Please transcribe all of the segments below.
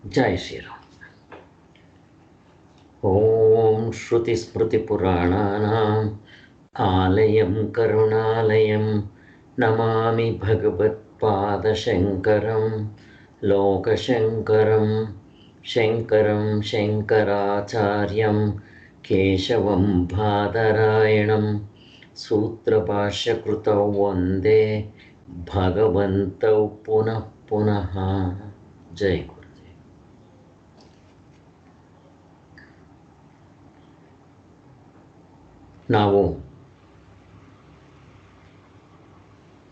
जय श्रीराम। ओम श्रुतिस्मृतिपुराणानाम् आलयं करुणालयं नमामि भगवत्पादशङ्करं लोकशङ्करं शङ्करं शङ्कराचार्यं केशवं बादरायणं सूत्रभाष्यकृतौ वन्दे भगवन्तौ पुनः पुनः। जय गुरुदेव। ನಾವು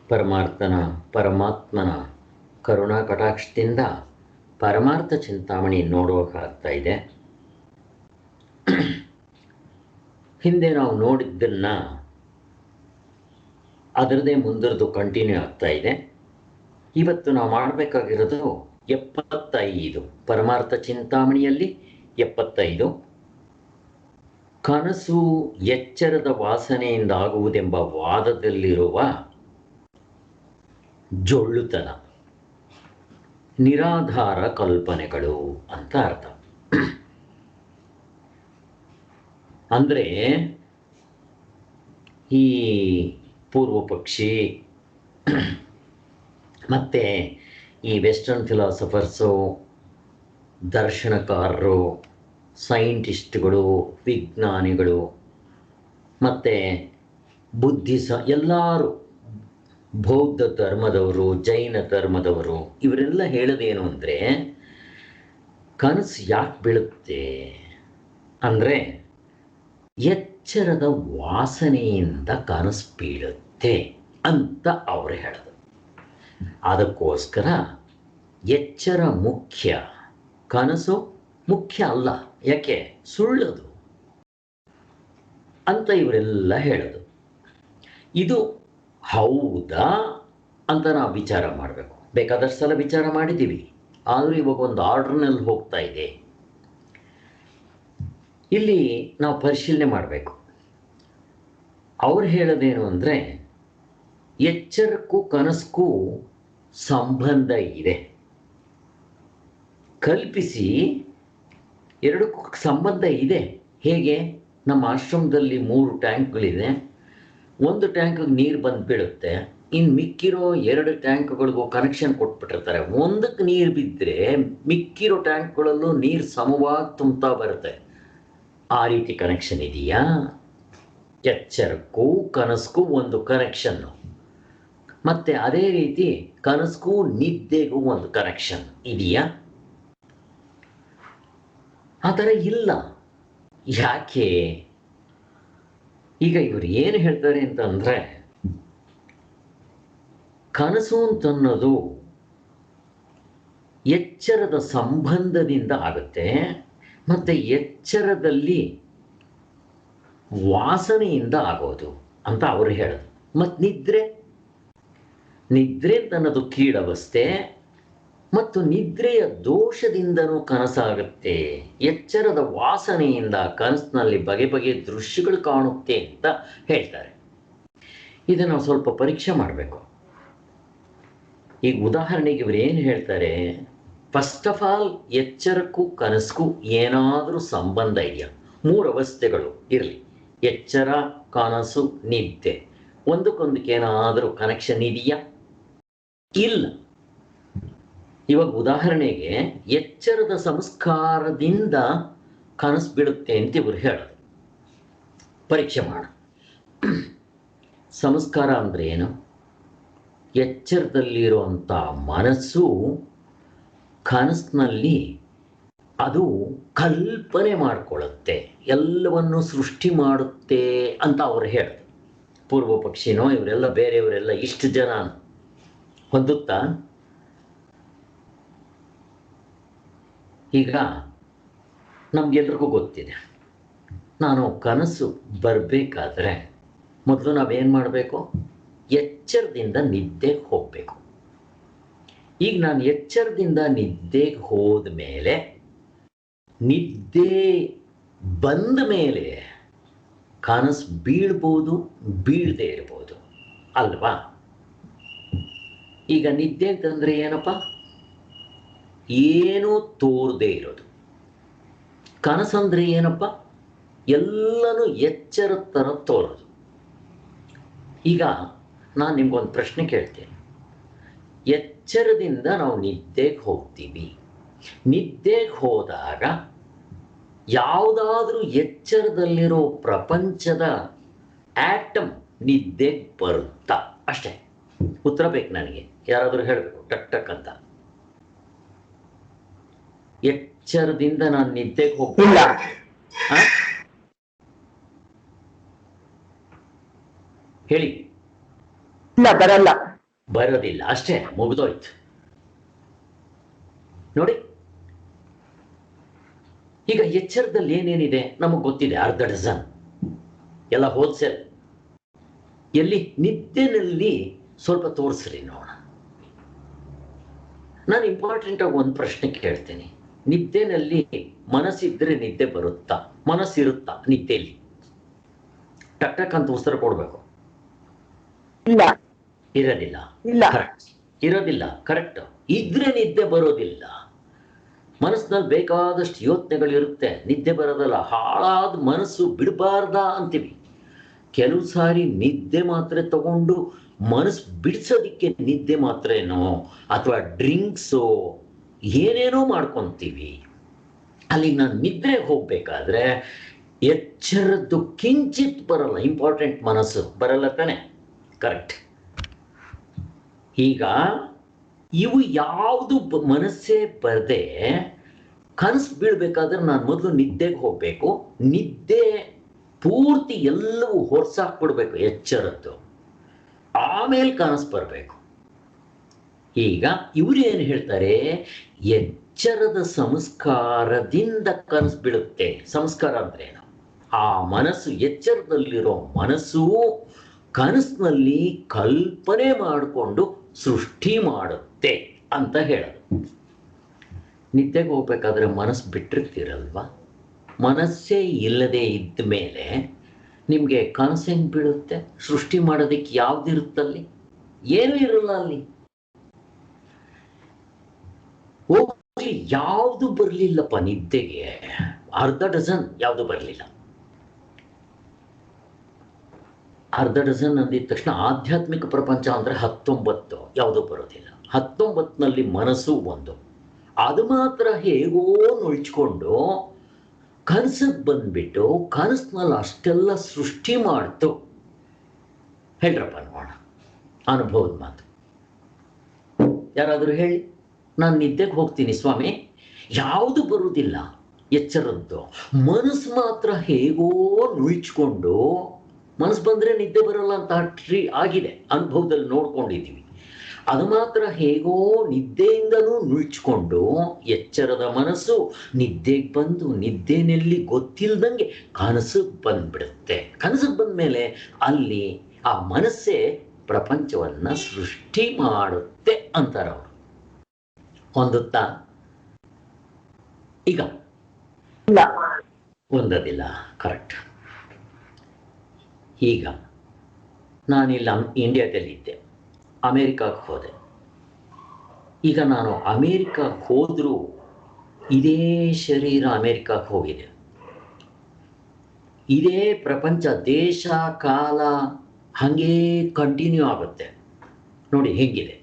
ಪರಮಾತ್ಮನ ಕರುಣಾ ಕಟಾಕ್ಷದಿಂದ ಪರಮಾರ್ಥ ಚಿಂತಾಮಣಿ ನೋಡೋಕ್ಕಾಗ್ತಾ ಇದೆ. ಹಿಂದೆ ನಾವು ನೋಡಿದ್ದನ್ನು ಅದರದೇ ಮುಂದರದು ಕಂಟಿನ್ಯೂ ಆಗ್ತಾ ಇದೆ. ಇವತ್ತು ನಾವು ಮಾಡಬೇಕಾಗಿರೋದು 75. ಪರಮಾರ್ಥ ಚಿಂತಾಮಣಿಯಲ್ಲಿ 75 ಕನಸು ಎಚ್ಚರದ ವಾಸನೆಯಿಂದ ಆಗುವುದೆಂಬ ವಾದದಲ್ಲಿರುವ ಜೊಳ್ಳುತನ, ನಿರಾಧಾರ ಕಲ್ಪನೆಗಳು ಅಂತ ಅರ್ಥ. ಅಂದರೆ ಈ ಪೂರ್ವ ಪಕ್ಷಿ ಮತ್ತು ಈ ವೆಸ್ಟರ್ನ್ ಫಿಲಾಸಫರ್ಸು, ದರ್ಶನಕಾರರು, ಸೈಂಟಿಸ್ಟ್ಗಳು, ವಿಜ್ಞಾನಿಗಳು ಮತ್ತು ಎಲ್ಲರೂ, ಬೌದ್ಧ ಧರ್ಮದವರು, ಜೈನ ಧರ್ಮದವರು, ಇವರೆಲ್ಲ ಹೇಳೋದೇನು ಅಂದರೆ ಕನಸು ಯಾಕೆ ಬೀಳುತ್ತೆ ಅಂದರೆ ಎಚ್ಚರದ ವಾಸನೆಯಿಂದ ಕನಸು ಬೀಳುತ್ತೆ ಅಂತ ಅವರು ಹೇಳೋದು. ಅದಕ್ಕೋಸ್ಕರ ಎಚ್ಚರ ಮುಖ್ಯ, ಕನಸು ಮುಖ್ಯ ಅಲ್ಲ. ಯಾಕೆ? ಸುಳ್ಳದು ಅಂತ ಇವರೆಲ್ಲ ಹೇಳೋದು. ಇದು ಹೌದಾ ಅಂತ ನಾವು ವಿಚಾರ ಮಾಡಬೇಕು. ಬೇಕಾದಷ್ಟು ಸಲ ವಿಚಾರ ಮಾಡಿದ್ದೀವಿ, ಆದರೂ ಇವಾಗ ಒಂದು ಆರ್ಡರ್ನಲ್ಲಿ ಹೋಗ್ತಾ ಇದೆ. ಇಲ್ಲಿ ನಾವು ಪರಿಶೀಲನೆ ಮಾಡಬೇಕು. ಅವ್ರು ಹೇಳೋದೇನು ಅಂದರೆ ಎಚ್ಚರಕ್ಕೂ ಕನಸಕ್ಕೂ ಸಂಬಂಧ ಇದೆ. ಕಲ್ಪಿಸಿ ಎರಡಕ್ಕೂ ಸಂಬಂಧ ಇದೆ. ಹೇಗೆ? ನಮ್ಮ ಆಶ್ರಮದಲ್ಲಿ 3 ಟ್ಯಾಂಕ್ಗಳಿದೆ. ಒಂದು ಟ್ಯಾಂಕಿಗೆ ನೀರು ಬಂದು ಬೀಳುತ್ತೆ, ಇನ್ನು ಮಿಕ್ಕಿರೋ 2 ಟ್ಯಾಂಕ್ಗಳಿಗೂ ಕನೆಕ್ಷನ್ ಕೊಟ್ಬಿಟ್ಟಿರ್ತಾರೆ. ಒಂದಕ್ಕೆ ನೀರು ಬಿದ್ದರೆ ಮಿಕ್ಕಿರೋ ಟ್ಯಾಂಕ್ಗಳಲ್ಲೂ ನೀರು ಸಮವಾಗಿ ತುಂಬ್ತಾ ಬರುತ್ತೆ. ಆ ರೀತಿ ಕನೆಕ್ಷನ್ ಇದೆಯಾ? ಎಚ್ಚರಕ್ಕೂ ಕನಸಕ್ಕೂ ಒಂದು ಕನೆಕ್ಷನ್ನು. ಮತ್ತು ಅದೇ ರೀತಿ ಕನಸಕ್ಕೂ ನಿದ್ದೆಗೂ ಒಂದು ಕನೆಕ್ಷನ್ ಇದೆಯಾ? ಆ ಥರ ಇಲ್ಲ. ಯಾಕೆ? ಈಗ ಇವರು ಏನು ಹೇಳ್ತಾರೆ ಅಂತಂದರೆ ಕನಸು ಅಂತನ್ನೋದು ಎಚ್ಚರದ ಸಂಬಂಧದಿಂದ ಆಗುತ್ತೆ, ಮತ್ತು ಎಚ್ಚರದಲ್ಲಿ ವಾಸನೆಯಿಂದ ಆಗೋದು ಅಂತ ಅವರು ಹೇಳೋದು. ಮತ್ತು ನಿದ್ರೆ ಅನ್ನೋದು ಕೀಳವಸ್ಥೆ, ಮತ್ತು ನಿದ್ರೆಯ ದೋಷದಿಂದನೂ ಕನಸಾಗುತ್ತೆ. ಎಚ್ಚರದ ವಾಸನೆಯಿಂದ ಕನಸಿನಲ್ಲಿ ಬಗೆ ಬಗೆಯ ದೃಶ್ಯಗಳು ಕಾಣುತ್ತೆ ಅಂತ ಹೇಳ್ತಾರೆ. ಇದನ್ನು ನಾವು ಸ್ವಲ್ಪ ಪರೀಕ್ಷೆ ಮಾಡಬೇಕು. ಈಗ ಉದಾಹರಣೆಗೆ ಇವರು ಏನು ಹೇಳ್ತಾರೆ? ಫಸ್ಟ್ ಆಫ್ ಆಲ್, ಎಚ್ಚರಕ್ಕೂ ಕನಸಿಗೂ ಏನಾದರೂ ಸಂಬಂಧ ಇದೆಯಾ? 3 ಅವಸ್ಥೆಗಳು ಇರಲಿ, ಎಚ್ಚರ, ಕನಸು, ನಿದ್ದೆ. ಒಂದಕ್ಕೊಂದಕ್ಕೆ ಏನಾದರೂ ಕನೆಕ್ಷನ್ ಇದೆಯಾ? ಇಲ್ಲ. ಇವಾಗ ಉದಾಹರಣೆಗೆ ಎಚ್ಚರದ ಸಂಸ್ಕಾರದಿಂದ ಕನಸು ಬೀಳುತ್ತೆ ಅಂತ ಇವರು ಹೇಳೋದು. ಪರೀಕ್ಷೆ ಮಾಡ. ಸಂಸ್ಕಾರ ಅಂದರೆ ಏನು? ಎಚ್ಚರದಲ್ಲಿರುವಂಥ ಮನಸ್ಸು ಕನಸಿನಲ್ಲಿ ಅದು ಕಲ್ಪನೆ ಮಾಡಿಕೊಳ್ಳುತ್ತೆ, ಎಲ್ಲವನ್ನು ಸೃಷ್ಟಿ ಮಾಡುತ್ತೆ ಅಂತ ಅವರು ಹೇಳೋದು. ಪೂರ್ವ ಪಕ್ಷಿನೋ ಇವರೆಲ್ಲ ಬೇರೆಯವರೆಲ್ಲ ಇಷ್ಟು ಜನ ಹೊಂದುತ್ತಾ? ಈಗ ನಮಗೆಲ್ರಿಗೂ ಗೊತ್ತಿದೆ, ನಾನು ಕನಸು ಬರಬೇಕಾದ್ರೆ ಮೊದಲು ನಾವೇನು ಮಾಡಬೇಕು? ಎಚ್ಚರದಿಂದ ನಿದ್ದೆಗೆ ಹೋಗಬೇಕು. ಈಗ ನಾನು ಎಚ್ಚರದಿಂದ ನಿದ್ದೆಗೆ ಹೋದ ಮೇಲೆ, ನಿದ್ದೆ ಬಂದ ಮೇಲೆ ಕನಸು ಬೀಳ್ಬೋದು, ಬೀಳದೇ ಇರ್ಬೋದು ಅಲ್ವಾ? ಈಗ ನಿದ್ದೆ ಅಂತಂದರೆ ಏನಪ್ಪ? ಏನೂ ತೋರದೇ ಇರೋದು. ಕನಸಂದ್ರೆ ಏನಪ್ಪ? ಎಲ್ಲನೂ ಎಚ್ಚರದ ಥರ ತೋರೋದು. ಈಗ ನಾನು ನಿಮ್ಗೊಂದು ಪ್ರಶ್ನೆ ಕೇಳ್ತೇನೆ. ಎಚ್ಚರದಿಂದ ನಾವು ನಿದ್ದೆಗೆ ಹೋಗ್ತೀವಿ. ನಿದ್ದೆಗೆ ಹೋದಾಗ ಯಾವುದಾದ್ರೂ ಎಚ್ಚರದಲ್ಲಿರೋ ಪ್ರಪಂಚದ ಆಟಮ್ ನಿದ್ದೆಗೆ ಬರುತ್ತಾ? ಅಷ್ಟೇ ಉತ್ತರ ಬೇಕು ನನಗೆ. ಯಾರಾದರೂ ಹೇಳಬೇಕು ಟಕ್ ಟಕ್ ಅಂತ. ಎಚ್ಚರದಿಂದ ನಾನು ನಿದ್ದೆಗೆ ಹೋಗ್ತಿಲ್ಲ, ಹೇಳಿ. ಬರಲ್ಲ, ಬರೋದಿಲ್ಲ, ಅಷ್ಟೇ, ಮುಗಿದೋಯ್ತು. ನೋಡಿ, ಈಗ ಎಚ್ಚರದಲ್ಲಿ ಏನೇನಿದೆ ನಮಗೆ ಗೊತ್ತಿದೆ, ಅರ್ಧ ಡಜನ್, ಎಲ್ಲ ಹೋಲ್ಸೇಲ್. ಎಲ್ಲಿ? ನಿದ್ದೆನಲ್ಲಿ ಸ್ವಲ್ಪ ತೋರಿಸ್ರಿ ನೋಡೋಣ. ನಾನು ಇಂಪಾರ್ಟೆಂಟ್ ಆಗಿ ಒಂದು ಪ್ರಶ್ನೆ ಕೇಳ್ತೇನೆ. ನಿದ್ದೆನಲ್ಲಿ ಮನಸ್ಸಿದ್ರೆ ನಿದ್ದೆ ಬರುತ್ತಾ? ಮನಸ್ಸಿರುತ್ತಾ ನಿದ್ದೆಯಲ್ಲಿ? ಟಕ್ ಟಕ್ ಅಂತ ಉತ್ತರ ಕೊಡ್ಬೇಕು. ಇಲ್ಲ, ಇರೋದಿಲ್ಲ. ಇಲ್ಲ, ಇರೋದಿಲ್ಲ, ಕರೆಕ್ಟ್. ಇದ್ರೆ ನಿದ್ದೆ ಬರೋದಿಲ್ಲ. ಮನಸ್ಸಿನಲ್ಲಿ ಬೇಕಾದಷ್ಟು ಯೋಚನೆಗಳಿರುತ್ತೆ, ನಿದ್ದೆ ಬರೋದಲ್ಲ. ಹಾಳಾದ ಮನಸ್ಸು ಬಿಡಬಾರ್ದ ಅಂತೀವಿ. ಕೆಲವು ಸಾರಿ ನಿದ್ದೆ ಮಾತ್ರೆ ತಗೊಂಡು ಮನಸ್ಸು ಬಿಡಿಸೋದಿಕ್ಕೆ ನಿದ್ದೆ ಮಾತ್ರೇನೋ ಅಥವಾ ಡ್ರಿಂಕ್ಸು ಏನೇನೋ ಮಾಡ್ಕೊತೀವಿ. ಅಲ್ಲಿಗೆ ನಾನು ನಿದ್ರೆಗೆ ಹೋಗ್ಬೇಕಾದ್ರೆ ಎಚ್ಚರದ್ದು ಕಿಂಚಿತ್ ಬರಲ್ಲ. ಇಂಪಾರ್ಟೆಂಟ್, ಮನಸ್ಸು ಬರಲ್ಲ ತಾನೆ? ಕರೆಕ್ಟ್. ಈಗ ಇವು ಯಾವುದು ಮನಸ್ಸೇ ಬರದೆ ಕನಸು ಬೀಳ್ಬೇಕಾದ್ರೆ ನಾನು ಮೊದಲು ನಿದ್ದೆಗೆ ಹೋಗ್ಬೇಕು. ನಿದ್ದೆ ಪೂರ್ತಿ ಎಲ್ಲವೂ ಹೊರಸಾಕ್ಬಿಡ್ಬೇಕು ಎಚ್ಚರದ್ದು, ಆಮೇಲೆ ಕನಸು ಬರಬೇಕು. ಈಗ ಇವರು ಏನು ಹೇಳ್ತಾರೆ? ಎಚ್ಚರದ ಸಂಸ್ಕಾರದಿಂದ ಕನಸು ಬೀಳುತ್ತೆ. ಸಂಸ್ಕಾರ ಅಂದ್ರೇನು? ಆ ಮನಸ್ಸು, ಎಚ್ಚರದಲ್ಲಿರೋ ಮನಸ್ಸು ಕನಸಿನಲ್ಲಿ ಕಲ್ಪನೆ ಮಾಡಿಕೊಂಡು ಸೃಷ್ಟಿ ಮಾಡುತ್ತೆ ಅಂತ ಹೇಳೋದು. ನಿದ್ದೆಗೆ ಹೋಗ್ಬೇಕಾದ್ರೆ ಮನಸ್ಸು ಬಿಟ್ಟಿರ್ತೀರಲ್ವಾ? ಮನಸ್ಸೇ ಇಲ್ಲದೆ ಇದ್ದ ಮೇಲೆ ನಿಮಗೆ ಕನಸು ಹೆಂಗೆ ಬೀಳುತ್ತೆ? ಸೃಷ್ಟಿ ಮಾಡೋದಕ್ಕೆ ಯಾವುದಿರುತ್ತಲ್ಲಿ? ಏನೂ ಇರಲ್ಲ ಅಲ್ಲಿ. ಹೋಗ್ಲಿ, ಯಾವುದು ಬರಲಿಲ್ಲಪ್ಪ ನಿದ್ದೆಗೆ. ಅರ್ಧ ಡಜನ್ ಯಾವುದು ಬರಲಿಲ್ಲ. ಅರ್ಧ ಡಜನ್ ಅಂದಿದ ತಕ್ಷಣ ಆಧ್ಯಾತ್ಮಿಕ ಪ್ರಪಂಚ ಅಂದರೆ 19 ಯಾವುದೂ ಬರೋದಿಲ್ಲ. 19ನಲ್ಲಿ ಮನಸ್ಸು ಒಂದು. ಅದು ಮಾತ್ರ ಹೇಗೋ ನುಳ್ಚ್ಕೊಂಡು ಕನಸಿಗೆ ಬಂದ್ಬಿಟ್ಟು ಕನಸಿನಲ್ಲಿ ಅಷ್ಟೆಲ್ಲ ಸೃಷ್ಟಿ ಮಾಡ್ತು. ಹೇಳ್ರಪ್ಪ ನೋಡೋಣ, ಅನುಭವದ ಮಾತು. ಯಾರಾದರೂ ಹೇಳಿ. ನಾನು ನಿದ್ದೆಗೆ ಹೋಗ್ತೀನಿ ಸ್ವಾಮಿ, ಯಾವುದು ಬರುವುದಿಲ್ಲ ಎಚ್ಚರದ್ದು. ಮನಸ್ಸು ಮಾತ್ರ ಹೇಗೋ ನುಳ್ಚ್ಕೊಂಡು, ಮನಸ್ಸು ಬಂದರೆ ನಿದ್ದೆ ಬರಲ್ಲ ಅಂತ ಆಗಿದೆ, ಅನುಭವದಲ್ಲಿ ನೋಡ್ಕೊಂಡಿದ್ದೀವಿ. ಅದು ಮಾತ್ರ ಹೇಗೋ ನಿದ್ದೆಯಿಂದನೂ ನುಳ್ಚ್ಕೊಂಡು ಎಚ್ಚರದ ಮನಸ್ಸು ನಿದ್ದೆಗೆ ಬಂದು ನಿದ್ದೆನಲ್ಲಿ ಗೊತ್ತಿಲ್ದಂಗೆ ಕನಸಿಗೆ ಬಂದ್ಬಿಡುತ್ತೆ. ಕನಸಿಗೆ ಬಂದ ಮೇಲೆ ಅಲ್ಲಿ ಆ ಮನಸ್ಸೇ ಪ್ರಪಂಚವನ್ನ ಸೃಷ್ಟಿ ಮಾಡುತ್ತೆ ಅಂತಾರ ಅವರು. ಹೊಂದುತ್ತಾ? ಈಗ ಹೊಂದೋದಿಲ್ಲ. ಕರೆಕ್ಟ್. ಈಗ ನಾನಿಲ್ಲ ಇಂಡಿಯಾದಲ್ಲಿದ್ದೆ, ಅಮೇರಿಕಾಗೆ ಹೋದೆ. ಈಗ ನಾನು ಅಮೇರಿಕಾಗೆ ಹೋದರೂ ಇದೇ ಶರೀರ ಅಮೇರಿಕಾಗೆ ಹೋಗಿದೆ. ಇದೇ ಪ್ರಪಂಚ, ದೇಶ, ಕಾಲ ಹಾಗೇ ಕಂಟಿನ್ಯೂ ಆಗುತ್ತೆ. ನೋಡಿ ಹೇಗಿದೆ.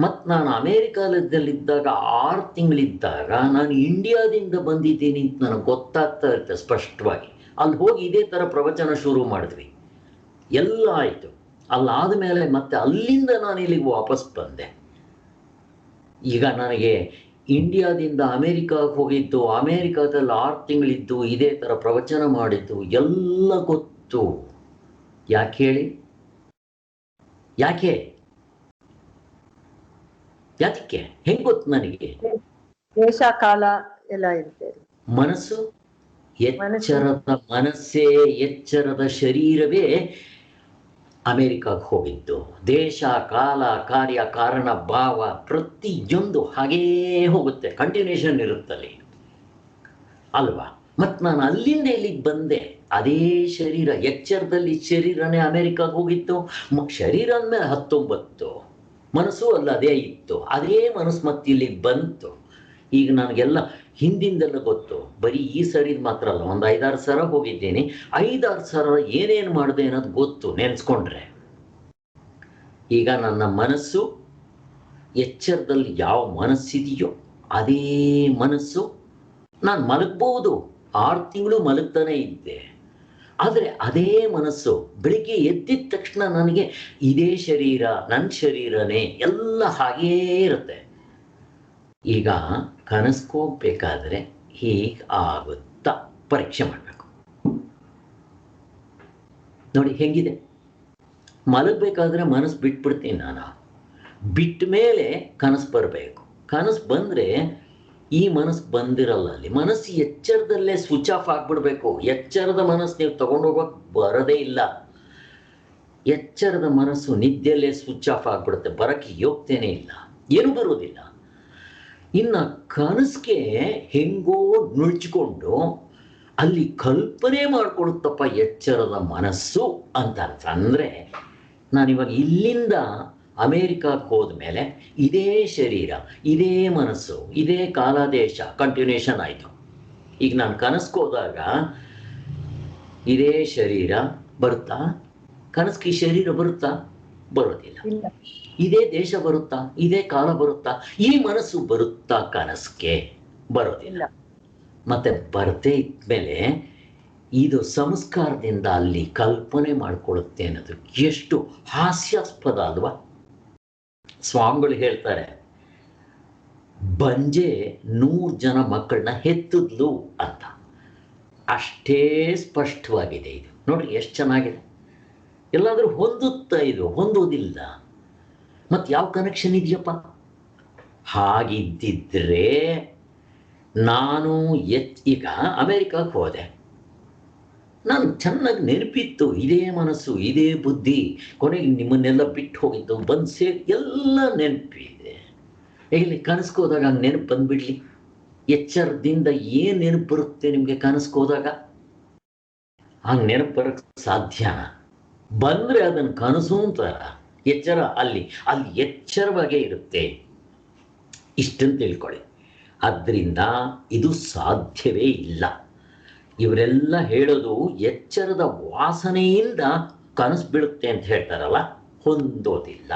ಮತ್ತು ನಾನು ಅಮೇರಿಕಾದಲ್ಲಿದ್ದಾಗ 6 ತಿಂಗಳಿದ್ದಾಗ ನಾನು ಇಂಡಿಯಾದಿಂದ ಬಂದಿದ್ದೀನಿ ಅಂತ ನನಗೆ ಗೊತ್ತಾಗ್ತಾ ಇರುತ್ತೆ ಸ್ಪಷ್ಟವಾಗಿ. ಅಲ್ಲಿ ಹೋಗಿ ಇದೇ ಥರ ಪ್ರವಚನ ಶುರು ಮಾಡಿದ್ವಿ, ಎಲ್ಲ ಆಯಿತು. ಅಲ್ಲಾದ ಮೇಲೆ ಮತ್ತೆ ಅಲ್ಲಿಂದ ನಾನು ಇಲ್ಲಿಗೆ ವಾಪಸ್ ಬಂದೆ. ಈಗ ನನಗೆ ಇಂಡಿಯಾದಿಂದ ಅಮೇರಿಕಾಗೆ ಹೋಗಿದ್ದು, ಅಮೇರಿಕಾದಲ್ಲಿ 6 ತಿಂಗಳಿದ್ದು, ಇದೇ ಥರ ಪ್ರವಚನ ಮಾಡಿದ್ದು ಎಲ್ಲ ಗೊತ್ತು. ಯಾಕೆ ಹೇಳಿ? ಯಾಕೆ? ಯಾಕೆ? ಹೆಂಗೆ ಗೊತ್ತು ನನಗೆ? ದೇಶ ಕಾಲ ಎಲ್ಲ ಇರುತ್ತೆ. ಮನಸ್ಸು, ಎಚ್ಚರದ ಮನಸ್ಸೇ, ಎಚ್ಚರದ ಶರೀರವೇ ಅಮೇರಿಕಾಗೆ ಹೋಗಿದ್ದು. ದೇಶ, ಕಾಲ, ಕಾರ್ಯ, ಕಾರಣ, ಭಾವ ಪ್ರತಿಯೊಂದು ಹಾಗೇ ಹೋಗುತ್ತೆ, ಕಂಟಿನ್ಯೂಷನ್ ಇರುತ್ತಲ್ಲಿ ಅಲ್ವಾ? ಮತ್ತು ನಾನು ಅಲ್ಲಿಂದ ಇಲ್ಲಿಗೆ ಬಂದೆ. ಅದೇ ಶರೀರ, ಎಚ್ಚರದಲ್ಲಿ ಶರೀರನೇ ಅಮೇರಿಕಾಗೆ ಹೋಗಿತ್ತು. ಶರೀರ ಅಂದಮೇಲೆ 19, ಮನಸ್ಸು ಅಲ್ಲ ಅದೇ ಇತ್ತು. ಅದೇ ಮನಸ್ಸು ಮತ್ತೆ ಇಲ್ಲಿಗೆ ಬಂತು. ಈಗ ನನಗೆಲ್ಲ ಹಿಂದಿಂದೆಲ್ಲ ಗೊತ್ತು, ಬರೀ ಈ ಸರಿದು ಮಾತ್ರ ಅಲ್ಲ, ಒಂದು 5-6 ಸಲ ಹೋಗಿದ್ದೀನಿ. 5-6 ಸಲ ಏನೇನು ಮಾಡಿದೆ ಅನ್ನೋದು ಗೊತ್ತು ನೆನೆಸ್ಕೊಂಡ್ರೆ. ಈಗ ನನ್ನ ಮನಸ್ಸು ಎಚ್ಚರದಲ್ಲಿ ಯಾವ ಮನಸ್ಸಿದೆಯೋ ಅದೇ ಮನಸ್ಸು. ನಾನು ಮಲಗ್ಬೋದು, 6 ತಿಂಗಳು ಮಲಗ್ತಾನೆ ಇದ್ದೆ, ಆದರೆ ಅದೇ ಮನಸ್ಸು ಬೆಳಿಗ್ಗೆ ಎದ್ದಿದ ತಕ್ಷಣ ನನಗೆ ಇದೇ ಶರೀರ, ನನ್ನ ಶರೀರನೇ, ಎಲ್ಲ ಹಾಗೇ ಇರುತ್ತೆ. ಈಗ ಕನಸ್ಕೋಬೇಕಾದ್ರೆ ಹೀಗೆ ಆಗುತ್ತಾ ಪರೀಕ್ಷೆ ಮಾಡಬೇಕು. ನೋಡಿ ಹೆಂಗಿದೆ. ಮಲಗಬೇಕಾದ್ರೆ ಮನಸ್ಸು ಬಿಟ್ಬಿಡ್ತೀನಿ ನಾನು, ಬಿಟ್ಟ ಮೇಲೆ ಕನಸು ಬರಬೇಕು. ಕನಸು ಬಂದರೆ ಈ ಮನಸ್ಸು ಬಂದಿರಲ್ಲ, ಅಲ್ಲಿ ಮನಸ್ಸು ಎಚ್ಚರದಲ್ಲೇ ಸ್ವಿಚ್ ಆಫ್ ಆಗಿಬಿಡ್ಬೇಕು. ಎಚ್ಚರದ ಮನಸ್ಸು ನೀವು ತಗೊಂಡೋಗೋಕೆ ಬರೋದೇ ಇಲ್ಲ. ಎಚ್ಚರದ ಮನಸ್ಸು ನಿದ್ದೆಯಲ್ಲೇ ಸ್ವಿಚ್ ಆಫ್ ಆಗಿಬಿಡುತ್ತೆ, ಬರೋಕ್ಕೆ ಯೋಗ್ಯತೆಯೇ ಇಲ್ಲ, ಏನೂ ಬರೋದಿಲ್ಲ. ಇನ್ನು ಕನಸಿಗೆ ಹೆಂಗೋ ನುಳ್ಚಿಕೊಂಡು ಅಲ್ಲಿ ಕಲ್ಪನೆ ಮಾಡಿಕೊಡುತ್ತಪ್ಪ ಎಚ್ಚರದ ಮನಸ್ಸು ಅಂತಂದರೆ, ನಾನಿವಾಗ ಇಲ್ಲಿಂದ ಅಮೇರಿಕಾಕ್ಕೆ ಹೋದ ಮೇಲೆ ಇದೇ ಶರೀರ, ಇದೇ ಮನಸ್ಸು, ಇದೇ ಕಾಲದೇಶ ಕಂಟಿನ್ಯೂಷನ್ ಆಯಿತು. ಈಗ ನಾನು ಕನಸ್ಗೆ ಹೋದಾಗ ಇದೇ ಶರೀರ ಬರುತ್ತಾ? ಕನಸ್ಗೆ ಈ ಶರೀರ ಬರುತ್ತಾ? ಬರೋದಿಲ್ಲ. ಇದೇ ದೇಶ ಬರುತ್ತಾ? ಇದೇ ಕಾಲ ಬರುತ್ತಾ? ಈ ಮನಸ್ಸು ಬರುತ್ತಾ? ಕನಸ್ಗೆ ಬರೋದಿಲ್ಲ. ಮತ್ತೆ ಬರದೇ ಇದ್ಮೇಲೆ ಇದು ಸಂಸ್ಕಾರದಿಂದ ಅಲ್ಲಿ ಕಲ್ಪನೆ ಮಾಡಿಕೊಳ್ಳುತ್ತೆ ಅನ್ನೋದು ಎಷ್ಟು ಹಾಸ್ಯಾಸ್ಪದ ಅಲ್ವಾ? ಸ್ವಾಮಿಗಳು ಹೇಳ್ತಾರೆ, ಬಂಜೆ 100 ಜನ ಮಕ್ಕಳನ್ನ ಹೆತ್ತಿದ್ಲು ಅಂತ. ಅಷ್ಟೇ ಸ್ಪಷ್ಟವಾಗಿದೆ ಇದು. ನೋಡ್ರಿ ಎಷ್ಟು ಚೆನ್ನಾಗಿದೆ. ಎಲ್ಲಾದರೂ ಹೊಂದುತ್ತಾ ಇದು? ಹೊಂದೋದಿಲ್ಲ. ಮತ್ತು ಯಾವ ಕನೆಕ್ಷನ್ ಇದೆಯಪ್ಪ? ಹಾಗಿದ್ದಿದ್ರೆ ನಾನು ಈಗ ಅಮೇರಿಕಕ್ಕೆ ಹೋದೆ, ನಾನು ಚೆನ್ನಾಗಿ ನೆನಪಿತ್ತು, ಇದೇ ಮನಸ್ಸು, ಇದೇ ಬುದ್ಧಿ, ಕೊನೆಗೆ ನಿಮ್ಮನ್ನೆಲ್ಲ ಬಿಟ್ಟು ಹೋಗಿದ್ದು, ಬಂದು ಸೇರಿ ಎಲ್ಲ ನೆನಪಿದೆ. ಇಲ್ಲಿ ಕನಸ್ಗೆ ಹೋದಾಗ ಹಂಗೆ ನೆನಪು ಬಂದುಬಿಡ್ಲಿ? ಎಚ್ಚರದಿಂದ ಏನು ನೆನಪು ಬರುತ್ತೆ ನಿಮಗೆ ಕನಸ್ಗೆ ಹೋದಾಗ? ಹಂಗೆ ನೆನಪು ಬರೋಕ್ಕೆ ಸಾಧ್ಯನಾ? ಬಂದರೆ ಅದನ್ನು ಕನಸು ಅಂತಾರ. ಎಚ್ಚರ ಅಲ್ಲಿ ಎಚ್ಚರವಾಗೇ ಇರುತ್ತೆ. ಇಷ್ಟನ್ನು ತಿಳ್ಕೊಳ್ಳಿ. ಆದ್ದರಿಂದ ಇದು ಸಾಧ್ಯವೇ ಇಲ್ಲ. ಇವರೆಲ್ಲ ಹೇಳೋದು ಎಚ್ಚರದ ವಾಸನೆಯಿಂದ ಕನಸು ಬೀಳುತ್ತೆ ಅಂತ ಹೇಳ್ತಾರಲ್ಲ, ಹೊಂದೋದಿಲ್ಲ.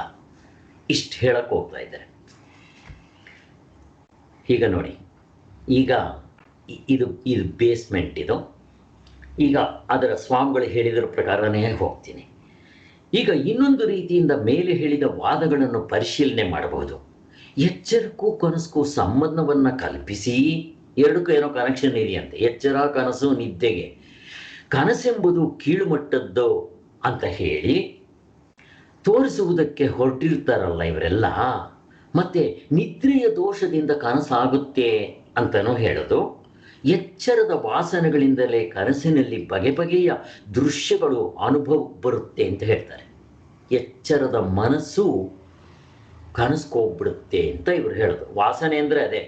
ಇಷ್ಟು ಹೇಳಕ್ಕೆ ಹೋಗ್ತಾ ಇದ್ದಾರೆ. ಈಗ ನೋಡಿ, ಈಗ ಇದು ಬೇಸ್ಮೆಂಟ್ ಇದು. ಈಗ ಅದರ ಸ್ವಾಮಿಗಳು ಹೇಳಿದ್ರ ಪ್ರಕಾರನೇ ಹೋಗ್ತೀನಿ. ಈಗ ಇನ್ನೊಂದು ರೀತಿಯಿಂದ ಮೇಲೆ ಹೇಳಿದ ವಾದಗಳನ್ನು ಪರಿಶೀಲನೆ ಮಾಡಬಹುದು. ಎಚ್ಚರಕ್ಕೂ ಕನಸಿಗೂ ಸಂಬಂಧವನ್ನು ಕಲ್ಪಿಸಿ, ಎರಡಕ್ಕೂ ಏನೋ ಕನೆಕ್ಷನ್ ಇದೆಯಂತೆ. ಎಚ್ಚರ, ಕನಸು, ನಿದ್ದೆಗೆ ಕನಸೆಂಬುದು ಕೀಳುಮಟ್ಟದ್ದು ಅಂತ ಹೇಳಿ ತೋರಿಸುವುದಕ್ಕೆ ಹೊರಟಿರ್ತಾರಲ್ಲ ಇವರೆಲ್ಲ. ಮತ್ತೆ ನಿದ್ರೆಯ ದೋಷದಿಂದ ಕನಸಾಗುತ್ತೆ ಅಂತಲೂ ಹೇಳೋದು. ಎಚ್ಚರದ ವಾಸನೆಗಳಿಂದಲೇ ಕನಸಿನಲ್ಲಿ ಬಗೆ ಬಗೆಯ ದೃಶ್ಯಗಳು ಅನುಭವಕ್ಕೆ ಬರುತ್ತೆ ಅಂತ ಹೇಳ್ತಾರೆ. ಎಚ್ಚರದ ಮನಸ್ಸು ಕನಸ್ಕೋಗ್ಬಿಡುತ್ತೆ ಅಂತ ಇವರು ಹೇಳೋದು. ವಾಸನೆ ಅಂದರೆ ಅದೇ.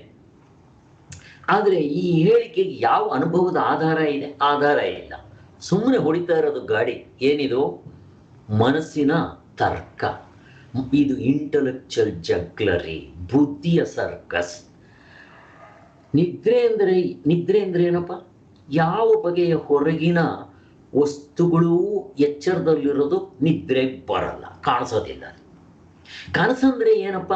ಆದರೆ ಈ ಹೇಳಿಕೆಗೆ ಯಾವ ಅನುಭವದ ಆಧಾರ ಇದೆ? ಆಧಾರ ಇಲ್ಲ. ಸುಮ್ಮನೆ ಹೊಡಿತಾ ಇರೋದು ಗಾಡಿ. ಏನಿದು? ಮನಸ್ಸಿನ ತರ್ಕ. ಇದು ಇಂಟೆಲೆಕ್ಚುಯಲ್ ಜಗ್ಲರಿ, ಬುದ್ಧಿಯ ಸರ್ಕಸ್. ನಿದ್ರೆ ಅಂದರೆ ಏನಪ್ಪ? ಯಾವ ಬಗೆಯ ಹೊರಗಿನ ವಸ್ತುಗಳೂ ಎಚ್ಚರದಲ್ಲಿರೋದು ನಿದ್ರೆಗೆ ಬರಲ್ಲ, ಕಾಣಿಸೋದಿಲ್ಲ. ಕನಸಂದ್ರೆ ಏನಪ್ಪ?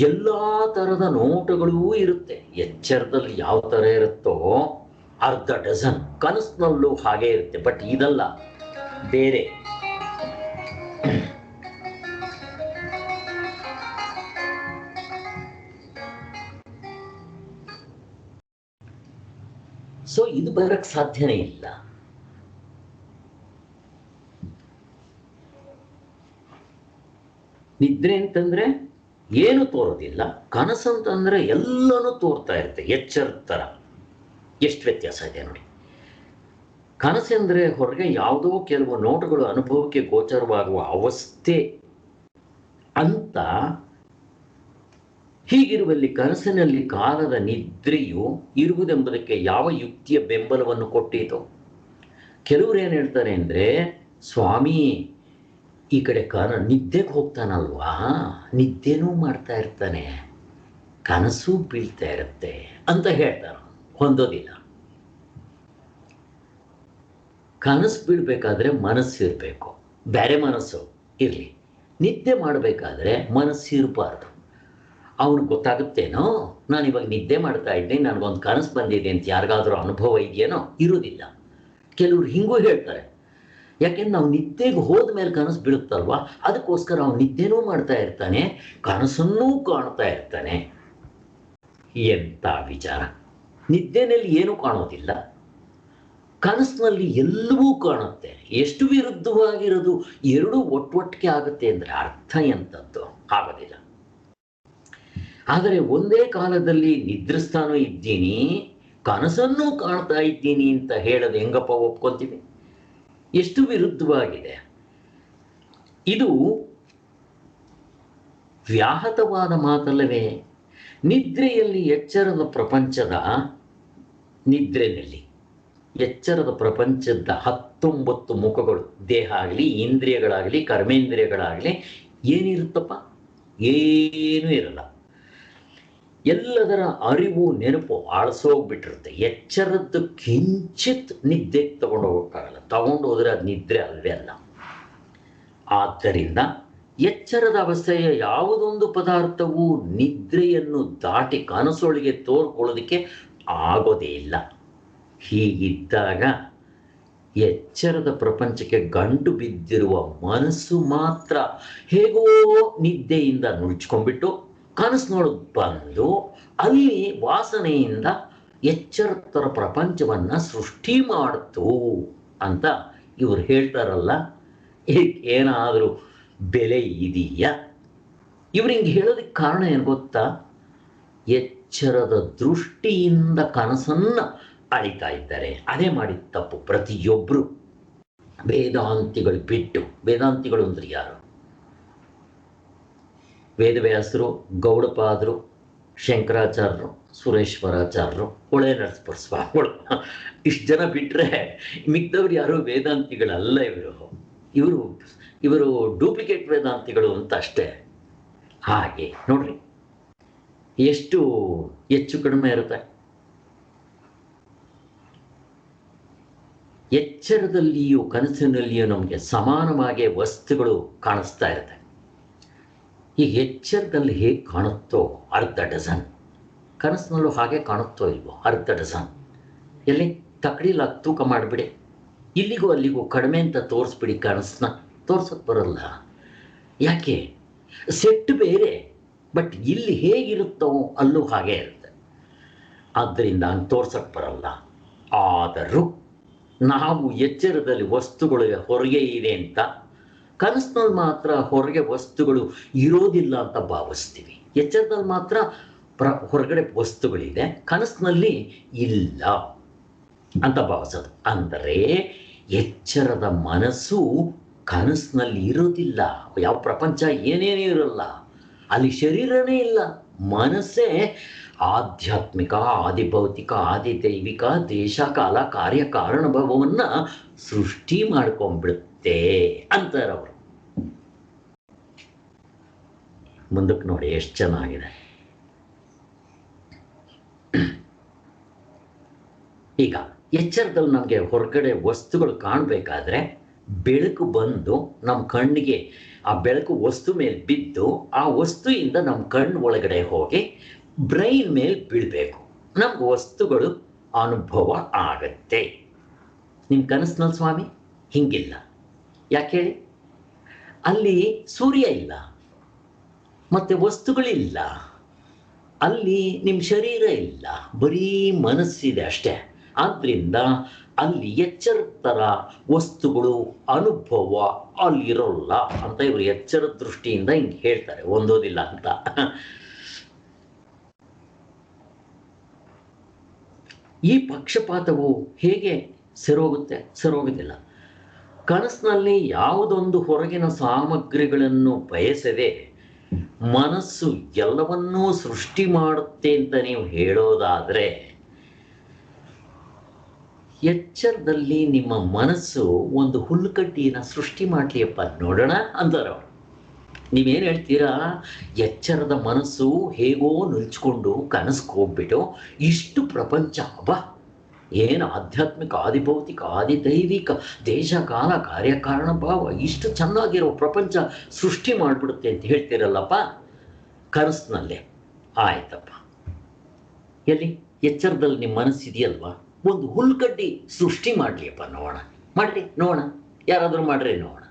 ಎಲ್ಲ ಥರದ ನೋಟಗಳೂ ಇರುತ್ತೆ. ಎಚ್ಚರದಲ್ಲಿ ಯಾವ ಥರ ಇರುತ್ತೋ ಅರ್ಧ ಡಜನ್ ಕನಸಿನಲ್ಲೂ ಹಾಗೆ ಇರುತ್ತೆ. ಬಟ್ ಇದಲ್ಲ, ಬೇರೆ. ಸೊ ಇದು ಬರಕ್ಕೆ ಸಾಧ್ಯನೇ ಇಲ್ಲ. ನಿದ್ರೆ ಅಂತಂದ್ರೆ ಏನು ತೋರೋದಿಲ್ಲ, ಕನಸಂತಂದ್ರೆ ಎಲ್ಲನೂ ತೋರ್ತಾ ಇರುತ್ತೆ ಎಚ್ಚರದ ಥರ. ಎಷ್ಟು ವ್ಯತ್ಯಾಸ ಇದೆ ನೋಡಿ. ಕನಸೆಂದರೆ ಹೊರಗೆ ಯಾವುದೋ ಕೆಲವು ನೋಟಗಳು ಅನುಭವಕ್ಕೆ ಗೋಚರವಾಗುವ ಅವಸ್ಥೆ ಅಂತ. ಹೀಗಿರುವಲ್ಲಿ ಕನಸಿನಲ್ಲಿ ಕಾಲದ ನಿದ್ರೆಯು ಇರುವುದೆಂಬುದಕ್ಕೆ ಯಾವ ಯುಕ್ತಿಯ ಬೆಂಬಲವನ್ನು ಕೊಟ್ಟಿತು? ಕೆಲವರು ಏನು ಹೇಳ್ತಾರೆ ಅಂದರೆ, ಸ್ವಾಮಿ ಈ ಕಡೆ ನಿದ್ದೆಗೆ ಹೋಗ್ತಾನಲ್ವಾ, ನಿದ್ದೆನೂ ಮಾಡ್ತಾ ಇರ್ತಾನೆ. ಕನಸು ಬೀಳ್ತಾ ಇರುತ್ತೆ ಅಂತ ಹೇಳ್ತಾರೆ. ಹೊಂದೋದಿಲ್ಲ. ಕನಸು ಬೀಳ್ಬೇಕಾದ್ರೆ ಮನಸ್ಸು ಇರಬೇಕು, ಬೇರೆ ಮನಸ್ಸು ಇರಲಿ. ನಿದ್ದೆ ಮಾಡಬೇಕಾದ್ರೆ ಮನಸ್ಸು ಇರಬಾರ್ದು. ಅವ್ನಿಗೆ ಗೊತ್ತಾಗುತ್ತೇನೋ ನಾನು ಇವಾಗ ನಿದ್ದೆ ಮಾಡ್ತಾ ಇದ್ದೀನಿ, ನನಗೊಂದು ಕನಸು ಬಂದಿದೆ ಅಂತ ಯಾರಿಗಾದ್ರೂ ಅನುಭವ ಇದೆಯೇನೋ? ಇರೋದಿಲ್ಲ. ಕೆಲವ್ರು ಹಿಂಗೂ ಹೇಳ್ತಾರೆ, ಯಾಕೆಂದ್ರೆ ನಾವು ನಿದ್ದೆಗೆ ಹೋದ ಮೇಲೆ ಕನಸು ಬೀಳುತ್ತಲ್ವ, ಅದಕ್ಕೋಸ್ಕರ ಅವ್ನು ನಿದ್ದೆನೂ ಮಾಡ್ತಾ ಇರ್ತಾನೆ, ಕನಸನ್ನೂ ಕಾಣ್ತಾ ಇರ್ತಾನೆ. ಎಂಥ ವಿಚಾರ! ನಿದ್ದೆನಲ್ಲಿ ಏನೂ ಕಾಣೋದಿಲ್ಲ, ಕನಸಿನಲ್ಲಿ ಎಲ್ಲವೂ ಕಾಣುತ್ತೆ. ಎಷ್ಟು ವಿರುದ್ಧವಾಗಿರೋದು ಎರಡೂ ಒಟ್ಟೊಟ್ಟಿಗೆ ಆಗುತ್ತೆ ಅಂದರೆ ಅರ್ಥ ಎಂಥದ್ದು? ಆಗೋದಿಲ್ಲ. ಆದರೆ ಒಂದೇ ಕಾಲದಲ್ಲಿ ನಿದ್ರಿಸ್ತಾನೂ ಇದ್ದೀನಿ, ಕನಸನ್ನೂ ಕಾಣ್ತಾ ಇದ್ದೀನಿ ಅಂತ ಹೇಳೋದು ಹೆಂಗಪ್ಪ ಒಪ್ಕೊಂತೀವಿ? ಎಷ್ಟು ವಿರುದ್ಧವಾಗಿದೆ ಇದು! ವ್ಯಾಹತವಾದ ಮಾತಲ್ಲವೇ? ನಿದ್ರೆಯಲ್ಲಿ ಎಚ್ಚರದ ಪ್ರಪಂಚದ ನಿದ್ರೆಯಲ್ಲಿ ಎಚ್ಚರದ ಪ್ರಪಂಚದ 19 ಮುಖಗಳು, ದೇಹ ಆಗಲಿ, ಇಂದ್ರಿಯಗಳಾಗಲಿ, ಕರ್ಮೇಂದ್ರಿಯಗಳಾಗಲಿ, ಏನಿರುತ್ತಪ್ಪ? ಏನೂ ಇರಲ್ಲ. ಎಲ್ಲದರ ಅರಿವು ನೆನಪು ಆಳ್ಸೋಗ್ಬಿಟ್ಟಿರುತ್ತೆ. ಎಚ್ಚರದ್ದು ಕಿಂಚಿತ್ ನಿದ್ದೆಗೆ ತಗೊಂಡು ಹೋಗೋಕ್ಕಾಗಲ್ಲ. ತಗೊಂಡು ಹೋದರೆ ಅದು ನಿದ್ರೆ ಅಲ್ವೇ ಅಲ್ಲ. ಆದ್ದರಿಂದ ಎಚ್ಚರದ ಅವಸ್ಥೆಯ ಯಾವುದೊಂದು ಪದಾರ್ಥವು ನಿದ್ರೆಯನ್ನು ದಾಟಿ ಕನಸೊಳಗೆ ತೋರ್ಕೊಳ್ಳೋದಕ್ಕೆ ಆಗೋದೇ ಇಲ್ಲ. ಹೀಗಿದ್ದಾಗ ಎಚ್ಚರದ ಪ್ರಪಂಚಕ್ಕೆ ಗಂಟು ಬಿದ್ದಿರುವ ಮನಸ್ಸು ಮಾತ್ರ ಹೇಗೋ ನಿದ್ದೆಯಿಂದ ನುಡ್ಚ್ಕೊಂಡ್ಬಿಟ್ಟು ಕನಸಿನೊಳಗೆ ಬಂದು ಅಲ್ಲಿ ವಾಸನೆಯಿಂದ ಎಚ್ಚರತರ ಪ್ರಪಂಚವನ್ನು ಸೃಷ್ಟಿ ಮಾಡ್ತು ಅಂತ ಇವರು ಹೇಳ್ತಾರಲ್ಲ. ಏನಾದರೂ ಬೆಲೆ ಇದೆಯಾ? ಇವ್ರು ಹಿಂಗೆ ಹೇಳೋದಕ್ಕೆ ಕಾರಣ ಏನು ಗೊತ್ತಾ? ಎಚ್ಚರದ ದೃಷ್ಟಿಯಿಂದ ಕನಸನ್ನು ಅಳಿತಾ ಇದ್ದಾರೆ. ಅದೇ ಮಾಡಿದ ತಪ್ಪು ಪ್ರತಿಯೊಬ್ಬರು. ವೇದಾಂತಿಗಳು ಬಿಟ್ಟು, ವೇದಾಂತಿಗಳು ಅಂದ್ರೆ ಯಾರು? ವೇದವ್ಯಾಸರು, ಗೌಡಪಾದರು, ಶಂಕರಾಚಾರ್ಯರು, ಸುರೇಶ್ವರಾಚಾರ್ಯರು, ಹೊಳೆ ನರಸಿಂಹ ಸ್ವಾಮಿಗಳು, ಇಷ್ಟು ಜನ ಬಿಟ್ಟರೆ ಮಿಕ್ಕದವ್ರು ಯಾರು ವೇದಾಂತಿಗಳಲ್ಲ. ಇವರು ಡೂಪ್ಲಿಕೇಟ್ ವೇದಾಂತಿಗಳು ಅಂತ ಅಷ್ಟೇ. ಹಾಗೆ ನೋಡ್ರಿ, ಎಷ್ಟು ಹೆಚ್ಚು ಕಡಿಮೆ ಇರುತ್ತೆ. ಎಚ್ಚರದಲ್ಲಿಯೂ ಕನಸಿನಲ್ಲಿಯೂ ನಮಗೆ ಸಮಾನವಾಗಿ ವಸ್ತುಗಳು ಕಾಣಿಸ್ತಾ ಇರುತ್ತೆ. ಈ ಎಚ್ಚರದಲ್ಲಿ ಹೇಗೆ ಕಾಣುತ್ತೋ ಅರ್ಧ ಡಜನ್, ಕನಸಿನಲ್ಲೂ ಹಾಗೆ ಕಾಣುತ್ತೋ ಇಲ್ವೋ ಅರ್ಧ ಡಜನ್. ಎಲ್ಲಿ ತಕ್ಕಡಿಲಾಗಿ ತೂಕ ಮಾಡಿಬಿಡಿ, ಇಲ್ಲಿಗೂ ಅಲ್ಲಿಗೂ ಕಡಿಮೆ ಅಂತ ತೋರಿಸ್ಬಿಡಿ. ಕನಸನ್ನ ತೋರ್ಸೋಕ್ಕೆ ಬರಲ್ಲ. ಯಾಕೆ? ಸೆಟ್ ಬೇರೆ, ಬಟ್ ಇಲ್ಲಿ ಹೇಗಿರುತ್ತೋ ಅಲ್ಲೂ ಹಾಗೆ ಇರುತ್ತೆ. ಆದ್ದರಿಂದ ಹಂಗೆ ತೋರ್ಸೋಕ್ಕೆ ಬರಲ್ಲ. ಆದರೂ ನಾವು ಎಚ್ಚರದಲ್ಲಿ ವಸ್ತುಗಳು ಹೊರಗೆ ಇದೆ ಅಂತ, ಕನಸಿನಲ್ಲಿ ಮಾತ್ರ ಹೊರಗೆ ವಸ್ತುಗಳು ಇರೋದಿಲ್ಲ ಅಂತ ಭಾವಿಸ್ತೀವಿ. ಎಚ್ಚರದಲ್ಲಿ ಮಾತ್ರ ಹೊರಗಡೆ ವಸ್ತುಗಳಿದೆ, ಕನಸಿನಲ್ಲಿ ಇಲ್ಲ ಅಂತ ಭಾವಿಸೋದು. ಅಂದರೆ ಎಚ್ಚರದ ಮನಸ್ಸು ಕನಸಿನಲ್ಲಿ ಇರೋದಿಲ್ಲ. ಯಾವ ಪ್ರಪಂಚ ಏನೇನೇ ಇರಲ್ಲ, ಅಲ್ಲಿ ಶರೀರನೇ ಇಲ್ಲ. ಮನಸ್ಸೇ ಆಧ್ಯಾತ್ಮಿಕ, ಆದಿಭೌತಿಕ, ಆದಿದೈವಿಕ, ದೇಶ ಕಾಲ ಕಾರ್ಯ ಕಾರಣಭಾವವನ್ನು ಸೃಷ್ಟಿ ಮಾಡ್ಕೊಂಡ್ಬಿಡುತ್ತೆ ಅಂತಾರವರು. ಮುಂದಕ್ಕೆ ನೋಡಿ ಎಷ್ಟು ಚೆನ್ನಾಗಿದೆ. ಈಗ ಎಚ್ಚರದಲ್ಲಿ ನಮಗೆ ಹೊರಗಡೆ ವಸ್ತುಗಳು ಕಾಣಬೇಕಾದ್ರೆ ಬೆಳಕು ಬಂದು ನಮ್ಮ ಕಣ್ಣಿಗೆ, ಆ ಬೆಳಕು ವಸ್ತು ಮೇಲೆ ಬಿದ್ದು ಆ ವಸ್ತುವಿಂದ ನಮ್ಮ ಕಣ್ಣು ಒಳಗಡೆ ಹೋಗಿ ಬ್ರೈನ್ ಮೇಲೆ ಬೀಳಬೇಕು. ನಮ್ಗೆ ವಸ್ತುಗಳು ಅನುಭವ ಆಗತ್ತೆ. ನಿಮ್ಮ ಕನಸಿನಲ್ಲಿ ಸ್ವಾಮಿ ಹಿಂಗಿಲ್ಲ. ಯಾಕೆ ಹೇಳಿ? ಅಲ್ಲಿ ಸೂರ್ಯ ಇಲ್ಲ, ಮತ್ತೆ ವಸ್ತುಗಳಿಲ್ಲ, ಅಲ್ಲಿ ನಿಮ್ಮ ಶರೀರ ಇಲ್ಲ, ಬರೀ ಮನಸ್ಸಿದೆ ಅಷ್ಟೇ. ಆದ್ದರಿಂದ ಅಲ್ಲಿ ಎಚ್ಚರದ ಥರ ವಸ್ತುಗಳು ಅನುಭವ ಅಲ್ಲಿರೋಲ್ಲ ಅಂತ ಇವರು ಎಚ್ಚರದ ದೃಷ್ಟಿಯಿಂದ ಹಿಂಗೆ ಹೇಳ್ತಾರೆ, ಒಂದೋದಿಲ್ಲ ಅಂತ. ಈ ಪಕ್ಷಪಾತವು ಹೇಗೆ ಸರೋಗುತ್ತೆ? ಸರೋಗುತ್ತಿಲ್ಲ. ಕನಸಿನಲ್ಲಿ ಯಾವುದೊಂದು ಹೊರಗಿನ ಸಾಮಗ್ರಿಗಳನ್ನು ಬಯಸದೆ ಮನಸ್ಸು ಎಲ್ಲವನ್ನೂ ಸೃಷ್ಟಿ ಮಾಡುತ್ತೆ ಅಂತ ನೀವು ಹೇಳೋದಾದರೆ, ಎಚ್ಚರದಲ್ಲಿ ನಿಮ್ಮ ಮನಸ್ಸು ಒಂದು ಹುಲ್ಲುಕಡ್ಡಿಯನ್ನು ಸೃಷ್ಟಿ ಮಾಡಲಿಯಪ್ಪ ನೋಡೋಣ ಅಂತಾರೆ ಅವರು. ನೀವೇನು ಹೇಳ್ತೀರಾ, ಎಚ್ಚರದ ಮನಸ್ಸು ಹೇಗೋ ನಿಲ್ಚ್ಕೊಂಡು ಕನಸ್ಗೆ ಹೋಗ್ಬಿಟ್ಟು ಇಷ್ಟು ಪ್ರಪಂಚ ಬಾ ಏನು ಆಧ್ಯಾತ್ಮಿಕ ಆದಿಭೌತಿಕ ಆದಿದೈವಿಕ ದೇಶ ಕಾಲ ಕಾರ್ಯಕಾರಣ ಭಾವ ಇಷ್ಟು ಚೆನ್ನಾಗಿರೋ ಪ್ರಪಂಚ ಸೃಷ್ಟಿ ಮಾಡಿಬಿಡುತ್ತೆ ಅಂತ ಹೇಳ್ತೀರಲ್ಲಪ್ಪ ಕನಸಿನಲ್ಲೇ. ಆಯ್ತಪ್ಪ, ಎಲ್ಲಿ ಎಚ್ಚರದಲ್ಲಿ ನಿಮ್ಮ ಮನಸ್ಸಿದೆಯಲ್ವಾ, ಒಂದು ಹುಲ್ಕಡ್ಡಿ ಸೃಷ್ಟಿ ಮಾಡಲಿಯಪ್ಪ, ನೋಡೋಣ, ಮಾಡ್ರಿ ನೋಡೋಣ, ಯಾರಾದರೂ ಮಾಡ್ರಿ ನೋಡೋಣ.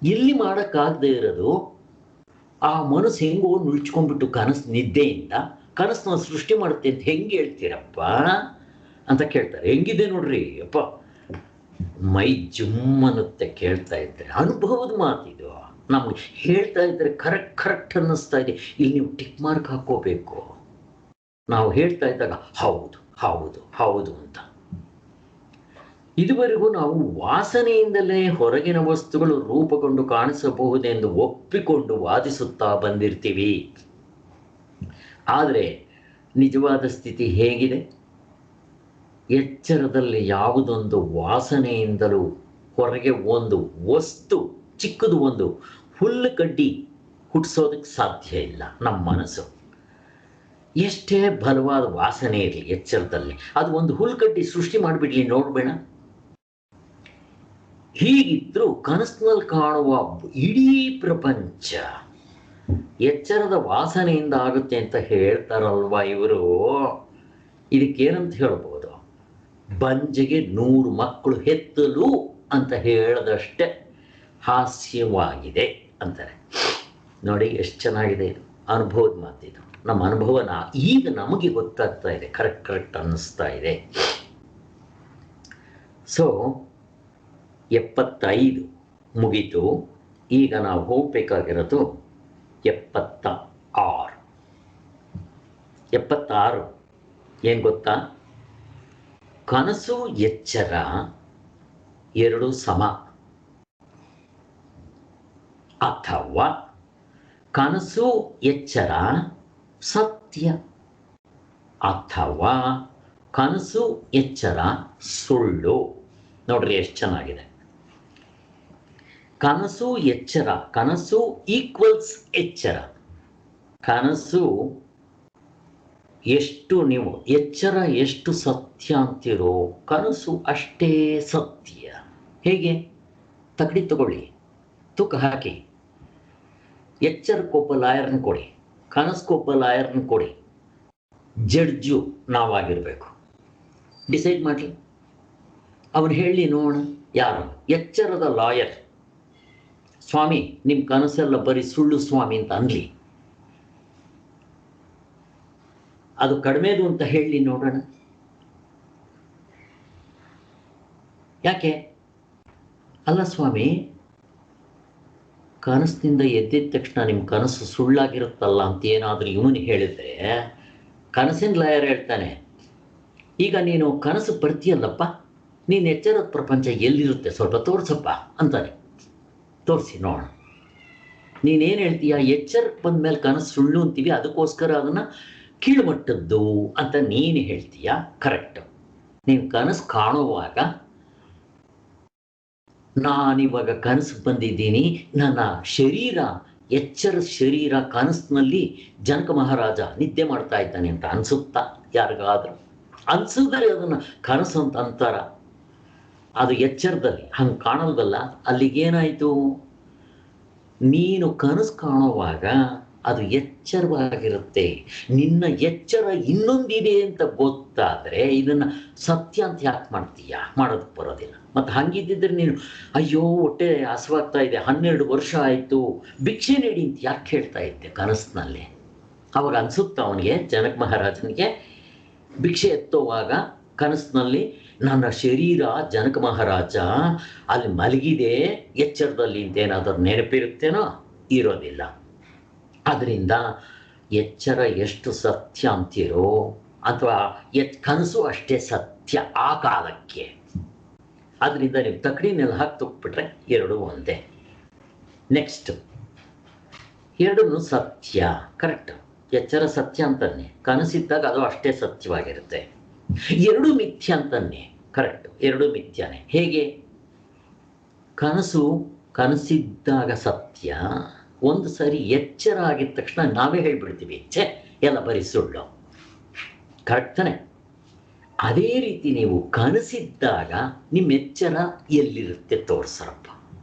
ಇಲ್ಲಿ ಮಾಡೋಕ್ಕಾಗದೇ ಇರೋದು ಆ ಮನಸ್ಸು ಹೆಂಗೋ ನುಳ್ಚ್ಕೊಂಡ್ಬಿಟ್ಟು ಕನಸು ನಿದ್ದೆಯಿಂದ ಕನಸನ್ನ ಸೃಷ್ಟಿ ಮಾಡುತ್ತೆ ಅಂತ ಹೆಂಗೆ ಹೇಳ್ತೀರಪ್ಪ ಅಂತ ಕೇಳ್ತಾರೆ. ಹೆಂಗಿದೆ ನೋಡ್ರಿ ಅಪ್ಪ, ಮೈ ಜುಮ್ ಅನ್ನುತ್ತೆ ಕೇಳ್ತಾ ಇದ್ರೆ. ಅನುಭವದ ಮಾತಿದು, ನಮ್ಗೆ ಹೇಳ್ತಾ ಇದ್ರೆ ಕರೆಕ್ಟ್ ಅನ್ನಿಸ್ತಾ ಇದೆ. ಇಲ್ಲಿ ನೀವು ಟಿಕ್ ಮಾರ್ಕ್ ಹಾಕೋಬೇಕು. ನಾವು ಹೇಳ್ತಾ ಇದ್ದಾಗ ಹೌದು ಹೌದು ಹೌದು ಅಂತ. ಇದುವರೆಗೂ ನಾವು ವಾಸನೆಯಿಂದಲೇ ಹೊರಗಿನ ವಸ್ತುಗಳು ರೂಪುಗೊಂಡು ಕಾಣಿಸಬಹುದೆಂದು ಒಪ್ಪಿಕೊಂಡು ವಾದಿಸುತ್ತಾ ಬಂದಿರ್ತೀವಿ. ಆದರೆ ನಿಜವಾದ ಸ್ಥಿತಿ ಹೇಗಿದೆ? ಎಚ್ಚರದಲ್ಲಿ ಯಾವುದೊಂದು ವಾಸನೆಯಿಂದಲೂ ಹೊರಗೆ ಒಂದು ವಸ್ತು, ಚಿಕ್ಕದು ಒಂದು ಹುಲ್ಲು ಕಡ್ಡಿ ಹುಟ್ಟಿಸೋದಕ್ಕೆ ಸಾಧ್ಯ ಇಲ್ಲ. ನಮ್ಮ ಮನಸ್ಸು ಎಷ್ಟೇ ಬಲವಾದ ವಾಸನೆ ಇರಲಿ ಎಚ್ಚರದಲ್ಲಿ, ಅದು ಒಂದು ಹುಲ್ಕಡ್ಡಿ ಸೃಷ್ಟಿ ಮಾಡಿಬಿಡ್ಲಿ ನೋಡ್ಬೇಡ. ಹೀಗಿದ್ರೂ ಕನಸಿನಲ್ಲಿ ಕಾಣುವ ಇಡೀ ಪ್ರಪಂಚ ಎಚ್ಚರದ ವಾಸನೆಯಿಂದ ಆಗುತ್ತೆ ಅಂತ ಹೇಳ್ತಾರಲ್ವಾ ಇವರು. ಇದಕ್ಕೇನಂತ ಹೇಳ್ಬೋದು? ಬಂಜೆಗೆ 100 ಮಕ್ಕಳು ಹೆತ್ತಲು ಅಂತ ಹೇಳದಷ್ಟೇ ಹಾಸ್ಯವಾಗಿದೆ ಅಂತಾರೆ. ನೋಡಿ ಎಷ್ಟು ಚೆನ್ನಾಗಿದೆ ಇದು, ಅನುಭವದ ಮಾತಿದು. ನಮ್ಮ ಅನುಭವನ ಈಗ ನಮಗೆ ಗೊತ್ತಾಗ್ತಾ ಇದೆ, ಕರೆಕ್ಟ್ ಅನ್ನಿಸ್ತಾ ಇದೆ. ಸೊ 75 ಮುಗೀತು. ಈಗ ನಾವು ಹೋಗಬೇಕಾಗಿರೋದು 76. ಏನು ಗೊತ್ತಾ? ಕನಸು ಎಚ್ಚರ ಎರಡು ಸಮ, ಅಥವಾ ಕನಸು ಎಚ್ಚರ ಸತ್ಯ, ಅಥವಾ ಕನಸು ಎಚ್ಚರ ಸುಳ್ಳು. ನೋಡ್ರಿ ಎಷ್ಟು ಚೆನ್ನಾಗಿದೆ. ಕನಸು ಎಚ್ಚರ, ಕನಸು ಈಕ್ವಲ್ಸ್ ಎಚ್ಚರ. ಕನಸು ಎಷ್ಟು ನೀವು ಎಚ್ಚರ ಎಷ್ಟು ಸತ್ಯ ಅಂತಿರೋ ಕನಸು ಅಷ್ಟೇ ಸತ್ಯ. ಹೇಗೆ? ತಕಡಿ ತಗೊಳ್ಳಿ, ತೂಕ ಹಾಕಿ. ಎಚ್ಚರಕ್ಕೊಬ್ಬ ಲಾಯರ್ನ ಕೊಡಿ, ಕನಸ್ಗೊಬ್ಬ ಲಾಯರ್ನ ಕೊಡಿ. ಜಡ್ಜು ನಾವಾಗಿರಬೇಕು. ಡಿಸೈಡ್ ಮಾಡಲಿ, ಅವನು ಹೇಳಿ ನೋಡೋಣ ಯಾರು ಎಚ್ಚರದ ಲಾಯರ್. ಸ್ವಾಮಿ ನಿಮ್ಮ ಕನಸೆಲ್ಲ ಬರೀ ಸುಳ್ಳು ಸ್ವಾಮಿ ಅಂತ ಅನ್ಲಿ, ಅದು ಕಡಿಮೆದು ಅಂತ ಹೇಳಿ ನೋಡೋಣ. ಯಾಕೆ? ಅಲ್ಲ ಸ್ವಾಮಿ, ಕನಸಿನಿಂದ ಎದ್ದಿದ ತಕ್ಷಣ ನಿಮ್ಮ ಕನಸು ಸುಳ್ಳಾಗಿರುತ್ತಲ್ಲ ಅಂತ ಏನಾದರೂ ಇವನು ಹೇಳಿದ್ರೆ ಕನಸಿನ ಲಾಯರ್ ಹೇಳ್ತಾನೆ, ಈಗ ನೀನು ಕನಸು ಬರ್ತೀಯಲ್ಲಪ್ಪ, ನೀನು ಎಚ್ಚರದ ಪ್ರಪಂಚ ಎಲ್ಲಿರುತ್ತೆ ಸ್ವಲ್ಪ ತೋರಿಸಪ್ಪ ಅಂತಾನೆ. ತೋರಿಸಿ ನೋಡೋಣ. ನೀನೇನು ಹೇಳ್ತೀಯ? ಎಚ್ಚರಕ್ಕೆ ಬಂದ ಮೇಲೆ ಕನಸು ಸುಳ್ಳು ಅಂತೀವಿ, ಅದಕ್ಕೋಸ್ಕರ ಅದನ್ನು ಕೀಳುಮಟ್ಟದ್ದು ಅಂತ ನೀನು ಹೇಳ್ತೀಯ. ಕರೆಕ್ಟ್. ನೀನು ಕನಸು ಕಾಣುವಾಗ ನಾನಿವಾಗ ಕನಸು ಬಂದಿದ್ದೀನಿ, ನನ್ನ ಶರೀರ ಎಚ್ಚರ ಶರೀರ ಕನಸಿನಲ್ಲಿ ಜನಕ ಮಹಾರಾಜ ನಿದ್ದೆ ಮಾಡ್ತಾ ಇದ್ದಾನೆ ಅಂತ ಅನಿಸುತ್ತಾ ಯಾರಿಗಾದರೂ? ಅನಿಸಿದ್ರೆ ಅದನ್ನು ಕನಸು ಅಂತ ಅಂತಾರ. ಅದು ಎಚ್ಚರದಲ್ಲಿ ಹಂಗೆ ಕಾಣಲ್ವಲ್ಲ. ಅಲ್ಲಿಗೇನಾಯಿತು? ನೀನು ಕನಸು ಕಾಣುವಾಗ ಅದು ಎಚ್ಚರವಾಗಿರುತ್ತೆ. ನಿನ್ನ ಎಚ್ಚರ ಇನ್ನೊಂದಿದೆ ಅಂತ ಗೊತ್ತಾದರೆ ಇದನ್ನು ಸತ್ಯ ಅಂತ ಯಾಕೆ ಮಾಡ್ತೀಯ? ಮಾಡೋದಕ್ಕೆ ಬರೋದಿಲ್ಲ. ಮತ್ತು ಹಂಗಿದ್ದಿದ್ರೆ ನೀನು ಅಯ್ಯೋ ಹೊಟ್ಟೆ ಹಸುವಾಗ್ತಾ ಇದೆ, 12 ವರ್ಷ ಆಯಿತು, ಭಿಕ್ಷೆ ನೀಡಿ ಅಂತ ಯಾಕೆ ಹೇಳ್ತಾ ಇದ್ದೆ ಕನಸಿನಲ್ಲಿ? ಅವಾಗ ಅನಿಸುತ್ತಾ ಅವನಿಗೆ, ಜನಕ ಮಹಾರಾಜನಿಗೆ, ಭಿಕ್ಷೆ ಎತ್ತೋವಾಗ ಕನಸಿನಲ್ಲಿ ನನ್ನ ಶರೀರ ಜನಕ ಮಹಾರಾಜ ಅಲ್ಲಿ ಮಲಗಿದೆ ಎಚ್ಚರದಲ್ಲಿ ಅಂತೇನಾದರೂ ನೆನಪಿರುತ್ತೇನೋ? ಇರೋದಿಲ್ಲ. ಅದರಿಂದ ಎಚ್ಚರ ಎಷ್ಟು ಸತ್ಯ ಅಂತೀರೋ ಅಥವಾ ಕನಸು ಅಷ್ಟೇ ಸತ್ಯ ಆ ಕಾಲಕ್ಕೆ. ಅದರಿಂದ ನೀವು ತಕಡಿನೆಲ್ಲ ಹಾಕಿ ತುಕ್ಬಿಟ್ರೆ ಎರಡೂ ಒಂದೇ. ನೆಕ್ಸ್ಟ್, ಎರಡೂ ಸತ್ಯ. ಕರೆಕ್ಟ್. ಎಚ್ಚರ ಸತ್ಯ ಅಂತಾನೆ, ಕನಸಿದ್ದಾಗ ಅದು ಅಷ್ಟೇ ಸತ್ಯವಾಗಿರುತ್ತೆ. ಎರಡು ಮಿಥ್ಯ ಅಂತಾನೆ. ಕರೆಕ್ಟ್, ಎರಡು ಮಿಥ್ಯಾನೆ. ಹೇಗೆ? ಕನಸು ಕನಸಿದ್ದಾಗ ಸತ್ಯ, ಒಂದು ಸಾರಿ ಎಚ್ಚರ ಆಗಿದ ತಕ್ಷಣ ನಾವೇ ಹೇಳ್ಬಿಡ್ತೀವಿ ಛೇ ಎಲ್ಲ ಬರೀ ಸುಳ್ಳು. ಕರೆಕ್ಟ್ ತಾನೆ? ಅದೇ ರೀತಿ ನೀವು ಕನಸಿದ್ದಾಗ ನಿಮ್ಮ ಎಚ್ಚರ ಎಲ್ಲಿರುತ್ತೆ ತೋರ್ಸರಪ್ಪ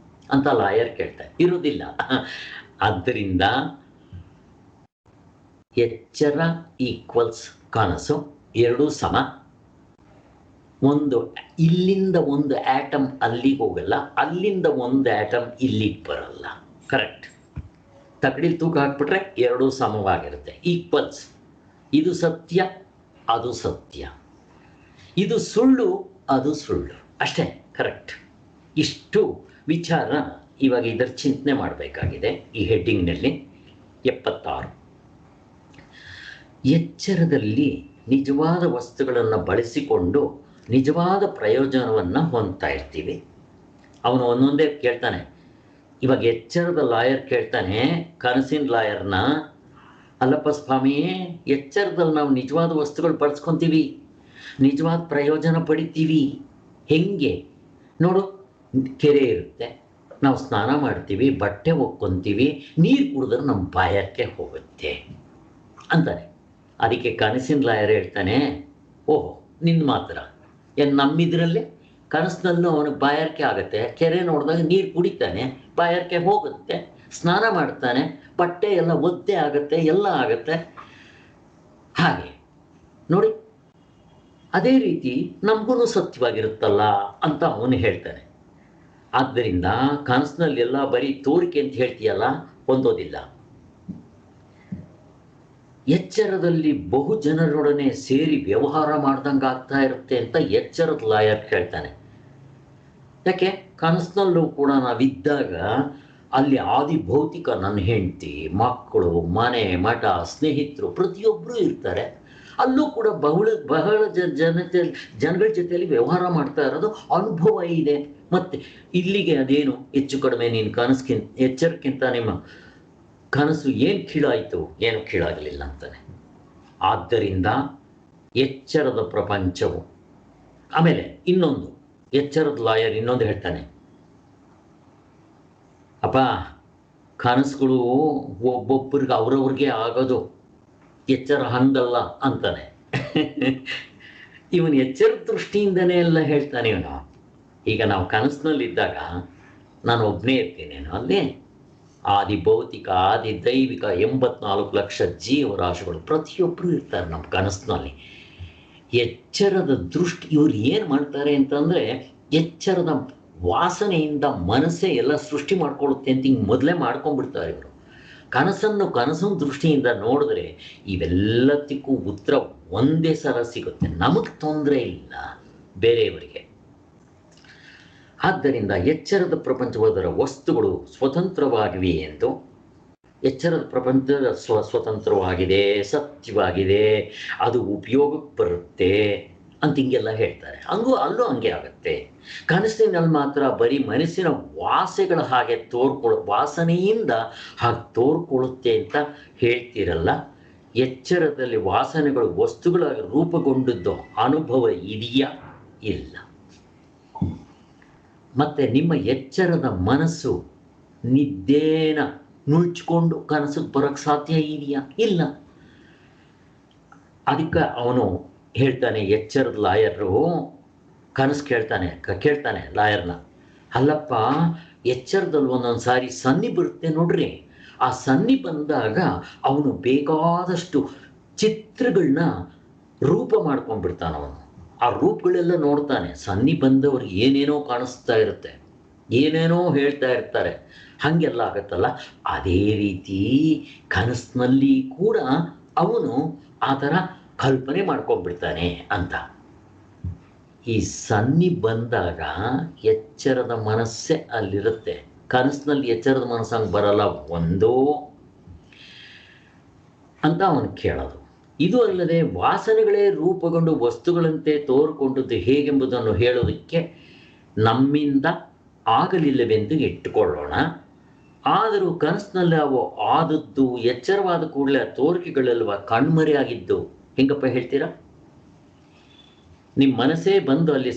ಅಂತ ಲಾಯರ್ ಕೇಳ್ತಾರೆ. ಇರುವುದಿಲ್ಲ. ಆದ್ದರಿಂದ ಎಚ್ಚರ ಈಕ್ವಲ್ಸ್ ಕನಸು, ಎರಡೂ ಸಮ. ಒಂದು ಇಲ್ಲಿಂದ ಒಂದು ಆಟಮ್ ಅಲ್ಲಿಗೆ ಹೋಗಲ್ಲ, ಅಲ್ಲಿಂದ ಒಂದು ಆಟಮ್ ಇಲ್ಲಿಗೆ ಬರಲ್ಲ. ಕರೆಕ್ಟ್. ತಗಡಿಲ್ ತೂಕ ಹಾಕ್ಬಿಟ್ರೆ ಎರಡೂ ಸಮವಾಗಿರುತ್ತೆ, ಈಕ್ವಲ್ಸ್. ಇದು ಸತ್ಯ, ಅದು ಸತ್ಯ. ಇದು ಸುಳ್ಳು, ಅದು ಸುಳ್ಳು. ಅಷ್ಟೇ. ಕರೆಕ್ಟ್. ಇಷ್ಟು ವಿಚಾರ ಇವಾಗ ಇದರ ಚಿಂತನೆ ಮಾಡಬೇಕಾಗಿದೆ ಈ ಹೆಡ್ಡಿಂಗ್ನಲ್ಲಿ. 76. ಎಚ್ಚರದಲ್ಲಿ ನಿಜವಾದ ವಸ್ತುಗಳನ್ನು ಬಳಸಿಕೊಂಡು ನಿಜವಾದ ಪ್ರಯೋಜನವನ್ನು ಹೊಂದ್ತಾ ಇರ್ತೀವಿ. ಅವನು ಒಂದೊಂದೇ ಕೇಳ್ತಾನೆ. ಇವಾಗ ಎಚ್ಚರದ ಲಾಯರ್ ಕೇಳ್ತಾನೆ ಕನಸಿನ ಲಾಯರ್ನ, ಅಲ್ಲಪ್ಪ ಸ್ವಾಮಿ, ಎಚ್ಚರದಲ್ಲಿ ನಾವು ನಿಜವಾದ ವಸ್ತುಗಳು ಬಳಸ್ಕೊತೀವಿ, ನಿಜವಾದ ಪ್ರಯೋಜನ ಪಡಿತೀವಿ. ಹೆಂಗೆ ನೋಡು, ಕೆರೆ ಇರುತ್ತೆ, ನಾವು ಸ್ನಾನ ಮಾಡ್ತೀವಿ, ಬಟ್ಟೆ ಒಕ್ಕೊಂತೀವಿ, ನೀರು ಕುಡಿದ್ರೆ ನಮ್ಮ ಬಾಯಕ್ಕೆ ಹೋಗುತ್ತೆ ಅಂತಾನೆ. ಅದಕ್ಕೆ ಕನಸಿನ ಲಾಯರ್ ಹೇಳ್ತಾನೆ, ಓಹೋ ನಿನ್ನ ಮಾತ್ರ ಏನು ನಮ್ಮಿದ್ರಲ್ಲೇ ಕನಸಿನಲ್ಲೂ ಅವನಿಗೆ ಬಾಯಾರಿಕೆ ಆಗುತ್ತೆ, ಕೆರೆ ನೋಡಿದಾಗ ನೀರು ಕುಡಿತಾನೆ, ಬಾಯಾರಿಕೆ ಹೋಗುತ್ತೆ, ಸ್ನಾನ ಮಾಡ್ತಾನೆ, ಬಟ್ಟೆ ಎಲ್ಲ ಒದ್ದೆ ಆಗುತ್ತೆ, ಎಲ್ಲ ಆಗುತ್ತೆ. ಹಾಗೆ ನೋಡಿ, ಅದೇ ರೀತಿ ನಮಗೂ ಸತ್ಯವಾಗಿರುತ್ತಲ್ಲ ಅಂತ ಅವನು ಹೇಳ್ತಾನೆ. ಆದ್ದರಿಂದ ಕನಸಿನಲ್ಲೆಲ್ಲ ಬರೀ ತೋರಿಕೆ ಅಂತ ಹೇಳ್ತೀಯಲ್ಲ, ಹೊಂದೋದಿಲ್ಲ. ಎಚ್ಚರದಲ್ಲಿ ಬಹು ಜನರೊಡನೆ ಸೇರಿ ವ್ಯವಹಾರ ಮಾಡ್ದಂಗೆ ಆಗ್ತಾ ಇರುತ್ತೆ ಅಂತ ಎಚ್ಚರದ ಲಾಯರ್ ಹೇಳ್ತಾನೆ. ಯಾಕೆ? ಕನಸಿನಲ್ಲೂ ಕೂಡ ನಾವಿದ್ದಾಗ ಅಲ್ಲಿ ಆದಿ ಭೌತಿಕ ನನ್ನ ಹೆಂಡತಿ, ಮಕ್ಕಳು, ಮನೆ, ಮಠ, ಸ್ನೇಹಿತರು ಪ್ರತಿಯೊಬ್ಬರೂ ಇರ್ತಾರೆ. ಅಲ್ಲೂ ಕೂಡ ಬಹಳ ಜನಗಳ ಜೊತೆಯಲ್ಲಿ ವ್ಯವಹಾರ ಮಾಡ್ತಾ ಇರೋದು ಅನುಭವ ಇದೆ. ಮತ್ತೆ ಇಲ್ಲಿಗೆ ಅದೇನು ಹೆಚ್ಚು ಕಡಿಮೆ ನೀನು ಕನಸ್ಕಿಂತ ಎಚ್ಚರಕ್ಕಿಂತ ನಿಮ್ಮ ಕನಸು ಏನು ಕೀಳಾಯಿತು, ಏನು ಕೀಳಾಗಲಿಲ್ಲ ಅಂತಾನೆ. ಆದ್ದರಿಂದ ಎಚ್ಚರದ ಪ್ರಪಂಚವು. ಆಮೇಲೆ ಇನ್ನೊಂದು ಎಚ್ಚರದ ಲಾಯರ್ ಇನ್ನೊಂದು ಹೇಳ್ತಾನೆ, ಅಪ್ಪ ಕನಸುಗಳು ಒಬ್ಬೊಬ್ಬರಿಗೆ ಅವ್ರವ್ರಿಗೆ ಆಗೋದು, ಎಚ್ಚರ ಹಂಗಲ್ಲ ಅಂತಾನೆ. ಇವನು ಎಚ್ಚರದ ದೃಷ್ಟಿಯಿಂದನೇ ಎಲ್ಲ ಹೇಳ್ತಾನೆ ಇವನು. ಈಗ ನಾವು ಕನಸಿನಲ್ಲಿದ್ದಾಗ ನಾನು ಒಬ್ಬನೇ ಇರ್ತೀನೇನೋ ಅಲ್ಲಿ, ಆದಿ ಭೌತಿಕ, ಆದಿ ದೈವಿಕ 84 ಲಕ್ಷ ಜೀವರಾಶಿಗಳು ಪ್ರತಿಯೊಬ್ಬರು ಇರ್ತಾರೆ ನಮ್ಮ ಕನಸಿನಲ್ಲಿ. ಎಚ್ಚರದ ದೃಷ್ಟಿ ಇವ್ರು ಏನು ಮಾಡ್ತಾರೆ ಅಂತಂದರೆ, ಎಚ್ಚರದ ವಾಸನೆಯಿಂದ ಮನಸ್ಸೇ ಎಲ್ಲ ಸೃಷ್ಟಿ ಮಾಡ್ಕೊಳ್ಳುತ್ತೆ ಅಂತ ಹಿಂಗೆ ಮೊದಲೇ ಮಾಡ್ಕೊಂಡ್ಬಿಡ್ತಾರೆ ಇವರು. ಕನಸಿನ ದೃಷ್ಟಿಯಿಂದ ನೋಡಿದ್ರೆ ಇವೆಲ್ಲದಕ್ಕೂ ಉತ್ತರ ಒಂದೇ ಸಲ ಸಿಗುತ್ತೆ, ನಮಗೆ ತೊಂದರೆ ಇಲ್ಲ, ಬೇರೆಯವರಿಗೆ. ಆದ್ದರಿಂದ ಎಚ್ಚರದ ಪ್ರಪಂಚವಾದರ ವಸ್ತುಗಳು ಸ್ವತಂತ್ರವಾಗಿವೆ ಎಂದು, ಎಚ್ಚರದ ಪ್ರಪಂಚ ಸ್ವತಂತ್ರವಾಗಿದೆ, ಸತ್ಯವಾಗಿದೆ, ಅದು ಉಪಯೋಗಕ್ಕೆ ಬರುತ್ತೆ ಅಂತ ಹಿಂಗೆಲ್ಲ ಹೇಳ್ತಾರೆ. ಅಲ್ಲೂ ಹಂಗೆ ಆಗುತ್ತೆ. ಕನಸಿನಲ್ಲಿ ಮಾತ್ರ ಬರೀ ಮನಸ್ಸಿನ ವಾಸೆಗಳ ಹಾಗೆ ವಾಸನೆಯಿಂದ ಹಾಗೆ ತೋರ್ಕೊಳ್ಳುತ್ತೆ ಅಂತ ಹೇಳ್ತಿರಲ್ಲ. ಎಚ್ಚರದಲ್ಲಿ ವಾಸನೆಗಳು ವಸ್ತುಗಳಾಗಿ ರೂಪುಗೊಂಡದ್ದು ಅನುಭವ ಇದೆಯಾ? ಇಲ್ಲ. ಮತ್ತು ನಿಮ್ಮ ಎಚ್ಚರದ ಮನಸ್ಸು ನಿದ್ದೇನ ನುಳ್ಚಿಕೊಂಡು ಕನಸಿಗೆ ಬರೋಕ್ಕೆ ಸಾಧ್ಯ ಇದೆಯಾ? ಇಲ್ಲ. ಅದಕ್ಕೆ ಅವನು ಹೇಳ್ತಾನೆ, ಎಚ್ಚರದ ಲಾಯರು ಕನಸು ಕೇಳ್ತಾನೆ ಲಾಯರ್ನ, ಅಲ್ಲಪ್ಪ ಎಚ್ಚರದಲ್ಲಿ ಒಂದೊಂದು ಸಾರಿ ಸನ್ನಿ ಬರುತ್ತೆ ನೋಡ್ರಿ, ಆ ಸನ್ನಿ ಬಂದಾಗ ಅವನು ಬೇಕಾದಷ್ಟು ಚಿತ್ರಗಳನ್ನ ರೂಪ ಮಾಡ್ಕೊಂಡ್ಬಿಡ್ತಾನೆ. ಅವನು ಆ ರೂಪಗಳೆಲ್ಲ ನೋಡ್ತಾನೆ. ಸನ್ನಿ ಬಂದವ್ರಿಗೆ ಏನೇನೋ ಕಾಣಿಸ್ತಾ ಇರುತ್ತೆ, ಏನೇನೋ ಹೇಳ್ತಾ ಇರ್ತಾರೆ, ಹಾಗೆಲ್ಲ ಆಗುತ್ತಲ್ಲ. ಅದೇ ರೀತಿ ಕನಸಿನಲ್ಲಿ ಕೂಡ ಅವನು ಆ ಥರ ಕಲ್ಪನೆ ಮಾಡ್ಕೊಂಡ್ಬಿಡ್ತಾನೆ ಅಂತ. ಈ ಸನ್ನಿ ಬಂದಾಗ ಎಚ್ಚರದ ಮನಸ್ಸೇ ಅಲ್ಲಿರುತ್ತೆ, ಕನಸಿನಲ್ಲಿ ಎಚ್ಚರದ ಮನಸ್ಸು ಹಂಗೆ ಬರಲ್ಲ ಒಂದೋ ಅಂತ ಅವನು ಕೇಳೋದು. ಇದು ಅಲ್ಲದೆ ವಾಸನೆಗಳೇ ರೂಪುಗೊಂಡು ವಸ್ತುಗಳಂತೆ ತೋರ್ಕೊಂಡದ್ದು ಹೇಗೆಂಬುದನ್ನು ಹೇಳೋದಕ್ಕೆ ನಮ್ಮಿಂದ ಆಗಲಿಲ್ಲವೆಂದು ಇಟ್ಟುಕೊಳ್ಳೋಣ. ಆದರೂ ಕನಸಿನಲ್ಲಿ ಅವು ಆದದ್ದು ಎಚ್ಚರವಾದ ಕೂಡಲೇ ತೋರಿಕೆಗಳಲ್ವ ಕಣ್ಮರೆಯಾಗಿದ್ದು ಹೆಂಗಪ್ಪ ಹೇಳ್ತೀರಾ? ನಿಮ್ಮ ಮನಸ್ಸೇ ಬಂದು ಅಲ್ಲಿ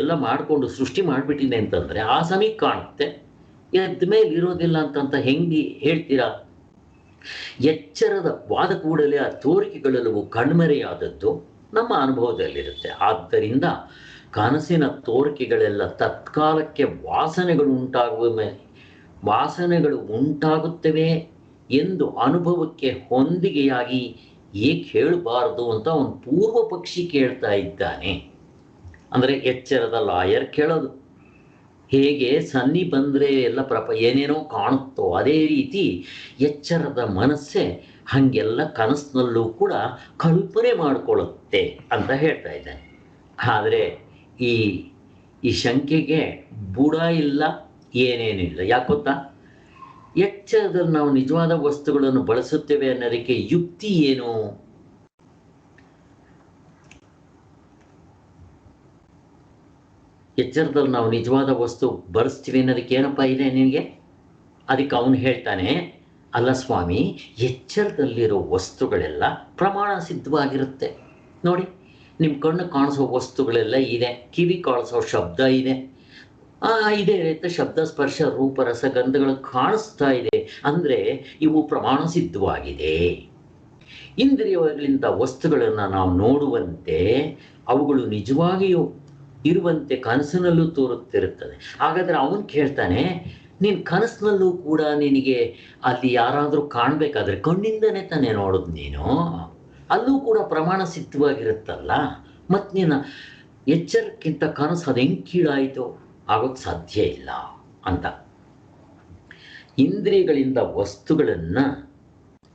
ಎಲ್ಲ ಮಾಡಿಕೊಂಡು ಸೃಷ್ಟಿ ಮಾಡಿಬಿಟ್ಟಿದೆ ಅಂತಂದರೆ ಆ ಸಮಯಕ್ಕೆ ಕಾಣುತ್ತೆ, ಎದ್ದ ಮೇಲೆ ಇರೋದಿಲ್ಲ ಅಂತ ಹೆಂಗೆ ಹೇಳ್ತೀರಾ? ಎಚ್ಚರದ ವಾದ ಕೂಡಲೇ ಆ ತೋರಿಕೆಗಳೆಲ್ಲವೂ ಕಣ್ಮರೆಯಾದದ್ದು ನಮ್ಮ ಅನುಭವದಲ್ಲಿರುತ್ತೆ. ಆದ್ದರಿಂದ ಕನಸಿನ ತೋರಿಕೆಗಳೆಲ್ಲ ತತ್ಕಾಲಕ್ಕೆ ವಾಸನೆಗಳು ಉಂಟಾಗುತ್ತವೆ ಎಂದು ಅನುಭವಕ್ಕೆ ಹೊಂದಿಗೆಯಾಗಿ ಏಕೆ ಹೇಳಬಾರದು ಅಂತ ಒಂದು ಪೂರ್ವ ಪಕ್ಷಿ ಕೇಳ್ತಾ ಇದ್ದಾನೆ. ಅಂದರೆ ಎಚ್ಚರದ ಲಾಯರ್ ಕೇಳೋದು, ಹೇಗೆ ಸನ್ನಿ ಬಂದರೆ ಎಲ್ಲ ಏನೇನೋ ಕಾಣುತ್ತೋ ಅದೇ ರೀತಿ ಎಚ್ಚರದ ಮನಸ್ಸೇ ಹಾಗೆಲ್ಲ ಕನಸಿನಲ್ಲೂ ಕೂಡ ಕಲ್ಪನೆ ಮಾಡಿಕೊಳ್ಳುತ್ತೆ ಅಂತ ಹೇಳ್ತಾ ಇದ್ದಾನೆ. ಆದರೆ ಈ ಶಂಕೆಗೆ ಬುಡ ಇಲ್ಲ, ಏನೇನಿಲ್ಲ. ಯಾಕೊತ್ತಾ? ಎಚ್ಚರದಲ್ಲಿ ನಾವು ನಿಜವಾದ ವಸ್ತುಗಳನ್ನು ಬಳಸುತ್ತೇವೆ ಅನ್ನೋದಕ್ಕೆ ಯುಕ್ತಿ ಏನು? ಎಚ್ಚರದಲ್ಲಿ ನಾವು ನಿಜವಾದ ವಸ್ತು ಬಳಸ್ತೀವಿ ಅನ್ನೋದಕ್ಕೆ ಏನಪ್ಪ ಇದೆ ನಿನಗೆ? ಅದಕ್ಕೆ ಅವನು ಹೇಳ್ತಾನೆ, ಅಲ್ಲ ಸ್ವಾಮಿ, ಎಚ್ಚರದಲ್ಲಿರೋ ವಸ್ತುಗಳೆಲ್ಲ ಪ್ರಮಾಣ ಸಿದ್ಧವಾಗಿರುತ್ತೆ. ನೋಡಿ, ನಿಮ್ಮ ಕಣ್ಣು ಕಾಣಿಸೋ ವಸ್ತುಗಳೆಲ್ಲ ಇದೆ, ಕಿವಿ ಕಾಣಿಸೋ ಶಬ್ದ ಇದೆ, ಇದೇ ರೀತಿ ಶಬ್ದ, ಸ್ಪರ್ಶ, ರೂಪ, ರಸಗಂಧಗಳು ಕಾಣಿಸ್ತಾ ಇದೆ. ಅಂದರೆ ಇವು ಪ್ರಮಾಣ ಸಿದ್ಧವಾಗಿದೆ. ಇಂದ್ರಿಯಗಳಿಂದ ವಸ್ತುಗಳನ್ನು ನಾವು ನೋಡುವಂತೆ ಅವುಗಳು ನಿಜವಾಗಿಯೂ ಇರುವಂತೆ ಕನಸಿನಲ್ಲೂ ತೋರುತ್ತಿರುತ್ತದೆ. ಹಾಗಾದರೆ ಅವನು ಕೇಳ್ತಾನೆ, ನೀನು ಕನಸಿನಲ್ಲೂ ಕೂಡ ನಿನಗೆ ಅಲ್ಲಿ ಯಾರಾದರೂ ಕಾಣಬೇಕಾದ್ರೆ ಕಣ್ಣಿಂದನೇ ತಾನೇ ನೋಡೋದು ನೀನು, ಅಲ್ಲೂ ಕೂಡ ಪ್ರಮಾಣ ಸಿದ್ಧವಾಗಿರುತ್ತಲ್ಲ, ಮತ್ತು ನೀನು ಎಚ್ಚರಕ್ಕಿಂತ ಕನಸು ಅದು ಹೆಂಗೆ ಕೀಳಾಯಿತು? ಆಗೋಕ್ಕೆ ಸಾಧ್ಯ ಇಲ್ಲ ಅಂತ. ಇಂದ್ರಿಯಗಳಿಂದ ವಸ್ತುಗಳನ್ನು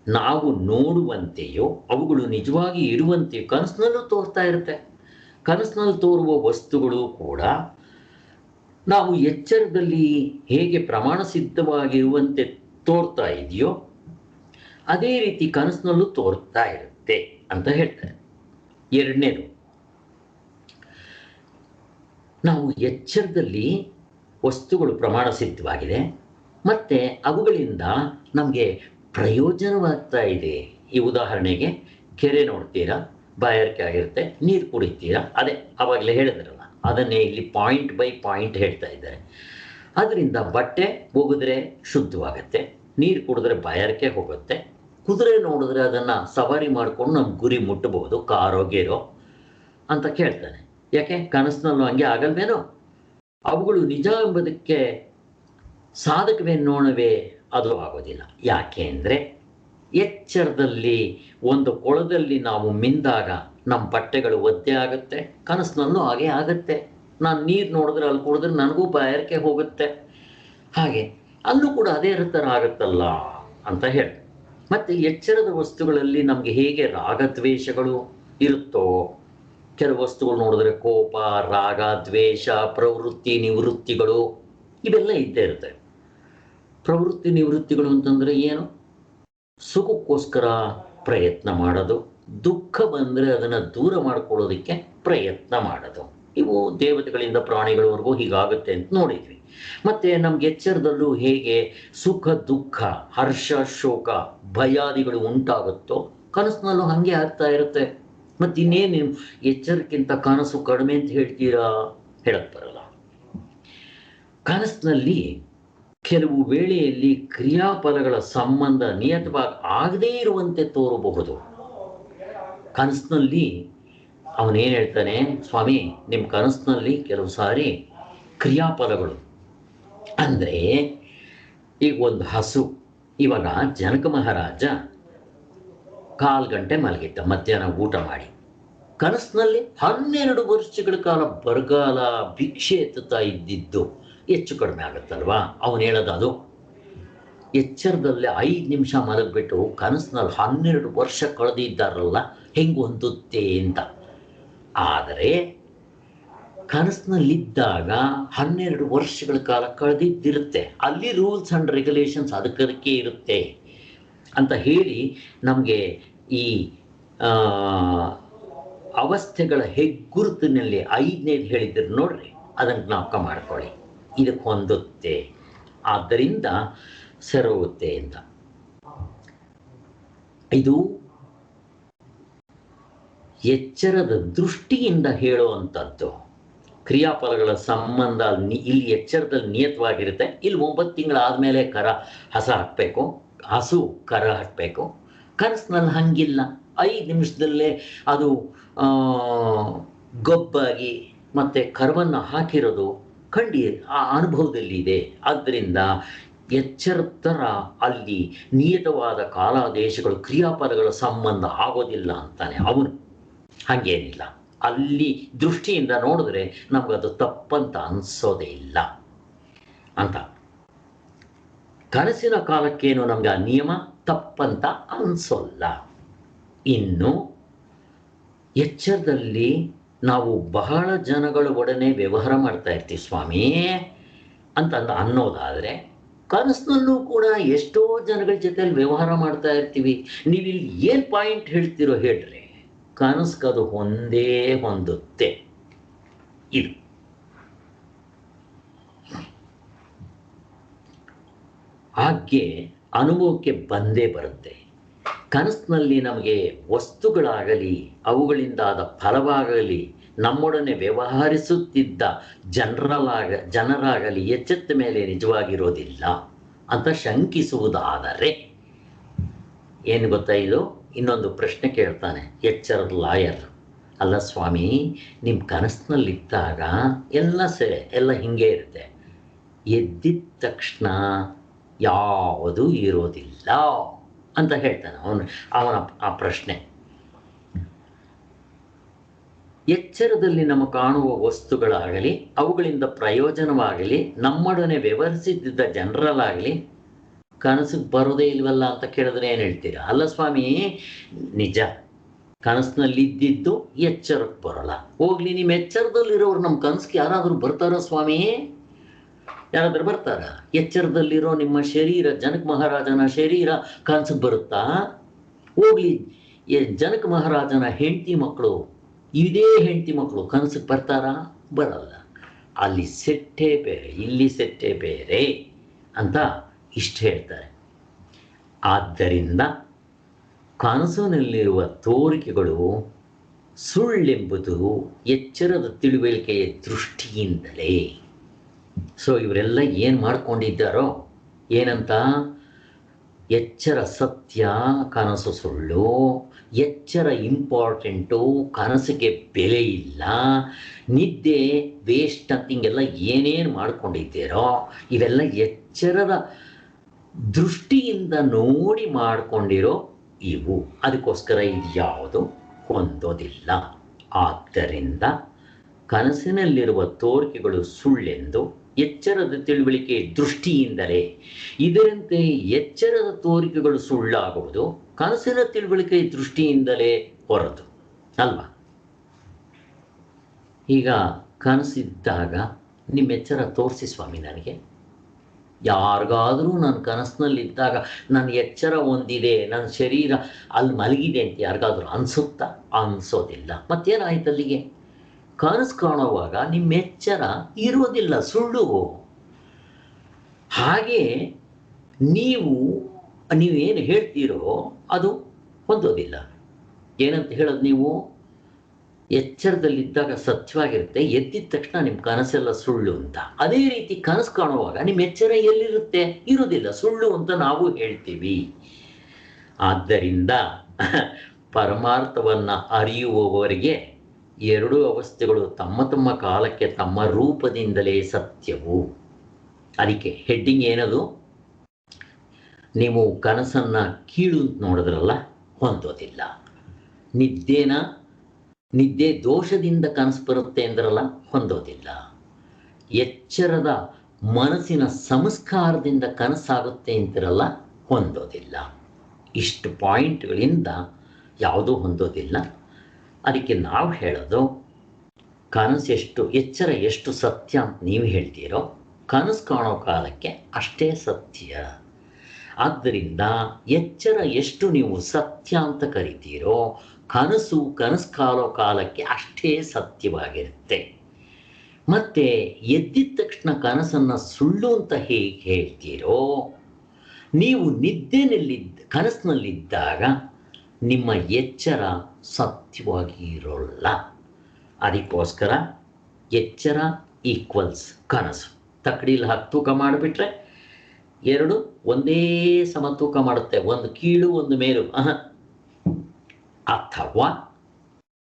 ನಾವು ನೋಡುವಂತೆಯೋ ಅವುಗಳು ನಿಜವಾಗಿ ಇರುವಂತೆಯೋ ಕನಸಿನಲ್ಲೂ ತೋರ್ತಾ ಇರುತ್ತೆ. ಕನಸಿನಲ್ಲಿ ತೋರುವ ವಸ್ತುಗಳು ಕೂಡ ನಾವು ಎಚ್ಚರದಲ್ಲಿ ಹೇಗೆ ಪ್ರಮಾಣ ಸಿದ್ಧವಾಗಿರುವಂತೆ ತೋರ್ತಾ ಇದೆಯೋ ಅದೇ ರೀತಿ ಕನಸಿನಲ್ಲೂ ತೋರ್ತಾ ಇರುತ್ತೆ ಅಂತ ಹೇಳ್ತಾರೆ. ಎರಡನೇದು, ನಾವು ಎಚ್ಚರದಲ್ಲಿ ವಸ್ತುಗಳು ಪ್ರಮಾಣ ಸಿದ್ಧವಾಗಿದೆ ಮತ್ತು ಅವುಗಳಿಂದ ನಮಗೆ ಪ್ರಯೋಜನವಾಗ್ತಾ ಇದೆ. ಈ ಉದಾಹರಣೆಗೆ ಕೆರೆ ನೋಡ್ತೀರಾ, ಬಾಯಾರಿಕೆ ಆಗಿರುತ್ತೆ, ನೀರು ಕುಡಿತೀರಾ, ಅದೇ ಆವಾಗಲೇ ಹೇಳಿದ್ರಲ್ಲ, ಅದನ್ನೇ ಇಲ್ಲಿ ಪಾಯಿಂಟ್ ಬೈ ಪಾಯಿಂಟ್ ಹೇಳ್ತಾ ಇದ್ದಾರೆ. ಅದರಿಂದ ಬಟ್ಟೆ ಒಗೆದ್ರೆ ಶುದ್ಧವಾಗುತ್ತೆ, ನೀರು ಕುಡಿದ್ರೆ ಬಾಯಾರಿಕೆ ಹೋಗುತ್ತೆ, ಕುದುರೆ ನೋಡಿದ್ರೆ ಅದನ್ನು ಸವಾರಿ ಮಾಡಿಕೊಂಡು ನಮ್ಮ ಗುರಿ ಮುಟ್ಟಬಹುದು, ಕಾರೋ ಗೇರೋ ಅಂತ ಕೇಳ್ತಾನೆ. ಯಾಕೆ? ಕನಸಿನಲ್ಲೂ ಹಂಗೆ ಆಗಲ್ವೇನೋ? ಅವುಗಳು ನಿಜ ಎಂಬುದಕ್ಕೆ ಸಾಧಕವೇನೋಣವೇ? ಅದು ಆಗೋದಿಲ್ಲ. ಯಾಕೆ ಅಂದರೆ ಎಚ್ಚರದಲ್ಲಿ ಒಂದು ಕೊಳದಲ್ಲಿ ನಾವು ಮಿಂದಾಗ ನಮ್ಮ ಬಟ್ಟೆಗಳು ಒದ್ದೆ ಆಗುತ್ತೆ, ಕನಸಿನಲ್ಲೂ ಹಾಗೆ ಆಗುತ್ತೆ. ನಾನು ನೀರು ನೋಡಿದ್ರೆ ಅಲ್ಲಿ ಕುಡಿದ್ರೆ ನನಗೂ ಬಾಯಾರಿಕೆ ಹೋಗುತ್ತೆ, ಹಾಗೆ ಅಲ್ಲೂ ಕೂಡ ಅದೇ ಥರ ಆಗುತ್ತಲ್ಲ ಅಂತ ಹೇಳಿ. ಮತ್ತು ಎಚ್ಚರದ ವಸ್ತುಗಳಲ್ಲಿ ನಮಗೆ ಹೇಗೆ ರಾಗದ್ವೇಷಗಳು ಇರುತ್ತೋ, ಕೆಲವು ವಸ್ತುಗಳು ನೋಡಿದ್ರೆ ಕೋಪ, ರಾಗ, ದ್ವೇಷ, ಪ್ರವೃತ್ತಿ, ನಿವೃತ್ತಿಗಳು ಇವೆಲ್ಲ ಇದ್ದೇ ಇರುತ್ತೆ. ಪ್ರವೃತ್ತಿ ನಿವೃತ್ತಿಗಳು ಅಂತಂದರೆ ಏನು? ಸುಖಕ್ಕೋಸ್ಕರ ಪ್ರಯತ್ನ ಮಾಡೋದು, ದುಃಖ ಬಂದರೆ ಅದನ್ನು ದೂರ ಮಾಡ್ಕೊಳ್ಳೋದಕ್ಕೆ ಪ್ರಯತ್ನ ಮಾಡೋದು. ಇವು ದೇವತೆಗಳಿಂದ ಪ್ರಾಣಿಗಳವರೆಗೂ ಹೀಗಾಗುತ್ತೆ ಅಂತ ನೋಡಿದ್ವಿ. ಮತ್ತು ನಮ್ಗೆ ಎಚ್ಚರದಲ್ಲೂ ಹೇಗೆ ಸುಖ, ದುಃಖ, ಹರ್ಷ, ಶೋಕ, ಭಯಾದಿಗಳು ಉಂಟಾಗುತ್ತೋ ಕನಸಿನಲ್ಲೂ ಹಾಗೆ ಆಗ್ತಾ ಇರುತ್ತೆ. ಮತ್ತು ಇನ್ನೇನು ಎಚ್ಚರಕ್ಕಿಂತ ಕನಸು ಕಡಿಮೆ ಅಂತ ಹೇಳ್ತೀರಾ? ಹೇಳಕ್ಕೆ ಬರಲ್ಲ. ಕನಸಿನಲ್ಲಿ ಕೆಲವು ವೇಳೆಯಲ್ಲಿ ಕ್ರಿಯಾಫಲಗಳ ಸಂಬಂಧ ನಿಯತವಾಗಿ ಆಗದೇ ಇರುವಂತೆ ತೋರಬಹುದು. ಕನಸಿನಲ್ಲಿ ಅವನೇನು ಹೇಳ್ತಾನೆ, ಸ್ವಾಮಿ ನಿಮ್ಮ ಕನಸಿನಲ್ಲಿ ಕೆಲವು ಸಾರಿ ಕ್ರಿಯಾಫಲಗಳು ಅಂದರೆ, ಈಗ ಒಂದು ಹಸು, ಇವಾಗ ಜನಕ ಮಹಾರಾಜ 1/4 ಗಂಟೆ ಮಲಗಿದ್ದ ಮಧ್ಯಾಹ್ನ ಊಟ ಮಾಡಿ. ಕನಸಿನಲ್ಲಿ 12 ವರ್ಷಗಳ ಕಾಲ ಬರಗಾಲ, ಭಿಕ್ಷೆ ಎತ್ತುತ್ತಾ ಇದ್ದಿದ್ದು ಹೆಚ್ಚು ಕಡಿಮೆ ಆಗುತ್ತಲ್ವಾ? ಅವನು ಹೇಳೋದು ಅದು. ಎಚ್ಚರದಲ್ಲಿ 5 ನಿಮಿಷ ಮಲಗಿಬಿಟ್ಟು ಕನಸಿನಲ್ಲಿ 12 ವರ್ಷ ಕಳೆದಿದ್ದಾರಲ್ಲ, ಹೆಂಗೆ ಹೊಂದುತ್ತೆ ಅಂತ. ಆದರೆ ಕನಸಿನಲ್ಲಿದ್ದಾಗ 12 ವರ್ಷಗಳ ಕಾಲ ಕಳೆದಿದ್ದಿರುತ್ತೆ, ಅಲ್ಲಿ ರೂಲ್ಸ್ ಆ್ಯಂಡ್ ರೆಗ್ಯುಲೇಷನ್ಸ್ ಅದಕ್ಕೆ ಇರುತ್ತೆ ಅಂತ ಹೇಳಿ ನಮಗೆ ಈ ಅವಸ್ಥೆಗಳ ಹೆಗ್ಗುರುತಿನಲ್ಲಿ 5ನೇದು ಹೇಳಿದ್ರು ನೋಡ್ರಿ, ಅದನ್ನು ಜ್ಞಾಪಕ ಮಾಡ್ಕೊಳ್ಳಿ. ಇದಕ್ಕೆ ಹೊಂದುತ್ತೆ, ಆದ್ದರಿಂದ ಸರೋಗುತ್ತೆ ಅಂತ. ಇದು ಎಚ್ಚರದ ದೃಷ್ಟಿಯಿಂದ ಹೇಳುವಂಥದ್ದು. ಕ್ರಿಯಾಫಲಗಳ ಸಂಬಂಧ ಇಲ್ಲಿ ಎಚ್ಚರದಲ್ಲಿ ನಿಯತವಾಗಿರುತ್ತೆ. ಇಲ್ಲಿ 9 ತಿಂಗಳಾದಮೇಲೆ ಹಸ ಹಾಕಬೇಕು, ಹಸು ಕರ ಹಾಕಬೇಕು. ಕನಸಿನಲ್ಲಿ ಹಂಗಿಲ್ಲ, 5 ನಿಮಿಷದಲ್ಲೇ ಅದು ಗೊಬ್ಬಾಗಿ ಮತ್ತು ಕರವನ್ನು ಹಾಕಿರೋದು ಆ ಅನುಭವದಲ್ಲಿ ಇದೆ. ಆದ್ದರಿಂದ ಎಚ್ಚರ ಅಲ್ಲಿ ನಿಯತವಾದ ಕಾಲಾದೇಶಗಳು ಕ್ರಿಯಾಪದಗಳ ಸಂಬಂಧ ಆಗೋದಿಲ್ಲ ಅಂತಾನೆ ಅವನು. ಹಾಗೇನಿಲ್ಲ, ಅಲ್ಲಿ ದೃಷ್ಟಿಯಿಂದ ನೋಡಿದ್ರೆ ನಮಗದು ತಪ್ಪಂತ ಅನಿಸೋದೇ ಇಲ್ಲ ಅಂತ. ಕನಸಿನ ಕಾಲಕ್ಕೇನು ನಮ್ಗೆ ಆ ನಿಯಮ ತಪ್ಪಂತ ಅನಿಸೋಲ್ಲ. ಇನ್ನು ಎಚ್ಚರದಲ್ಲಿ ನಾವು ಬಹಳ ಜನಗಳ ಒಡನೆ ವ್ಯವಹಾರ ಮಾಡ್ತಾ ಇರ್ತೀವಿ ಸ್ವಾಮಿ ಅಂತ ಅನ್ನೋದಾದರೆ, ಕನಸಿನಲ್ಲೂ ಕೂಡ ಎಷ್ಟೋ ಜನಗಳ ಜೊತೆಲಿ ವ್ಯವಹಾರ ಮಾಡ್ತಾ ಇರ್ತೀವಿ. ನೀವಿಲ್ಲಿ ಏನು ಪಾಯಿಂಟ್ ಹೇಳ್ತಿರೋ ಹೇಳ್ರಿ, ಕನಸ್ಗದು ಹೊಂದೇ ಹೊಂದುತ್ತೆ. ಇದು ಹಾಗೆ ಅನುಭವಕ್ಕೆ ಬಂದೇ ಬರುತ್ತೆ. ಕನಸಿನಲ್ಲಿ ನಮಗೆ ವಸ್ತುಗಳಾಗಲಿ ಅವುಗಳಿಂದಾದ ಫಲವಾಗಲಿ ನಮ್ಮೊಡನೆ ವ್ಯವಹರಿಸುತ್ತಿದ್ದ ಜನರಾಗಲಿ ಎಚ್ಚೆತ್ತ ಮೇಲೆ ನಿಜವಾಗಿರೋದಿಲ್ಲ ಅಂತ ಶಂಕಿಸುವುದಾದರೆ ಏನು ಗೊತ್ತಾ, ಇದು ಇನ್ನೊಂದು ಪ್ರಶ್ನೆ ಕೇಳ್ತಾನೆ ಎಚ್ಚರದ ಲಾಯರ್. ಅಲ್ಲ ಸ್ವಾಮಿ, ನಿಮ್ಮ ಕನಸಿನಲ್ಲಿದ್ದಾಗ ಎಲ್ಲ ಹಿಂಗೆ ಇರುತ್ತೆ, ಎದ್ದಿದ ತಕ್ಷಣ ಯಾವುದೂ ಇರೋದಿಲ್ಲ ಅಂತ ಹೇಳ್ತಾನೆ ಅವನ ಆ ಪ್ರಶ್ನೆ. ಎಚ್ಚರದಲ್ಲಿ ನಮ್ಮ ಕಾಣುವ ವಸ್ತುಗಳಾಗಲಿ ಅವುಗಳಿಂದ ಪ್ರಯೋಜನವಾಗಲಿ ನಮ್ಮೊಡನೆ ವ್ಯವಹರಿಸುತ್ತಿದ್ದ ಜನರಲ್ಲಾಗಲಿ ಕನಸಿಗೆ ಬರೋದೇ ಇಲ್ವಲ್ಲ ಅಂತ ಕೇಳಿದ್ರೆ ಏನು ಹೇಳ್ತೀರಾ? ಅಲ್ಲ ಸ್ವಾಮಿ, ನಿಜ, ಕನಸಿನಲ್ಲಿದ್ದಿದ್ದು ಎಚ್ಚರಕ್ಕೆ ಬರೋಲ್ಲ. ಹೋಗ್ಲಿ, ನಿಮ್ಮ ಎಚ್ಚರದಲ್ಲಿರೋರು ನಮ್ಮ ಕನಸಿಗೆ ಯಾರಾದರೂ ಬರ್ತಾರೋ ಸ್ವಾಮಿ? ಯಾರಾದ್ರೂ ಬರ್ತಾರ? ಎಚ್ಚರದಲ್ಲಿರೋ ನಿಮ್ಮ ಶರೀರ, ಜನಕ ಮಹಾರಾಜನ ಶರೀರ ಕನಸಿಗೆ ಬರುತ್ತಾ? ಹೋಗ್ಲಿ, ಜನಕ ಮಹಾರಾಜನ ಹೆಂಡತಿ ಮಕ್ಕಳು, ಇದೇ ಹೆಂಡತಿ ಮಕ್ಕಳು ಕನಸಿಗೆ ಬರ್ತಾರಾ? ಬರಲ್ಲ. ಅಲ್ಲಿ ಸೆಟ್ಟೇ ಬೇರೆ, ಇಲ್ಲಿ ಸೆಟ್ಟೇ ಬೇರೆ ಅಂತ ಇಷ್ಟು ಹೇಳ್ತಾರೆ. ಆದ್ದರಿಂದ ಕನಸಿನಲ್ಲಿರುವ ತೋರಿಕೆಗಳು ಸುಳ್ಳೆಂಬುದು ಎಚ್ಚರದ ತಿಳುವಳಿಕೆಯ ದೃಷ್ಟಿಯಿಂದಲೇ. ಸೊ ಇವರೆಲ್ಲ ಏನು ಮಾಡ್ಕೊಂಡಿದ್ದಾರೋ, ಏನಂತ, ಎಚ್ಚರ ಸತ್ಯ, ಕನಸು ಸುಳ್ಳು, ಎಚ್ಚರ ಇಂಪಾರ್ಟೆಂಟು, ಕನಸಿಗೆ ಬೆಲೆ ಇಲ್ಲ, ನಿದ್ದೆ ವೇಸ್ಟ್ ಅಂತ ಹಿಂಗೆಲ್ಲ ಏನೇನು ಮಾಡ್ಕೊಂಡಿದ್ದೀರೋ ಇವೆಲ್ಲ ಎಚ್ಚರದ ದೃಷ್ಟಿಯಿಂದ ನೋಡಿ ಮಾಡಿಕೊಂಡಿರೋ ಇವು. ಅದಕ್ಕೋಸ್ಕರ ಇದು ಯಾವುದು ಹೊಂದೋದಿಲ್ಲ. ಆದ್ದರಿಂದ ಕನಸಿನಲ್ಲಿರುವ ತೋರಿಕೆಗಳು ಸುಳ್ಳೆಂದು ಎಚ್ಚರದ ತಿಳುವಳಿಕೆ ದೃಷ್ಟಿಯಿಂದಲೇ. ಇದರಂತೆ ಎಚ್ಚರದ ತೋರಿಕೆಗಳು ಸುಳ್ಳಾಗುವುದು ಕನಸಿನ ತಿಳುವಳಿಕೆ ದೃಷ್ಟಿಯಿಂದಲೇ ಹೊರತು ಅಲ್ವಾ? ಈಗ ಕನಸಿದ್ದಾಗ ನಿಮ್ಮ ಎಚ್ಚರ ತೋರಿಸಿ ಸ್ವಾಮಿ ನನಗೆ. ಯಾರಿಗಾದರೂ ನನ್ನ ಕನಸಿನಲ್ಲಿದ್ದಾಗ ನನ್ನ ಎಚ್ಚರ ಹೊಂದಿದೆ, ನನ್ನ ಶರೀರ ಅಲ್ಲಿ ಮಲಗಿದೆ ಅಂತ ಯಾರಿಗಾದ್ರೂ ಅನಿಸುತ್ತಾ? ಅನಿಸೋದಿಲ್ಲ. ಮತ್ತೇನಾಯ್ತು ಅಲ್ಲಿಗೆ? ಕನಸು ಕಾಣುವಾಗ ನಿಮ್ಮ ಎಚ್ಚರ ಇರೋದಿಲ್ಲ, ಸುಳ್ಳು. ಹಾಗೆ ನೀವೇನು ಹೇಳ್ತೀರೋ ಅದು ಹೊಂದೋದಿಲ್ಲ. ಏನಂತ ಹೇಳೋದು ನೀವು? ಎಚ್ಚರದಲ್ಲಿದ್ದಾಗ ಸತ್ಯವಾಗಿರುತ್ತೆ, ಎದ್ದಿದ ತಕ್ಷಣ ನಿಮ್ಮ ಕನಸೆಲ್ಲ ಸುಳ್ಳು ಅಂತ. ಅದೇ ರೀತಿ ಕನಸು ಕಾಣುವಾಗ ನಿಮ್ಮ ಎಚ್ಚರ ಎಲ್ಲಿರುತ್ತೆ? ಇರೋದಿಲ್ಲ, ಸುಳ್ಳು ಅಂತ ನಾವು ಹೇಳ್ತೀವಿ. ಆದ್ದರಿಂದ ಪರಮಾರ್ಥವನ್ನು ಅರಿಯುವವರಿಗೆ ಎರಡೂ ಅವಸ್ಥೆಗಳು ತಮ್ಮ ತಮ್ಮ ಕಾಲಕ್ಕೆ ತಮ್ಮ ರೂಪದಿಂದಲೇ ಸತ್ಯವು. ಅದಕ್ಕೆ ಹೆಡ್ಡಿಂಗ್ ಏನದು? ನೀವು ಕನಸನ್ನು ಕೀಳು ಅಂತ ನೋಡಿದ್ರಲ್ಲ, ಹೊಂದೋದಿಲ್ಲ. ನಿದ್ದೆ ದೋಷದಿಂದ ಕನಸು ಬರುತ್ತೆ ಅಂದ್ರಲ್ಲ, ಹೊಂದೋದಿಲ್ಲ. ಎಚ್ಚರದ ಮನಸ್ಸಿನ ಸಂಸ್ಕಾರದಿಂದ ಕನಸಾಗುತ್ತೆ ಅಂತಿರಲ್ಲ, ಹೊಂದೋದಿಲ್ಲ. ಇಷ್ಟು ಪಾಯಿಂಟ್ಗಳಿಂದ ಯಾವುದೂ ಹೊಂದೋದಿಲ್ಲ. ಅದಕ್ಕೆ ನಾವು ಹೇಳೋದು, ಎಚ್ಚರ ಎಷ್ಟು ಸತ್ಯ ಅಂತ ನೀವು ಹೇಳ್ತೀರೋ, ಕನಸು ಕಾಣೋ ಕಾಲಕ್ಕೆ ಅಷ್ಟೇ ಸತ್ಯ. ಆದ್ದರಿಂದ ಎಚ್ಚರ ಎಷ್ಟು ನೀವು ಸತ್ಯ ಅಂತ ಕರಿತೀರೋ, ಕನಸು ಕಾಣೋ ಕಾಲಕ್ಕೆ ಅಷ್ಟೇ ಸತ್ಯವಾಗಿರುತ್ತೆ. ಮತ್ತು ಎದ್ದಿದ ತಕ್ಷಣ ಕನಸನ್ನು ಸುಳ್ಳು ಅಂತ ಹೇಗೆ ಹೇಳ್ತೀರೋ, ನೀವು ಕನಸಿನಲ್ಲಿದ್ದಾಗ ನಿಮ್ಮ ಎಚ್ಚರ ಸತ್ಯವಾಗಿ ಇರೋಲ್ಲ. ಅದಕ್ಕೋಸ್ಕರ ಎಚ್ಚರ ಈಕ್ವಲ್ಸ್ ಕನಸು. ತಕ್ಕಡಿಲಿ ಹಾಕಿ ತೂಕ ಮಾಡಿಬಿಟ್ರೆ ಎರಡು ಒಂದೇ ಸಮ ತೂಕ ಮಾಡುತ್ತೆ, ಒಂದು ಕೀಳು ಒಂದು ಮೇಲು. ಅಥವಾ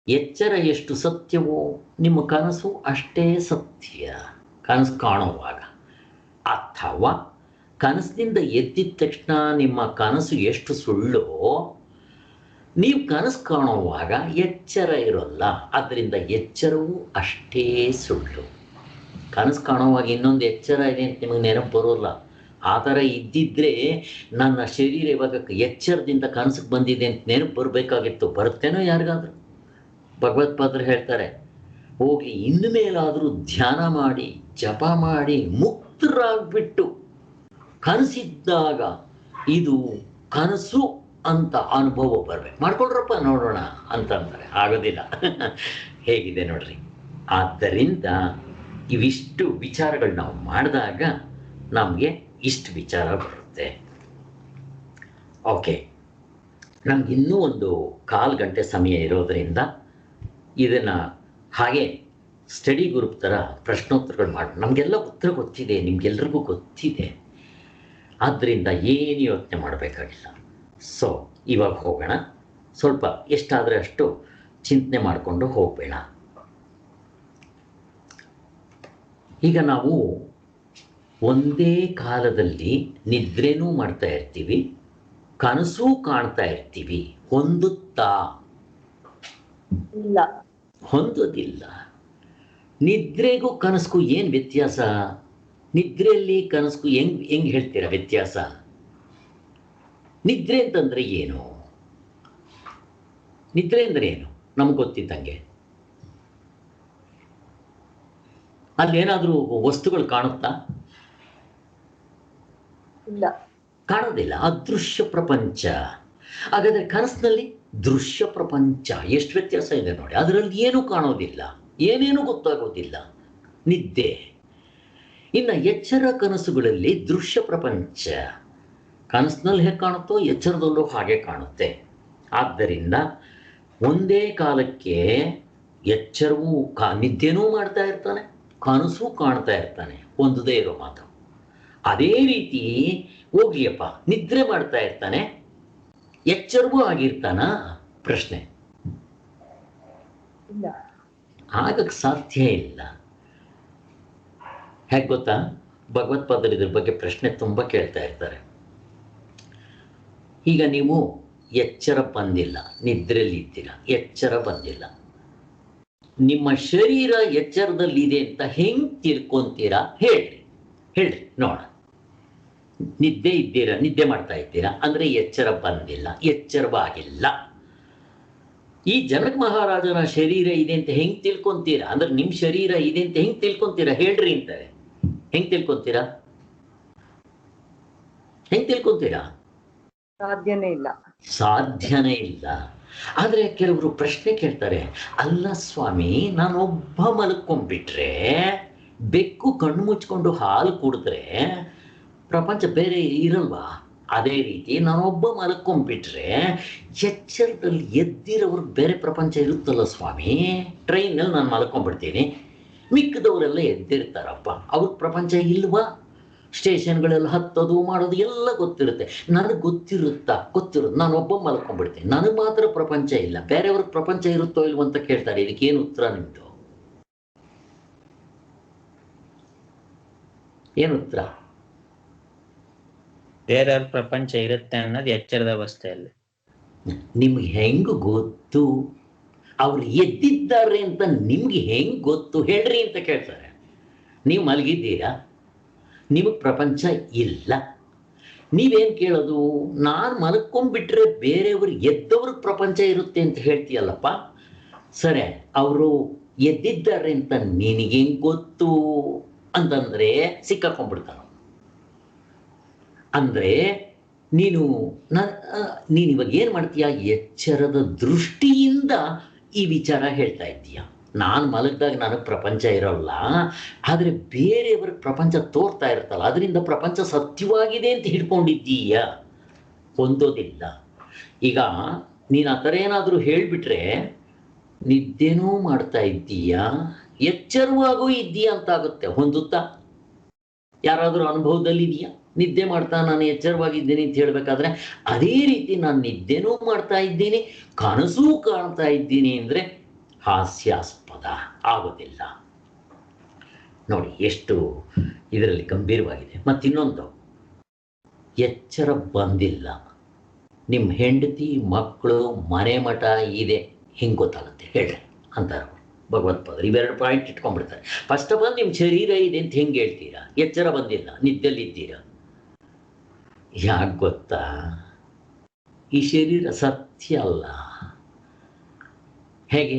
ಎಚ್ಚರ ಎಷ್ಟು ಸತ್ಯವೋ ನಿಮ್ಮ ಕನಸು ಅಷ್ಟೇ ಸತ್ಯ ಕನಸು ಕಾಣುವಾಗ. ಅಥವಾ ಕನಸಿನಿಂದ ಎದ್ದಿದ ತಕ್ಷಣ ನಿಮ್ಮ ಕನಸು ಎಷ್ಟು ಸುಳ್ಳೋ ನೀವು ಕನಸು ಕಾಣುವಾಗ ಎಚ್ಚರ ಇರೋಲ್ಲ, ಅದರಿಂದ ಎಚ್ಚರವೂ ಅಷ್ಟೇ ಸುಳ್ಳು. ಕನಸು ಕಾಣುವಾಗ ಇನ್ನೊಂದು ಎಚ್ಚರ ಇದೆ ಅಂತ ನಿಮಗೆ ನೆನಪು ಬರೋಲ್ಲ. ಆ ಥರ ಇದ್ದಿದ್ರೆ ನನ್ನ ಶರೀರ ಇವಾಗ ಎಚ್ಚರದಿಂದ ಕನಸಿಗೆ ಬಂದಿದೆ ಅಂತ ನೆನಪು ಬರಬೇಕಾಗಿತ್ತು. ಬರುತ್ತೇನೋ ಯಾರಿಗಾದ್ರೂ? ಭಗವತ್ಪಾದರು ಹೇಳ್ತಾರೆ, ಹೋಗಿ ಇನ್ನು ಮೇಲಾದರೂ ಧ್ಯಾನ ಮಾಡಿ ಜಪ ಮಾಡಿ ಮುಕ್ತರಾಗ್ಬಿಟ್ಟು ಕನಸಿದ್ದಾಗ ಇದು ಕನಸು ಅಂತ ಅನುಭವ ಬರಬೇಕು, ಮಾಡ್ಕೊಳ್ರಪ್ಪ ನೋಡೋಣ ಅಂತಂತಾರೆ. ಆಗೋದಿಲ್ಲ. ಹೇಗಿದೆ ನೋಡ್ರಿ. ಆದ್ದರಿಂದ ಇವಿಷ್ಟು ವಿಚಾರಗಳು ನಾವು ಮಾಡಿದಾಗ ನಮಗೆ ಇಷ್ಟು ವಿಚಾರ ಬರುತ್ತೆ. ಓಕೆ, ನಮ್ಗೆ ಇನ್ನೂ ಒಂದು 1/4 ಗಂಟೆ ಸಮಯ ಇರೋದರಿಂದ ಇದನ್ನು ಹಾಗೆ ಸ್ಟಡಿ ಗ್ರೂಪ್ ಥರ ಪ್ರಶ್ನೋತ್ತರಗಳು ಮಾಡಿ ನಮಗೆಲ್ಲ ಉತ್ತರ ಗೊತ್ತಿದೆ, ನಿಮಗೆಲ್ರಿಗೂ ಗೊತ್ತಿದೆ. ಆದ್ದರಿಂದ ಏನು ಯೋಚನೆ ಮಾಡಬೇಕಾಗಿಲ್ಲ. ಸೊ ಇವಾಗ ಹೋಗೋಣ. ಸ್ವಲ್ಪ ಎಷ್ಟಾದರೆ ಅಷ್ಟು ಚಿಂತನೆ ಮಾಡಿಕೊಂಡು ಹೋಗಬೇಡ. ಈಗ ನಾವು ಒಂದೇ ಕಾಲದಲ್ಲಿ ನಿದ್ರೆನೂ ಮಾಡ್ತಾ ಇರ್ತೀವಿ, ಕನಸೂ ಕಾಣ್ತಾ ಇರ್ತೀವಿ. ಹೊಂದುತ್ತಾ? ಇಲ್ಲ. ಹೊಂದೋದಿಲ್ಲ. ನಿದ್ರೆಗೂ ಕನಸಿಗೂ ಏನು ವ್ಯತ್ಯಾಸ? ನಿದ್ರೆಯಲ್ಲಿ ಕನಸಿಗೂ ಹೆಂಗ್ ಹೇಳ್ತೀರಾ ವ್ಯತ್ಯಾಸ? ನಿದ್ರೆ ಅಂತಂದ್ರೆ ಏನು? ನಿದ್ರೆ ಅಂದ್ರೆ ಏನು ನಮ್ಗೆ ಗೊತ್ತಿದ್ದಂಗೆ? ಅಲ್ಲೇನಾದ್ರೂ ವಸ್ತುಗಳು ಕಾಣುತ್ತಾ? ಇಲ್ಲ, ಕಾಣೋದಿಲ್ಲ. ಅದೃಶ್ಯ ಪ್ರಪಂಚ. ಹಾಗಾದ್ರೆ ಕನಸಿನಲ್ಲಿ ದೃಶ್ಯ ಪ್ರಪಂಚ. ಎಷ್ಟು ವ್ಯತ್ಯಾಸ ಇದೆ ನೋಡಿ. ಅದರಲ್ಲಿ ಏನೂ ಕಾಣೋದಿಲ್ಲ, ಏನೇನೂ ಗೊತ್ತಾಗೋದಿಲ್ಲ. ನಿದ್ದೆ. ಇನ್ನು ಎಚ್ಚರ ಕನಸುಗಳಲ್ಲಿ ದೃಶ್ಯ ಪ್ರಪಂಚ. ಕನಸಿನಲ್ಲಿ ಹೇಗೆ ಕಾಣುತ್ತೋ ಎಚ್ಚರದಲ್ಲೂ ಹಾಗೆ ಕಾಣುತ್ತೆ. ಆದ್ದರಿಂದ ಒಂದೇ ಕಾಲಕ್ಕೆ ಎಚ್ಚರವೂ ನಿದ್ದೆನೂ ಮಾಡ್ತಾ ಇರ್ತಾನೆ, ಕನಸು ಕಾಣ್ತಾ ಇರ್ತಾನೆ. ಒಂದೇ ಇರೋ ಮಾತು. ಅದೇ ರೀತಿ ಹೋಗ್ಲಿಯಪ್ಪ, ನಿದ್ರೆ ಮಾಡ್ತಾ ಇರ್ತಾನೆ, ಎಚ್ಚರವೂ ಆಗಿರ್ತಾನ? ಪ್ರಶ್ನೆ. ಇಲ್ಲ, ಆಗಕ್ಕೆ ಸಾಧ್ಯ ಇಲ್ಲ. ಹೇಗೆ ಗೊತ್ತಾ? ಭಗವತ್ಪಾದರು ಇದ್ರ ಬಗ್ಗೆ ಪ್ರಶ್ನೆ ತುಂಬ ಕೇಳ್ತಾ ಇರ್ತಾರೆ. ಈಗ ನೀವು ಎಚ್ಚರ ಬಂದಿಲ್ಲ, ನಿದ್ರೆಯಲ್ಲಿ ಇದ್ದೀರಾ, ಎಚ್ಚರ ಬಂದಿಲ್ಲ. ನಿಮ್ಮ ಶರೀರ ಎಚ್ಚರದಲ್ಲಿದೆ ಅಂತ ಹೆಂಗ್ ತಿಳ್ಕೊಂತೀರಾ? ಹೇಳ್ರಿ ನೋಡ. ನಿದ್ದೆ ಇದ್ದೀರಾ, ನಿದ್ದೆ ಮಾಡ್ತಾ ಇದ್ದೀರಾ ಅಂದ್ರೆ ಎಚ್ಚರ ಬಂದಿಲ್ಲ, ಎಚ್ಚರವಾಗಿಲ್ಲ. ಈ ಜನಕ ಮಹಾರಾಜನ ಶರೀರ ಇದೆ ಅಂತ ಹೆಂಗ್ ತಿಳ್ಕೊಂತೀರಾ? ಅಂದ್ರೆ ನಿಮ್ ಶರೀರ ಇದೆ ಅಂತ ಹೆಂಗ್ ತಿಳ್ಕೊಂತೀರಾ? ಹೇಳ್ರಿ ಅಂತಾರೆ. ಹೆಂಗ್ ತಿಳ್ಕೊಂತೀರಾ? ಹೆಂಗ್ ತಿಳ್ಕೊಂತೀರಾ? ಸಾಧ್ಯನೇ ಇಲ್ಲ. ಸಾಧ್ಯನೇ ಇಲ್ಲ. ಆದ್ರೆ ಕೆಲವರು ಪ್ರಶ್ನೆ ಕೇಳ್ತಾರೆ, ಅಲ್ಲ ಸ್ವಾಮಿ, ನಾನೊಬ್ಬ ಮಲ್ಕೊಂಡ್ಬಿಟ್ರೆ, ಬೆಕ್ಕು ಕಣ್ಣು ಮುಚ್ಕೊಂಡು ಹಾಲು ಕುಡಿದ್ರೆ ಪ್ರಪಂಚ ಬೇರೆ ಇರಲ್ವಾ? ಅದೇ ರೀತಿ ನಾನೊಬ್ಬ ಮಲ್ಕೊಂಡ್ಬಿಟ್ರೆ ಎಚ್ಚರದಲ್ಲಿ ಎದ್ದಿರೋವ್ರಿಗೆ ಬೇರೆ ಪ್ರಪಂಚ ಇರುತ್ತಲ್ಲ ಸ್ವಾಮಿ. ಟ್ರೈನಲ್ಲಿ ನಾನು ಮಲ್ಕೊಂಡ್ಬಿಡ್ತೀನಿ, ಮಿಕ್ಕದವರೆಲ್ಲ ಎದ್ದಿರ್ತಾರಪ್ಪ, ಅವ್ರ ಪ್ರಪಂಚ ಇಲ್ವಾ? ಸ್ಟೇಷನ್ಗಳೆಲ್ಲ ಹತ್ತೋದು ಮಾಡೋದು ಎಲ್ಲ ಗೊತ್ತಿರುತ್ತೆ. ನನಗೆ ಗೊತ್ತಿರುತ್ತೆ. ನಾನೊಬ್ಬ ಮಲ್ಕೊಂಡ್ಬಿಡ್ತೀನಿ, ನನಗೆ ಮಾತ್ರ ಪ್ರಪಂಚ ಇಲ್ಲ, ಬೇರೆಯವ್ರಿಗೆ ಪ್ರಪಂಚ ಇರುತ್ತೋ ಇಲ್ವೋ ಅಂತ ಕೇಳ್ತಾರೆ. ಇದಕ್ಕೇನು ಉತ್ತರ ನಿಮ್ದು? ಏನು ಉತ್ತರ? ಬೇರೆಯವ್ರ ಪ್ರಪಂಚ ಇರುತ್ತೆ ಅನ್ನೋದು ಎಚ್ಚರದ ಅವಸ್ಥೆಯಲ್ಲಿ. ನಿಮ್ಗೆ ಹೆಂಗ್ ಗೊತ್ತು? ಅವ್ರು ಎದ್ದಿದ್ದಾರೆ ಅಂತ ನಿಮ್ಗೆ ಹೆಂಗ್ ಗೊತ್ತು? ಹೇಳ್ರಿ ಅಂತ ಕೇಳ್ತಾರೆ. ನೀವು ಮಲಗಿದ್ದೀರಾ, ನಿಮಗೆ ಪ್ರಪಂಚ ಇಲ್ಲ. ನೀವೇನು ಕೇಳೋದು? ನಾನು ಮಲ್ಕೊಂಡ್ಬಿಟ್ರೆ ಬೇರೆಯವ್ರಿಗೆ ಎದ್ದವ್ರಿಗೆ ಪ್ರಪಂಚ ಇರುತ್ತೆ ಅಂತ ಹೇಳ್ತೀಯಲ್ಲಪ್ಪ. ಸರಿ, ಅವರು ಎದ್ದಿದ್ದಾರೆ ಅಂತ ನಿನಗೇನು ಗೊತ್ತು ಅಂತಂದರೆ ಸಿಕ್ಕಾಕೊಂಡ್ಬಿಡ್ತಾನೆ. ಅಂದರೆ ನೀನು ಇವಾಗ ಏನು ಮಾಡ್ತೀಯ? ಎಚ್ಚರದ ದೃಷ್ಟಿಯಿಂದ ಈ ವಿಚಾರ ಹೇಳ್ತಾ ಇದ್ದೀಯ. ನಾನು ಮಲಗಿದಾಗ ನನಗೆ ಪ್ರಪಂಚ ಇರೋಲ್ಲ, ಆದರೆ ಬೇರೆಯವ್ರಿಗೆ ಪ್ರಪಂಚ ತೋರ್ತಾ ಇರ್ತಲ್ಲ, ಅದರಿಂದ ಪ್ರಪಂಚ ಸತ್ಯವಾಗಿದೆ ಅಂತ ಹಿಡ್ಕೊಂಡಿದ್ದೀಯ. ಹೊಂದೋದಿಲ್ಲ. ಈಗ ನೀನು ಆ ಥರ ಏನಾದರೂ ಹೇಳಿಬಿಟ್ರೆ ನಿದ್ದೆನೂ ಮಾಡ್ತಾ ಇದ್ದೀಯಾ, ಎಚ್ಚರವಾಗೂ ಇದ್ದೀಯಾ ಅಂತಾಗುತ್ತೆ. ಹೊಂದುತ್ತಾ? ಯಾರಾದರೂ ಅನುಭವದಲ್ಲಿ ಇದೆಯಾ? ನಿದ್ದೆ ಮಾಡ್ತಾ ನಾನು ಎಚ್ಚರವಾಗಿದ್ದೀನಿ ಅಂತ ಹೇಳ್ಬೇಕಾದ್ರೆ ಅದೇ ರೀತಿ ನಾನು ನಿದ್ದೆನೂ ಮಾಡ್ತಾ ಇದ್ದೀನಿ, ಕನಸೂ ಕಾಣ್ತಾ ಇದ್ದೀನಿ ಅಂದರೆ ಹಾಸ್ಯಾಸ್ಪದ ಆಗೋದಿಲ್ಲ. ನೋಡಿ ಎಷ್ಟು ಇದರಲ್ಲಿ ಗಂಭೀರವಾಗಿದೆ. ಮತ್ತಿನ್ನೊಂದು, ಎಚ್ಚರ ಬಂದಿಲ್ಲ, ನಿಮ್ಮ ಹೆಂಡತಿ ಮಕ್ಕಳು ಮನೆ ಮಠ ಇದೆ, ಹಿಂಗೆ ಗೊತ್ತಾಗುತ್ತೆ ಹೇಳ್ರಿ ಅಂತಾರೆ ಭಗವತ್ಪಾದರು. ಇವೆರಡು ಪಾಯಿಂಟ್ ಇಟ್ಕೊಂಡ್ಬಿಡ್ತಾರೆ. ಫಸ್ಟ್ ಆಫ್ ಆಲ್ ನಿಮ್ಮ ಶರೀರ ಇದೆ ಅಂತ ಹೆಂಗೆ ಹೇಳ್ತೀರಾ? ಎಚ್ಚರ ಬಂದಿಲ್ಲ, ನಿದ್ದೆಲ್ಲಿದ್ದೀರಾ. ಯಾಕೆ ಗೊತ್ತಾ? ಈ ಶರೀರ ಸತ್ಯ ಅಲ್ಲ. ಹೇಗೆ?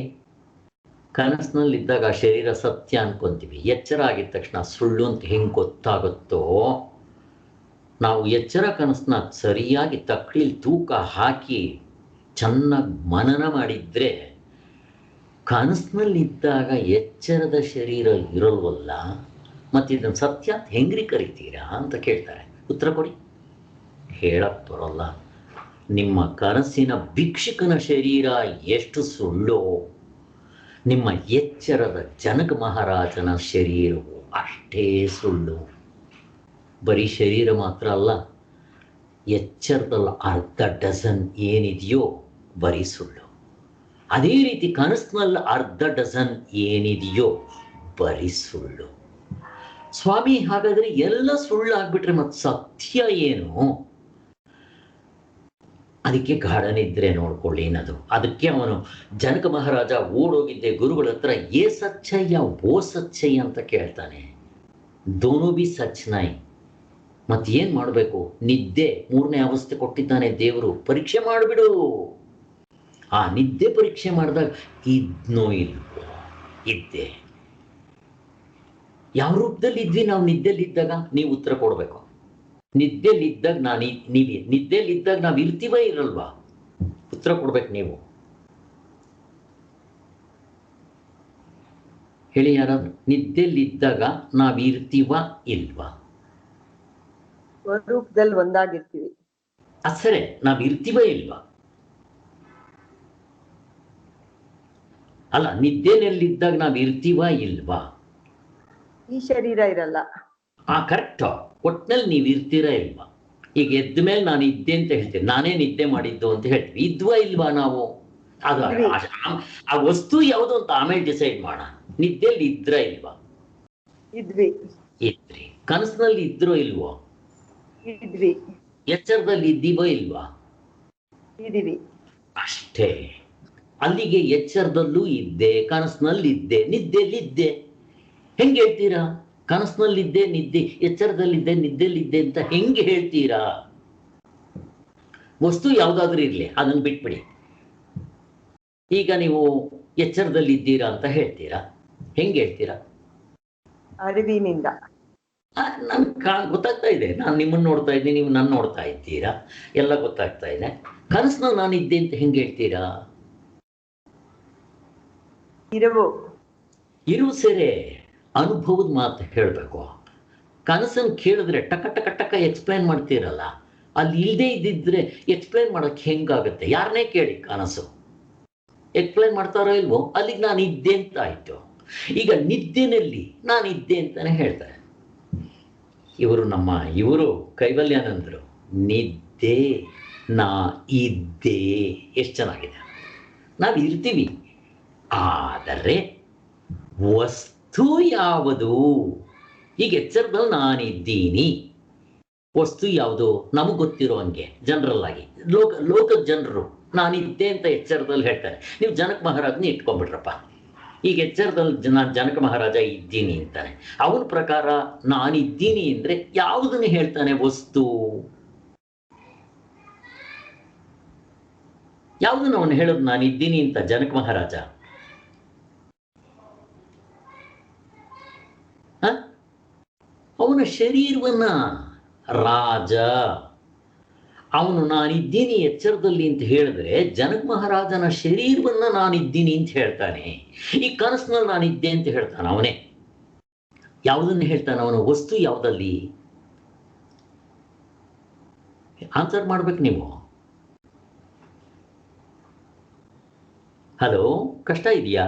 ಕನಸಿನಲ್ಲಿದ್ದಾಗ ಆ ಶರೀರ ಸತ್ಯ ಅನ್ಕೊಂತೀವಿ, ಎಚ್ಚರ ಆಗಿದ ತಕ್ಷಣ ಸುಳ್ಳು ಅಂತ ಹೆಂಗೆ ಗೊತ್ತಾಗುತ್ತೋ, ನಾವು ಎಚ್ಚರ ಕನಸನ್ನ ಸರಿಯಾಗಿ ತಕ್ಕಡಿಲಿ ತೂಕ ಹಾಕಿ ಚೆನ್ನಾಗಿ ಮನನ ಮಾಡಿದ್ರೆ ಕನಸಿನಲ್ಲಿದ್ದಾಗ ಎಚ್ಚರದ ಶರೀರ ಇರೋಲ್ವಲ್ಲ, ಮತ್ತು ಇದನ್ನು ಸತ್ಯ ಅಂತ ಹೆಂಗ್ರಿ ಕರಿತೀರಾ ಅಂತ ಕೇಳ್ತಾರೆ. ಉತ್ತರ ಕೊಡಿ. ಹೇಳಕ್ ಬರೋಲ್ಲ. ನಿಮ್ಮ ಕನಸಿನ ಭಿಕ್ಷುಕನ ಶರೀರ ಎಷ್ಟು ಸುಳ್ಳು, ನಿಮ್ಮ ಎಚ್ಚರದ ಜನಕ ಮಹಾರಾಜನ ಶರೀರವು ಅಷ್ಟೇ ಸುಳ್ಳು. ಬರೀ ಶರೀರ ಮಾತ್ರ ಅಲ್ಲ, ಎಚ್ಚರದಲ್ಲಿ ಅರ್ಧ ಡಜನ್ ಏನಿದೆಯೋ ಬರೀ ಸುಳ್ಳು. ಅದೇ ರೀತಿ ಕನಸಿನಲ್ಲಿ ಅರ್ಧ ಡಜನ್ ಏನಿದೆಯೋ ಬರೀ ಸುಳ್ಳು. ಸ್ವಾಮಿ, ಹಾಗಾದ್ರೆ ಎಲ್ಲ ಸುಳ್ಳು ಆಗ್ಬಿಟ್ರೆ ಮತ್ತೆ ಸತ್ಯ ಏನು? ಅದಕ್ಕೆ ಗಾಢ ನಿದ್ರೆ ನೋಡ್ಕೊಳ್ಳಿ ಅನ್ನೋದು. ಅದಕ್ಕೆ ಅವನು ಜನಕ ಮಹಾರಾಜ ಓಡೋಗಿದ್ದೆ ಗುರುಗಳ ಹತ್ರ, ಏ ಸಚ್ಚಯ್ಯ ಓ ಸಚ್ಚಯ್ಯ ಅಂತ ಕೇಳ್ತಾನೆ. ದೋನೋ ಬಿ ಸಚ್ ನಾಯಿ. ಮತ್ತೇನು ಮಾಡಬೇಕು? ನಿದ್ದೆ ಮೂರನೇ ಅವಸ್ಥೆ ಕೊಟ್ಟಿದ್ದಾನೆ ದೇವರು, ಪರೀಕ್ಷೆ ಮಾಡಿಬಿಡು. ಆ ನಿದ್ದೆ ಪರೀಕ್ಷೆ ಮಾಡಿದಾಗ ಇದ್ನೋ ಇಲ್ವೋ? ಇದ್ದೆ. ಯಾವ ರೂಪದಲ್ಲಿ ಇದ್ವಿ ನಾವು ನಿದ್ದೆಲಿದ್ದಾಗ? ನೀವು ಉತ್ತರ ಕೊಡಬೇಕು. ನಿದ್ದೆಲಿದ್ದಾಗ ನಿದ್ದೆಲಿದ್ದಾಗ ನಾವು ಇರ್ತೀವ ಇರಲ್ವಾ? ಉತ್ತರ ಕೊಡ್ಬೇಕು ನೀವು. ಹೇಳಿ ಯಾರಾದ್ರು. ನಿದ್ದೆಲಿದ್ದಾಗ ನಾವು ಇರ್ತೀವ ಇಲ್ವಾ? ಸ್ವರೂಪದಲ್ಲಿ ಒಂದಾಗಿರ್ತೀವಿ. ಸರಿ, ನಾವು ಇರ್ತೀವ ಇಲ್ವಾ? ಅಲ್ಲ, ನಿದ್ದೆನಲ್ಲಿದ್ದಾಗ ನಾವು ಇರ್ತೀವ ಇಲ್ವಾ? ಈ ಶರೀರ ಇರಲ್ಲ. ಕರೆಕ್ಟ್. ಒಟ್ನಲ್ಲಿ ನೀವು ಇರ್ತೀರಾ ಇಲ್ವಾ? ಈಗ ಎದ್ದ ಮೇಲೆ ನಾನು ಇದ್ದೆ ಅಂತ ಹೇಳ್ತೀನಿ, ನಾನೇ ನಿದ್ದೆ ಮಾಡಿದ್ದು ಅಂತ ಹೇಳ್ತೀವಿ. ಇದ್ವಾ ಇಲ್ವಾ ನಾವು? ಅದು ಆ ವಸ್ತು ಯಾವುದು ಅಂತ ಆಮೇಲೆ ಡಿಸೈಡ್ ಮಾಡೋಣ. ನಿದ್ದೆಯಲ್ಲಿ ಇದ್ರ ಇಲ್ವಾ? ಇದ್ವಿ. ಇದ್ರಿ. ಕನಸಿನಲ್ಲಿ ಇದ್ರೋ ಇಲ್ವೋ? ಇದ್ವಿ. ಎಚ್ಚರದಲ್ಲಿ ಇದ್ದೀವೋ ಇಲ್ವಾ? ಇದೀವಿ. ಅಷ್ಟೇ. ಅಲ್ಲಿಗೆ ಎಚ್ಚರದಲ್ಲೂ ಇದ್ದೆ, ಕನಸಿನಲ್ಲಿ ಇದ್ದೆ, ನಿದ್ದೆಲಿದ್ದೆ. ಹೆಂಗೆ ಹೇಳ್ತೀರಾ? ಕನಸಿನಲ್ಲಿದ್ದೆ, ನಿದ್ದೆ, ಎಚ್ಚರದಲ್ಲಿದ್ದೆ, ನಿದ್ದೆಲಿದ್ದೆ ಅಂತ ಹೆಂಗೆ ಹೇಳ್ತೀರಾ? ವಸ್ತು ಯಾವುದಾದ್ರೂ ಇರಲಿ, ಅದನ್ನು ಬಿಟ್ಬಿಡಿ. ಈಗ ನೀವು ಎಚ್ಚರದಲ್ಲಿದ್ದೀರಾ ಅಂತ ಹೇಳ್ತೀರಾ, ಹೆಂಗೆ ಹೇಳ್ತೀರಾ? ಅರಿವಿನಿಂದ. ನನ್ಗೆ ಗೊತ್ತಾಗ್ತಾ ಇದೆ, ನಾನು ನಿಮ್ಮನ್ನು ನೋಡ್ತಾ ಇದ್ದೀನಿ, ನೀವು ನನ್ನ ನೋಡ್ತಾ ಇದ್ದೀರಾ, ಎಲ್ಲ ಗೊತ್ತಾಗ್ತಾ ಇದೆ. ಕನಸಿನಲ್ಲಿ ನಾನಿದ್ದೆ ಅಂತ ಹೆಂಗೆ ಹೇಳ್ತೀರಾ? ಇರು ಸೇರೆ ಅನುಭವದ ಮಾತು ಹೇಳಬೇಕು. ಕನಸನ್ನು ಕೇಳಿದ್ರೆ ಟಕ ಟಕ ಟಕ ಎಕ್ಸ್ಪ್ಲೈನ್ ಮಾಡ್ತೀರಲ್ಲ, ಅಲ್ಲಿ ಇಲ್ಲದೆ ಇದ್ದಿದ್ರೆ ಎಕ್ಸ್ಪ್ಲೈನ್ ಮಾಡೋಕ್ಕೆ ಹೆಂಗಾಗುತ್ತೆ? ಯಾರನ್ನೇ ಕೇಳಿ, ಕನಸು ಎಕ್ಸ್ಪ್ಲೈನ್ ಮಾಡ್ತಾರೋ ಇಲ್ವೋ? ಅಲ್ಲಿಗೆ ನಾನು ಇದ್ದೆ ಅಂತ ಆಯ್ತು. ಈಗ ನಿದ್ದೆನಲ್ಲಿ ನಾನಿದ್ದೆ ಅಂತಾನೆ ಹೇಳ್ತಾರೆ ಇವರು ಕೈವಲ್ಯಾನಂದರು. ನಿದ್ದೆ ನಾ ಇದ್ದೆ. ಎಷ್ಟು ಚೆನ್ನಾಗಿದೆ. ನಾವು ಇರ್ತೀವಿ, ಆದರೆ ವಸ್ತು ಯಾವುದು? ಈಗ ಎಚ್ಚರದಲ್ಲಿ ನಾನಿದ್ದೀನಿ, ವಸ್ತು ಯಾವುದು? ನಮಗೆ ಗೊತ್ತಿರೋ ಹಂಗೆ ಜನರಲ್ ಆಗಿ ಲೋಕದ ಜನರು ನಾನಿದ್ದೆ ಅಂತ ಎಚ್ಚರದಲ್ಲಿ ಹೇಳ್ತಾರೆ. ನೀವು ಜನಕ ಮಹಾರಾಜನ ಇಟ್ಕೊಂಡ್ಬಿಟ್ರಪ್ಪ. ಈಗ ಎಚ್ಚರದಲ್ಲಿ ನಾನು ಜನಕ ಮಹಾರಾಜ ಇದ್ದೀನಿ ಅಂತಾನೆ. ಅವನ ಪ್ರಕಾರ ನಾನಿದ್ದೀನಿ ಅಂದ್ರೆ ಯಾವುದನ್ನು ಹೇಳ್ತಾನೆ? ವಸ್ತು ಯಾವುದನ್ನು ಅವನು ಹೇಳೋದು ನಾನಿದ್ದೀನಿ ಅಂತ ಜನಕ ಮಹಾರಾಜ? ಅವನ ಶರೀರವನ್ನ ರಾಜ ಅವನು ನಾನಿದ್ದೀನಿ ಎಚ್ಚರದಲ್ಲಿ ಅಂತ ಹೇಳಿದ್ರೆ ಜನಕ ಮಹಾರಾಜನ ಶರೀರವನ್ನ ನಾನಿದ್ದೀನಿ ಅಂತ ಹೇಳ್ತಾನೆ. ಈ ಕನಸಿನಲ್ಲಿ ನಾನಿದ್ದೆ ಅಂತ ಹೇಳ್ತಾನೆ ಅವನೇ. ಯಾವುದನ್ನು ಹೇಳ್ತಾನೆ ಅವನು? ವಸ್ತು ಯಾವುದಲ್ಲಿ? ಆನ್ಸರ್ ಮಾಡ್ಬೇಕು ನೀವು. ಹಲೋ, ಕಷ್ಟ ಇದೆಯಾ?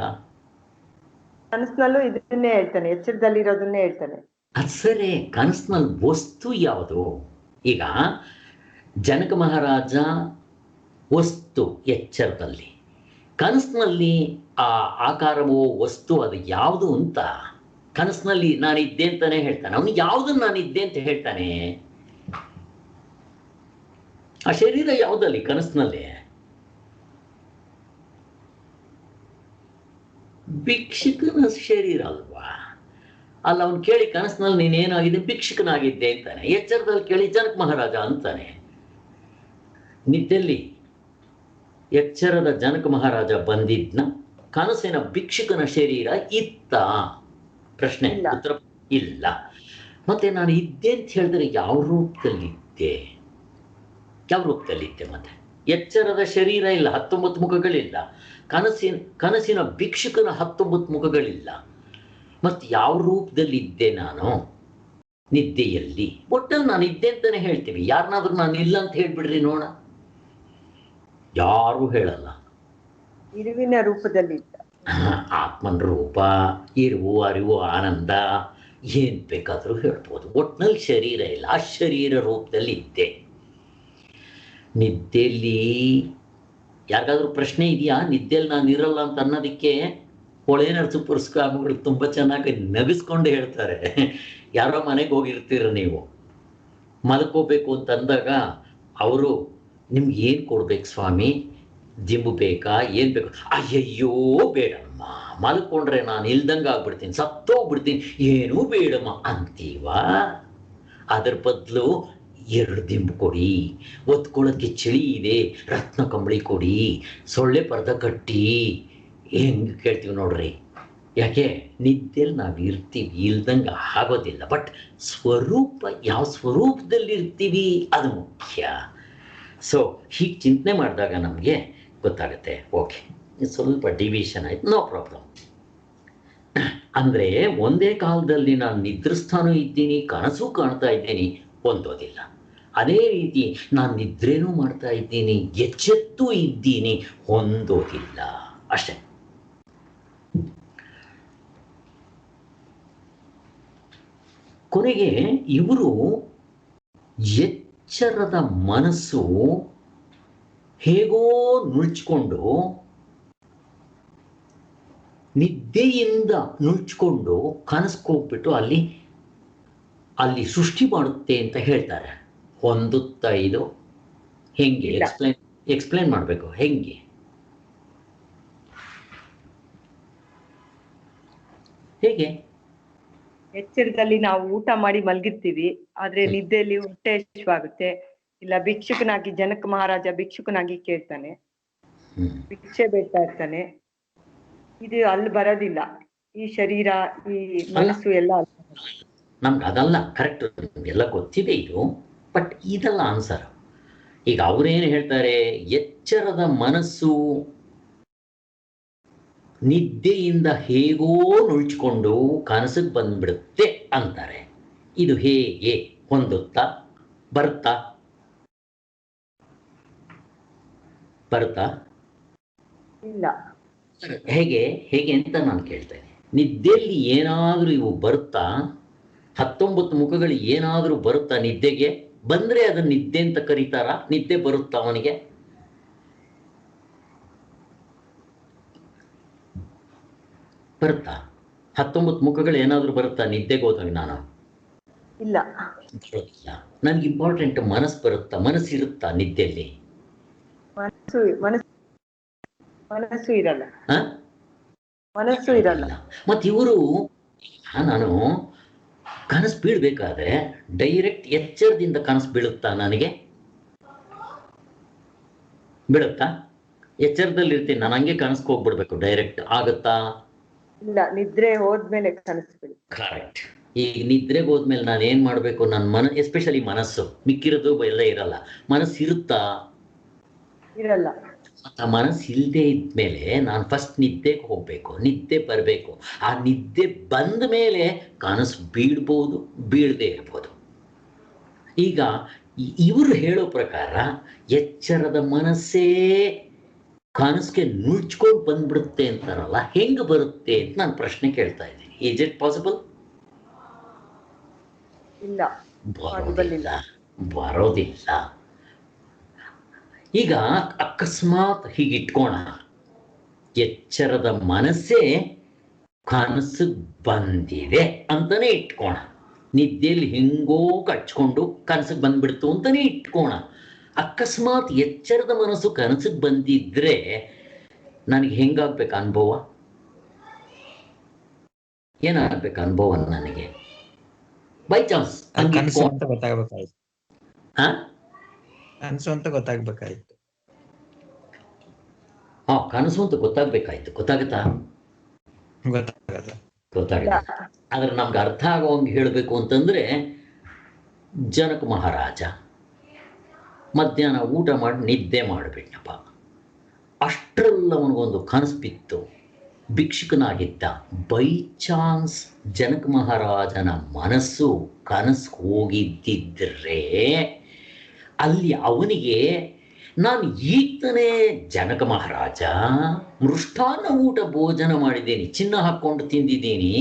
ಕನಸಿನಲ್ಲೂ ಇದನ್ನೇ ಹೇಳ್ತಾನೆ, ಎಚ್ಚರದಲ್ಲಿರೋದನ್ನೇ ಹೇಳ್ತಾನೆ. ಅದು ಸರಿ, ಕನಸಿನಲ್ಲಿ ವಸ್ತು ಯಾವುದು? ಈಗ ಜನಕ ಮಹಾರಾಜ ವಸ್ತು ಎಚ್ಚರದಲ್ಲಿ, ಕನಸಿನಲ್ಲಿ ಆ ಆಕಾರವೋ ವಸ್ತು ಅದು ಯಾವುದು ಅಂತ ಕನಸಿನಲ್ಲಿ ನಾನಿದ್ದೆ ಅಂತಾನೆ ಹೇಳ್ತಾನೆ. ಅವನು ಯಾವುದನ್ನು ನಾನಿದ್ದೆ ಅಂತ ಹೇಳ್ತಾನೆ? ಆ ಶರೀರ ಯಾವುದಲ್ಲಿ ಕನಸಿನಲ್ಲಿ? ಭಿಕ್ಷುಕನ ಶರೀರ ಅಲ್ವಾ? ಅಲ್ಲ, ಅವನು ಕೇಳಿ ಕನಸಿನಲ್ಲಿ ನೀನೇನಾಗಿದೆ, ಭಿಕ್ಷುಕನಾಗಿದ್ದೆ ಅಂತಾನೆ. ಎಚ್ಚರದಲ್ಲಿ ಕೇಳಿ ಜನಕ ಮಹಾರಾಜ ಅಂತಾನೆ. ನಿದ್ದೆಯಲ್ಲಿ ಎಚ್ಚರದ ಜನಕ ಮಹಾರಾಜ ಬಂದಿದ್ನ, ಕನಸಿನ ಭಿಕ್ಷುಕನ ಶರೀರ ಇತ್ತ? ಪ್ರಶ್ನೆ, ಉತ್ತರ ಇಲ್ಲ. ಮತ್ತೆ ನಾನು ಇದ್ದೆ ಅಂತ ಹೇಳಿದ್ರೆ ಯಾವ ರೂಪದಲ್ಲಿದ್ದೆ? ಯಾವ ರೂಪದಲ್ಲಿದ್ದೆ? ಮತ್ತೆ ಎಚ್ಚರದ ಶರೀರ ಇಲ್ಲ, 19 ಮುಖಗಳಿಲ್ಲ. ಕನಸಿನ ಭಿಕ್ಷುಕನ 19 ಮುಖಗಳಿಲ್ಲ. ಮತ್ತೆ ಯಾವ ರೂಪದಲ್ಲಿದ್ದೆ ನಾನು ನಿದ್ದೆಯಲ್ಲಿ? ಒಟ್ಟಲ್ಲಿ ನಾನು ಇದ್ದೆ ಅಂತಾನೆ ಹೇಳ್ತೀವಿ. ಯಾರನ್ನಾದ್ರೂ ನಾನು ಇಲ್ಲ ಅಂತ ಹೇಳ್ಬಿಡ್ರಿ ನೋಡ, ಯಾರು ಹೇಳಲ್ಲ. ಇರುವಿನ ರೂಪದಲ್ಲಿ ಆತ್ಮನ ರೂಪ, ಇರುವು, ಅರಿವು, ಆನಂದ ಏನ್ ಬೇಕಾದ್ರೂ ಹೇಳ್ಬೋದು. ಒಟ್ನಲ್ಲಿ ಶರೀರ ಇಲ್ಲ, ಆ ಶರೀರ ರೂಪದಲ್ಲಿ ಇದ್ದೆ. ನಿದ್ದೆಯಲ್ಲಿ ಯಾರಿಗಾದ್ರೂ ಪ್ರಶ್ನೆ ಇದೆಯಾ? ನಿದ್ದೆಯಲ್ಲಿ ನಾನು ಇರಲ್ಲ ಅಂತ ಅನ್ನೋದಕ್ಕೆ ಹೊಳೆ ನರಸೀಪುರ ಸ್ವಾಮಿಗಳು ತುಂಬ ಚೆನ್ನಾಗಿ ನಗಿಸ್ಕೊಂಡು ಹೇಳ್ತಾರೆ. ಯಾರೋ ಮನೆಗೆ ಹೋಗಿರ್ತೀರ ನೀವು, ಮಲ್ಕೋಬೇಕು ಅಂತ ಅಂದಾಗ ಅವರು ನಿಮ್ಗೆ ಏನು ಕೊಡ್ಬೇಕು ಸ್ವಾಮಿ, ದಿಂಬು ಬೇಕಾ, ಏನು ಬೇಕು? ಅಯ್ಯಯ್ಯೋ ಬೇಡಮ್ಮ, ಮಲ್ಕೊಂಡ್ರೆ ನಾನು ಇಲ್ದಂಗೆ ಆಗ್ಬಿಡ್ತೀನಿ, ಸತ್ತೋಗ್ಬಿಡ್ತೀನಿ, ಏನೂ ಬೇಡಮ್ಮ ಅಂತೀವ. ಅದ್ರ ಬದಲು 2 ದಿಂಬು ಕೊಡಿ, ಒತ್ಕೊಳ್ಳೋಕ್ಕೆ ಚಳಿ ಇದೆ, ರತ್ನ ಕಂಬಳಿ ಕೊಡಿ, ಸೊಳ್ಳೆ ಪರ್ದ ಕಟ್ಟಿ, ಹೆಂಗೆ ಕೇಳ್ತೀವಿ ನೋಡ್ರಿ. ಯಾಕೆ? ನಿದ್ದೆಯಲ್ಲಿ ನಾವು ಇರ್ತೀವಿ, ಇಲ್ದಂಗೆ ಆಗೋದಿಲ್ಲ. ಬಟ್ ಸ್ವರೂಪ, ಯಾವ ಸ್ವರೂಪದಲ್ಲಿ ಇರ್ತೀವಿ ಅದು ಮುಖ್ಯ. ಸೊ ಹೀಗೆ ಚಿಂತನೆ ಮಾಡಿದಾಗ ನಮಗೆ ಗೊತ್ತಾಗುತ್ತೆ. ಓಕೆ, ಸ್ವಲ್ಪ ಡಿವಿಷನ್ ಆಯ್ತು, ನೋ ಪ್ರಾಬ್ಲಮ್. ಅಂದರೆ ಒಂದೇ ಕಾಲದಲ್ಲಿ ನಾನು ನಿದ್ರಿಸ್ತಾನೂ ಇದ್ದೀನಿ, ಕನಸು ಕಾಣ್ತಾ ಇದ್ದೀನಿ, ಹೊಂದೋದಿಲ್ಲ. ಅದೇ ರೀತಿ ನಾನು ನಿದ್ರೇನೂ ಮಾಡ್ತಾ ಇದ್ದೀನಿ, ಎಚ್ಚೆತ್ತೂ ಇದ್ದೀನಿ, ಹೊಂದೋದಿಲ್ಲ. ಅಷ್ಟೇ. ಕೊನೆಗೆ ಇವರು ಎಚ್ಚರದ ಮನಸ್ಸು ಹೇಗೋ ನುಳ್ಚಿಕೊಂಡು, ನಿದ್ದೆಯಿಂದ ನುಳ್ಚಿಕೊಂಡು ಕನಸ್ಕೋಗ್ಬಿಟ್ಟು ಅಲ್ಲಿ ಸೃಷ್ಟಿ ಮಾಡುತ್ತೆ ಅಂತ ಹೇಳ್ತಾರೆ. ಹೊಂದುತ್ತಾ ಇದು ಹೆಂಗೆ? ಎಕ್ಸ್ಪ್ಲೇನ್ ಮಾಡಬೇಕು. ಹೆಂಗೆ? ಹೇಗೆ? ಎಚ್ಚರದಲ್ಲಿ ನಾವು ಊಟ ಮಾಡಿ ಮಲಗಿರ್ತೀವಿ, ಆದ್ರೆ ನಿದ್ದೆಯಲ್ಲಿ ಹೊಟ್ಟೆ ಹಸಿವಾಗುತ್ತೆ. ಇಲ್ಲ ಭಿಕ್ಷುಕನಾಗಿ ಜನಕ ಮಹಾರಾಜ ಭಿಕ್ಷುಕನಾಗಿ ಕೇಳ್ತಾನೆ, ಭಿಕ್ಷೆ ಬೇಡ್ತಾ ಇರ್ತಾನೆ. ಇದು ಅಲ್ಲಿ ಬರೋದಿಲ್ಲ. ಈ ಶರೀರ, ಈ ಮನಸ್ಸು ಎಲ್ಲ ನಮ್ಗೆ ಅದಲ್ಲ. ಕರೆಕ್ಟ್, ಎಲ್ಲ ಗೊತ್ತಿದೆ ಇದು. ಬಟ್ ಇದಲ್ಲ ಆನ್ಸರ್. ಈಗ ಅವ್ರೇನು ಹೇಳ್ತಾರೆ? ಎಚ್ಚರದ ಮನಸ್ಸು ನಿದ್ದೆಯಿಂದ ಹೇಗೋ ನುಳ್ಚಿಕೊಂಡು ಕನಸಿಗೆ ಬಂದ್ಬಿಡುತ್ತೆ ಅಂತಾರೆ. ಇದು ಹೇಗೆ ಹೊಂದುತ್ತಾ? ಬರ್ತಾ ಇಲ್ಲ. ಹೇಗೆ ಅಂತ ನಾನು ಕೇಳ್ತೇನೆ. ನಿದ್ದೆಯಲ್ಲಿ ಏನಾದರೂ ಇವು ಬರುತ್ತಾ? 19 ಮುಖಗಳು ಏನಾದರೂ ಬರುತ್ತಾ? ನಿದ್ದೆಗೆ ಬಂದ್ರೆ ಅದನ್ನ ನಿದ್ದೆ ಅಂತ ಕರೀತಾರ? ನಿದ್ದೆ ಬರುತ್ತಾ ಅವನಿಗೆ? ಬರುತ್ತಾ? 19 ಮುಖಗಳು ಏನಾದರೂ ಬರುತ್ತಾ ನಿದ್ದೆಗೆ ಹೋದಾಗ? ನಾನು ಇಲ್ಲ. ನನ್ಗೆ ಇಂಪಾರ್ಟೆಂಟ್ ಮನಸ್ಸು ಬರುತ್ತಾ? ಮನಸ್ಸಿರುತ್ತಾ ನಿದ್ದೆಯಲ್ಲಿ? ಮನಸ್ಸು ಇರಲ್ಲ. ಮನಸ್ಸು ಇರಲ್ಲ. ಮತ್ತೆ ಇವರು, ನಾನು ಕನಸು ಬೀಳ್ಬೇಕಾದ್ರೆ ಡೈರೆಕ್ಟ್ ಎಚ್ಚರದಿಂದ ಕನಸು ಬೀಳುತ್ತಾ? ನನಗೆ ಬೀಳುತ್ತಾ? ಎಚ್ಚರದಲ್ಲಿ ಇರ್ತೀನಿ ನಾನು, ಹಂಗೆ ಕನಸ್ಗೆ ಹೋಗ್ಬಿಡ್ಬೇಕು ಡೈರೆಕ್ಟ್, ಆಗುತ್ತಾ? ಇಲ್ಲ, ನಿದ್ರೆ ಹೋದ್ಮೇಲೆ ಕನಸು ಬೀಳುತ್ತೆ. ಕರೆಕ್ಟ್. ಈಗ ನಿದ್ರೆಗೆ ಹೋದ್ಮೇಲೆ ನಾನು ಏನ್ ಮಾಡ್ಬೇಕು? ನನ್ನ ಎಸ್ಪೆಷಲಿ ಮನಸ್ಸು, ಮಿಕ್ಕಿರೋದು ಎಲ್ಲ ಇರಲ್ಲ. ಮನಸ್ಸು ಇರುತ್ತಾ? ಇರಲ್ಲ. ಆ ಮನಸ್ಸು ಇಲ್ಲದೆ ಇದ್ಮೇಲೆ ನಾನು ಫಸ್ಟ್ ನಿದ್ದೆಗೆ ಹೋಗ್ಬೇಕು, ನಿದ್ದೆ ಬರಬೇಕು. ಆ ನಿದ್ದೆ ಬಂದ ಮೇಲೆ ಕನಸು ಬೀಳ್ಬೋದು, ಬೀಳದೆ ಇರ್ಬೋದು. ಈಗ ಇವರು ಹೇಳೋ ಪ್ರಕಾರ ಎಚ್ಚರದ ಮನಸ್ಸೇ ಕನಸಿಗೆ ನುಳ್ಚ್ಕೊಂಡು ಬಂದ್ಬಿಡುತ್ತೆ ಅಂತಾರಲ್ಲ, ಹೆಂಗೆ ಬರುತ್ತೆ ಅಂತ ನಾನು ಪ್ರಶ್ನೆ ಕೇಳ್ತಾ ಇದ್ದೀನಿ. Is it possible? ಇಲ್ಲ, ಬರೋದಿಲ್ಲ, ಬರೋದಿಲ್ಲ. ಈಗ ಅಕಸ್ಮಾತ್ ಹೀಗಿಟ್ಕೋಣ, ಎಚ್ಚರದ ಮನಸ್ಸೇ ಕನಸು ಬಂದಿದೆ ಅಂತಾನೆ ಇಟ್ಕೋಣ, ನಿದ್ದೆಯಲ್ಲಿ ಹೆಂಗೋ ಕಚ್ಕೊಂಡು ಕನಸಿಗೆ ಬಂದ್ಬಿಡ್ತು ಅಂತಾನೆ ಇಟ್ಕೋಣ. ಅಕಸ್ಮಾತ್ ಎಚ್ಚರದ ಮನಸ್ಸು ಕನಸಿಗೆ ಬಂದಿದ್ರೆ ನನಗೆ ಹೆಂಗಾಗ್ಬೇಕು ಅನುಭವ? ಏನಾಗ್ಬೇಕು ಅನುಭವ ನನಗೆ? ಬೈ ಚಾನ್ಸ್ ಕನಸು ಅಂತ ಗೊತ್ತಾಗ್ಬೇಕಾಯ್ತು. ಕನಸು ಅಂತ ಗೊತ್ತಾಗ್ಬೇಕಾಯ್ತು. ಕನಸು ಅಂತ ಗೊತ್ತಾಗ್ಬೇಕಾಯ್ತು. ಗೊತ್ತಾಗತ್ತಾ? ಗೊತ್ತಾಗಲ್ಲ. ಆದ್ರೆ ನಮ್ಗೆ ಅರ್ಥ ಆಗೋಂಗೆ ಹೇಳಬೇಕು ಅಂತಂದ್ರೆ, ಜನಕ ಮಹಾರಾಜ ಮಧ್ಯಾಹ್ನ ಊಟ ಮಾಡಿ ನಿದ್ದೆ ಮಾಡಿಬಿಟ್ನಪ್ಪ. ಅಷ್ಟರಲ್ಲ ಅವನಿಗೊಂದು ಕನಸು ಬಿತ್ತು. ಭಿಕ್ಷುಕನಾಗಿದ್ದ. ಬೈ ಚಾನ್ಸ್ ಜನಕ ಮಹಾರಾಜನ ಮನಸ್ಸು ಕನಸು ಹೋಗಿದ್ದಿದ್ರೆ ಅಲ್ಲಿ ಅವನಿಗೆ, ನಾನು ಈಗ ತಾನೇ ಜನಕ ಮಹಾರಾಜ ಮೃಷ್ಟಾನ್ನ ಊಟ ಭೋಜನ ಮಾಡಿದ್ದೀನಿ, ಚಿನ್ನ ಹಾಕ್ಕೊಂಡು ತಿಂದಿದ್ದೀನಿ,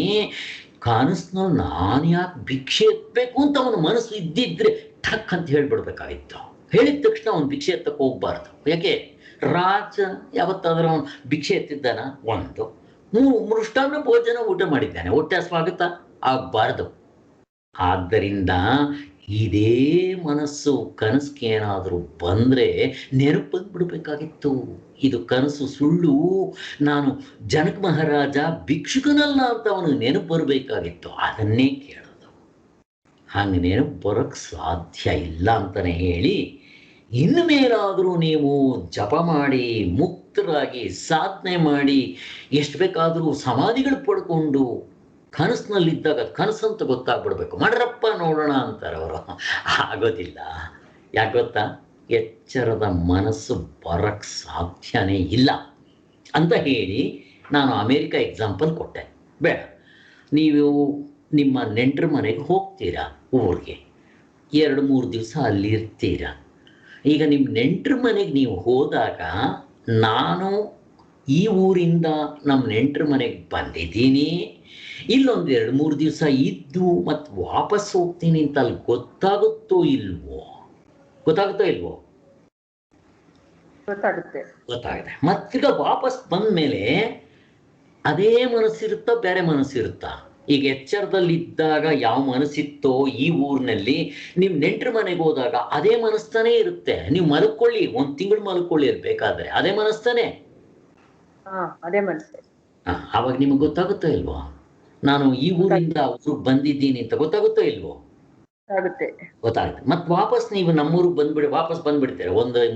ಕನಸಿನಲ್ಲಿ ನಾನು ಯಾಕೆ ಭಿಕ್ಷೆ ಎತ್ತಬೇಕು ಅಂತ ಅವನ ಮನಸ್ಸು ಇದ್ದಿದ್ರೆ ಠಕ್ ಅಂತ ಹೇಳ್ಬಿಡ್ಬೇಕಾಗಿತ್ತು. ಹೇಳಿದ ತಕ್ಷಣ ಅವನು ಭಿಕ್ಷೆ ಎತ್ತಕ್ಕೆ ಹೋಗ್ಬಾರ್ದು. ಯಾಕೆ? ರಾಜ ಯಾವತ್ತಾದ್ರೂ ಅವನು ಭಿಕ್ಷೆ ಎತ್ತಿದ್ದಾನ? ಒಂದು. ಮೃಷ್ಟಾನ್ನ ಭೋಜನ ಊಟ ಮಾಡಿದ್ದಾನೆ, ಹೊಟ್ಟೆ ಹಸ್ವಾಗುತ್ತಾ? ಆಗಬಾರ್ದು. ಆದ್ದರಿಂದ ಇದೇ ಮನಸ್ಸು ಕನಸಿಗೆ ಏನಾದರೂ ಬಂದರೆ ನೆನಪು ಬಂದ್ಬಿಡ್ಬೇಕಾಗಿತ್ತು. ಇದು ಕನಸು ಸುಳ್ಳು, ನಾನು ಜನಕ ಮಹಾರಾಜ ಭಿಕ್ಷುಕನಲ್ಲ ಅಂತ ಅವನಿಗೆ ನೆನಪು ಬರಬೇಕಾಗಿತ್ತು. ಅದನ್ನೇ ಕೇಳೋದು. ಹಂಗೆ ನೆನಪು ಬರೋಕ್ಕೆ ಸಾಧ್ಯ ಇಲ್ಲ ಅಂತಲೇ ಹೇಳಿ, ಇನ್ನು ಮೇಲಾದರೂ ನೀವು ಜಪ ಮಾಡಿ ಮುಕ್ತರಾಗಿ ಸಾಧನೆ ಮಾಡಿ ಎಷ್ಟು ಬೇಕಾದರೂ ಸಮಾಧಿಗಳು ಪಡ್ಕೊಂಡು ಕನಸಿನಲ್ಲಿದ್ದಾಗ ಕನಸಂತ ಗೊತ್ತಾಗ್ಬಿಡ್ಬೇಕು, ಮಾಡ್ರಪ್ಪ ನೋಡೋಣ ಅಂತಾರೆ ಅವರು. ಆಗೋದಿಲ್ಲ. ಯಾಕೆ ಗೊತ್ತಾ? ಎಚ್ಚರದ ಮನಸ್ಸು ಬರಕ್ಕೆ ಸಾಧ್ಯನೇ ಇಲ್ಲ ಅಂತ ಹೇಳಿ ನಾನು ಅಮೇರಿಕ ಎಕ್ಸಾಂಪಲ್ ಕೊಟ್ಟೆ. ಬೇಡ, ನೀವು ನಿಮ್ಮ ನೆಂಟರ ಮನೆಗೆ ಹೋಗ್ತೀರಾ, ಊರಿಗೆ 2-3 ದಿವಸ ಅಲ್ಲಿರ್ತೀರಾ. ಈಗ ನಿಮ್ಮ ನೆಂಟರ ಮನೆಗೆ ನೀವು ಹೋದಾಗ, ನಾನು ಈ ಊರಿಂದ ನಮ್ಮ ನೆಂಟರ ಮನೆಗೆ ಬಂದಿದ್ದೀನಿ, ಇಲ್ಲೊಂದು 2-3 ದಿವಸ ಇದ್ದು ಮತ್ತು ವಾಪಸ್ ಹೋಗ್ತೀನಿ ಅಂತ ಅಲ್ಲಿ ಗೊತ್ತಾಗುತ್ತೋ ಇಲ್ವೋ? ಗೊತ್ತಾಗುತ್ತೋ ಇಲ್ವೋ? ಗೊತ್ತಾಗುತ್ತೆ. ಮತ್ತೀಗ ವಾಪಸ್ ಬಂದ ಮೇಲೆ ಅದೇ ಮನಸ್ಸಿರುತ್ತಾ, ಬೇರೆ ಮನಸ್ಸಿರುತ್ತಾ? ಈಗ ಎಚ್ಚರದಲ್ಲಿದ್ದಾಗ ಯಾವ ಮನಸ್ಸಿತ್ತೋ ಈ ಊರಿನಲ್ಲಿ, ನೀವು ನೆಂಟರ ಮನೆಗೆ ಹೋದಾಗ ಅದೇ ಮನಸ್ತಾನೇ ಇರುತ್ತೆ. ನೀವು ಮಲ್ಕೊಳ್ಳಿ, 1 ತಿಂಗಳು ಮಲ್ಕೊಳ್ಳಿ, ಬೇಕಾದ್ರೆ ಅದೇ ಮನಸ್ತಾನೆ. ಅದೇ ಮನಸ್ಸೇ. ಅವಾಗ ನಿಮಗೆ ಗೊತ್ತಾಗುತ್ತೋ ಇಲ್ವೋ? ನಾನು ಈ ಊರಿಂದ ಊರಿಗೆ ಬಂದಿದ್ದೀನಿ ಅಂತ ಗೊತ್ತಾಗುತ್ತೋ ಇಲ್ವೋ? ಗೊತ್ತಾಗುತ್ತೆ. ಮತ್ತೆ ವಾಪಸ್ ನೀವು ನಮ್ಮೂರಿಗೆ ವಾಪಸ್ ಬಂದ್ಬಿಡ್ತೀರ.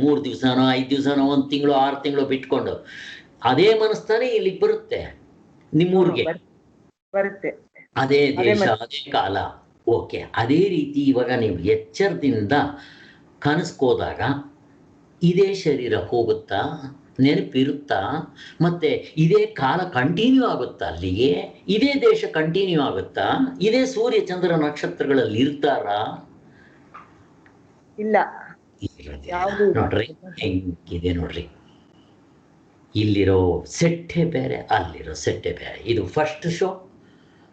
3 ದಿವಸನೋ 5 ದಿವಸನೋ 1 ತಿಂಗಳು 6 ತಿಂಗಳು ಬಿಟ್ಕೊಂಡು ಅದೇ ಮನಸ್ತಾನೆ ಇಲ್ಲಿಗೆ ಬರುತ್ತೆ, ನಿಮ್ಮೂರಿಗೆ ಬರುತ್ತೆ. ಅದೇ ದೇಶ, ಅದೇ ಕಾಲ. ಓಕೆ, ಅದೇ ರೀತಿ ಇವಾಗ ನೀವು ಎಚ್ಚರದಿಂದ ಕನಸ್ಕೋದಾಗ ಇದೇ ಶರೀರ ಹೋಗುತ್ತಾ, ನೆನಪಿರುತ್ತಾ, ಮತ್ತೆ ಇದೇ ಕಾಲ ಕಂಟಿನ್ಯೂ ಆಗುತ್ತಾ, ಅಲ್ಲಿಗೆ ಇದೇ ದೇಶ ಕಂಟಿನ್ಯೂ ಆಗುತ್ತಾ, ಇದೇ ಸೂರ್ಯ ಚಂದ್ರ ನಕ್ಷತ್ರಗಳಲ್ಲಿ ಇರ್ತಾರಾ? ಇಲ್ಲ. ನೋಡ್ರಿ ಹೆಂಗಿದೆ ನೋಡ್ರಿ, ಇಲ್ಲಿರೋ ಸೆಟ್ಟೆ ಬೇರೆ, ಅಲ್ಲಿರೋ ಸೆಟ್ಟೆ ಬೇರೆ. ಇದು ಫಸ್ಟ್ ಶೋ,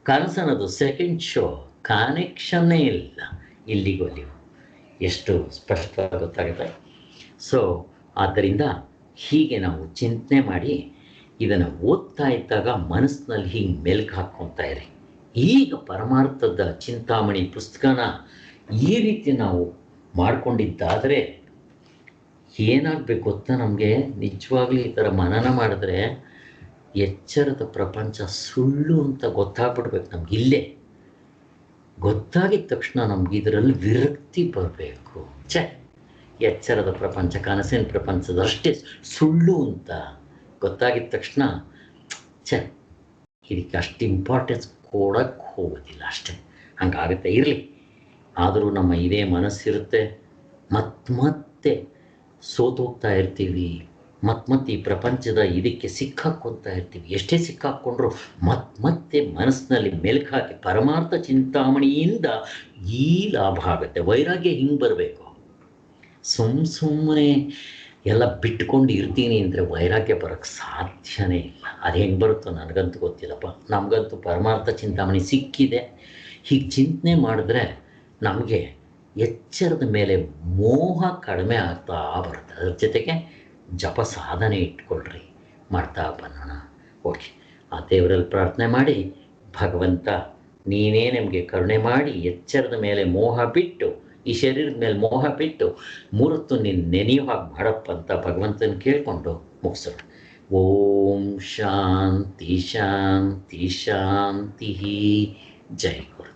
ಕನಸನದು ಸೆಕೆಂಡ್ ಶೋ. ಕನೆಕ್ಷನ್ನೇ ಇಲ್ಲ ಇಲ್ಲಿಗೂ ಅಲ್ಲಿಗೂ. ಎಷ್ಟು ಸ್ಪಷ್ಟವಾಗಿ ಗೊತ್ತಾಗುತ್ತೆ. ಸೊ ಆದ್ದರಿಂದ ಹೀಗೆ ನಾವು ಚಿಂತನೆ ಮಾಡಿ ಇದನ್ನು ಓದ್ತಾ ಇದ್ದಾಗ ಮನಸ್ಸಿನಲ್ಲಿ ಹೀಗೆ ಮೆಲ್ಕು ಹಾಕ್ಕೊತಾ ಇರಿ. ಈಗ ಪರಮಾರ್ಥದ ಚಿಂತಾಮಣಿ ಪುಸ್ತಕನ ಈ ರೀತಿ ನಾವು ಮಾಡಿಕೊಂಡಿದ್ದಾದರೆ ಏನಾಗಬೇಕು ಗೊತ್ತಾ? ನಮಗೆ ನಿಜವಾಗ್ಲೂ ಈ ಥರ ಮನನ ಮಾಡಿದ್ರೆ ಎಚ್ಚರದ ಪ್ರಪಂಚ ಸುಳ್ಳು ಅಂತ ಗೊತ್ತಾಗ್ಬಿಡ್ಬೇಕು ನಮ್ಗೆ. ಇಲ್ಲೇ ಗೊತ್ತಾಗಿದ ತಕ್ಷಣ ನಮ್ಗೆ ಇದರಲ್ಲಿ ವಿರಕ್ತಿ ಬರಬೇಕು. ಎಚ್ಚರದ ಪ್ರಪಂಚ, ಕನಸಿನ ಪ್ರಪಂಚದಷ್ಟೇ ಸುಳ್ಳು ಅಂತ ಗೊತ್ತಾಗಿದ ತಕ್ಷಣ ಇದಕ್ಕೆ ಅಷ್ಟು ಇಂಪಾರ್ಟೆನ್ಸ್ ಕೊಡೋಕ್ಕೆ ಹೋಗೋದಿಲ್ಲ, ಅಷ್ಟೇ. ಹಂಗಾಗುತ್ತೆ. ಇರಲಿ, ಆದರೂ ನಮ್ಮ ಇದೇ ಮನಸ್ಸಿರುತ್ತೆ, ಮತ್ತೆ ಸೋತೋಗ್ತಾ ಇರ್ತೀವಿ, ಮತ್ತೆ ಈ ಪ್ರಪಂಚದ ಇದಕ್ಕೆ ಸಿಕ್ಕಾಕ್ಕೊತಾ ಇರ್ತೀವಿ. ಎಷ್ಟೇ ಸಿಕ್ಕಾಕ್ಕೊಂಡ್ರು ಮತ್ತೆ ಮನಸ್ಸಿನಲ್ಲಿ ಮೆಲ್ಕು ಹಾಕಿ ಪರಮಾರ್ಥ ಚಿಂತಾಮಣಿಯಿಂದ ಈ ಲಾಭ ಆಗುತ್ತೆ. ವೈರಾಗ್ಯ ಹಿಂಗೆ ಬರಬೇಕು. ಸುಮ್ಮನೆ ಎಲ್ಲ ಬಿಟ್ಕೊಂಡು ಇರ್ತೀನಿ ಅಂದರೆ ವೈರಾಗ್ಯ ಬರೋಕ್ಕೆ ಸಾಧ್ಯನೇ ಇಲ್ಲ. ಅದು ಹೆಂಗೆ ಬರುತ್ತೋ ನನಗಂತೂ ಗೊತ್ತಿಲ್ಲಪ್ಪ. ನಮಗಂತೂ ಪರಮಾರ್ಥ ಚಿಂತಾಮಣಿ ಸಿಕ್ಕಿದೆ. ಹೀಗೆ ಚಿಂತನೆ ಮಾಡಿದ್ರೆ ನಮಗೆ ಎಚ್ಚರದ ಮೇಲೆ ಮೋಹ ಕಡಿಮೆ ಆಗ್ತಾ ಬರುತ್ತೆ. ಅದ್ರ ಜೊತೆಗೆ ಜಪ ಸಾಧನೆ ಇಟ್ಕೊಳ್ರಿ, ಮಾಡ್ತಾ ಬರೋಣ. ಓಕೆ, ಆ ದೇವರಲ್ಲಿ ಪ್ರಾರ್ಥನೆ ಮಾಡಿ, ಭಗವಂತ ನೀನೇ ನಮಗೆ ಕರುಣೆ ಮಾಡಿ ಎಚ್ಚರದ ಮೇಲೆ ಮೋಹ ಬಿಟ್ಟು, ಈ ಶರೀರದ ಮೇಲೆ ಮೋಹ ಬಿಟ್ಟು ಮೂರತ್ತು ನೀನು ನೆನೆಯೋ ಹಾಗೆ ಮಾಡಪ್ಪ ಅಂತ ಭಗವಂತನ ಕೇಳಿಕೊಂಡು ಮುಗಿಸೋಣ. ಓಂ ಶಾಂತಿ ಶಾಂತಿ ಶಾಂತಿ. ಜೈ ಗುರು.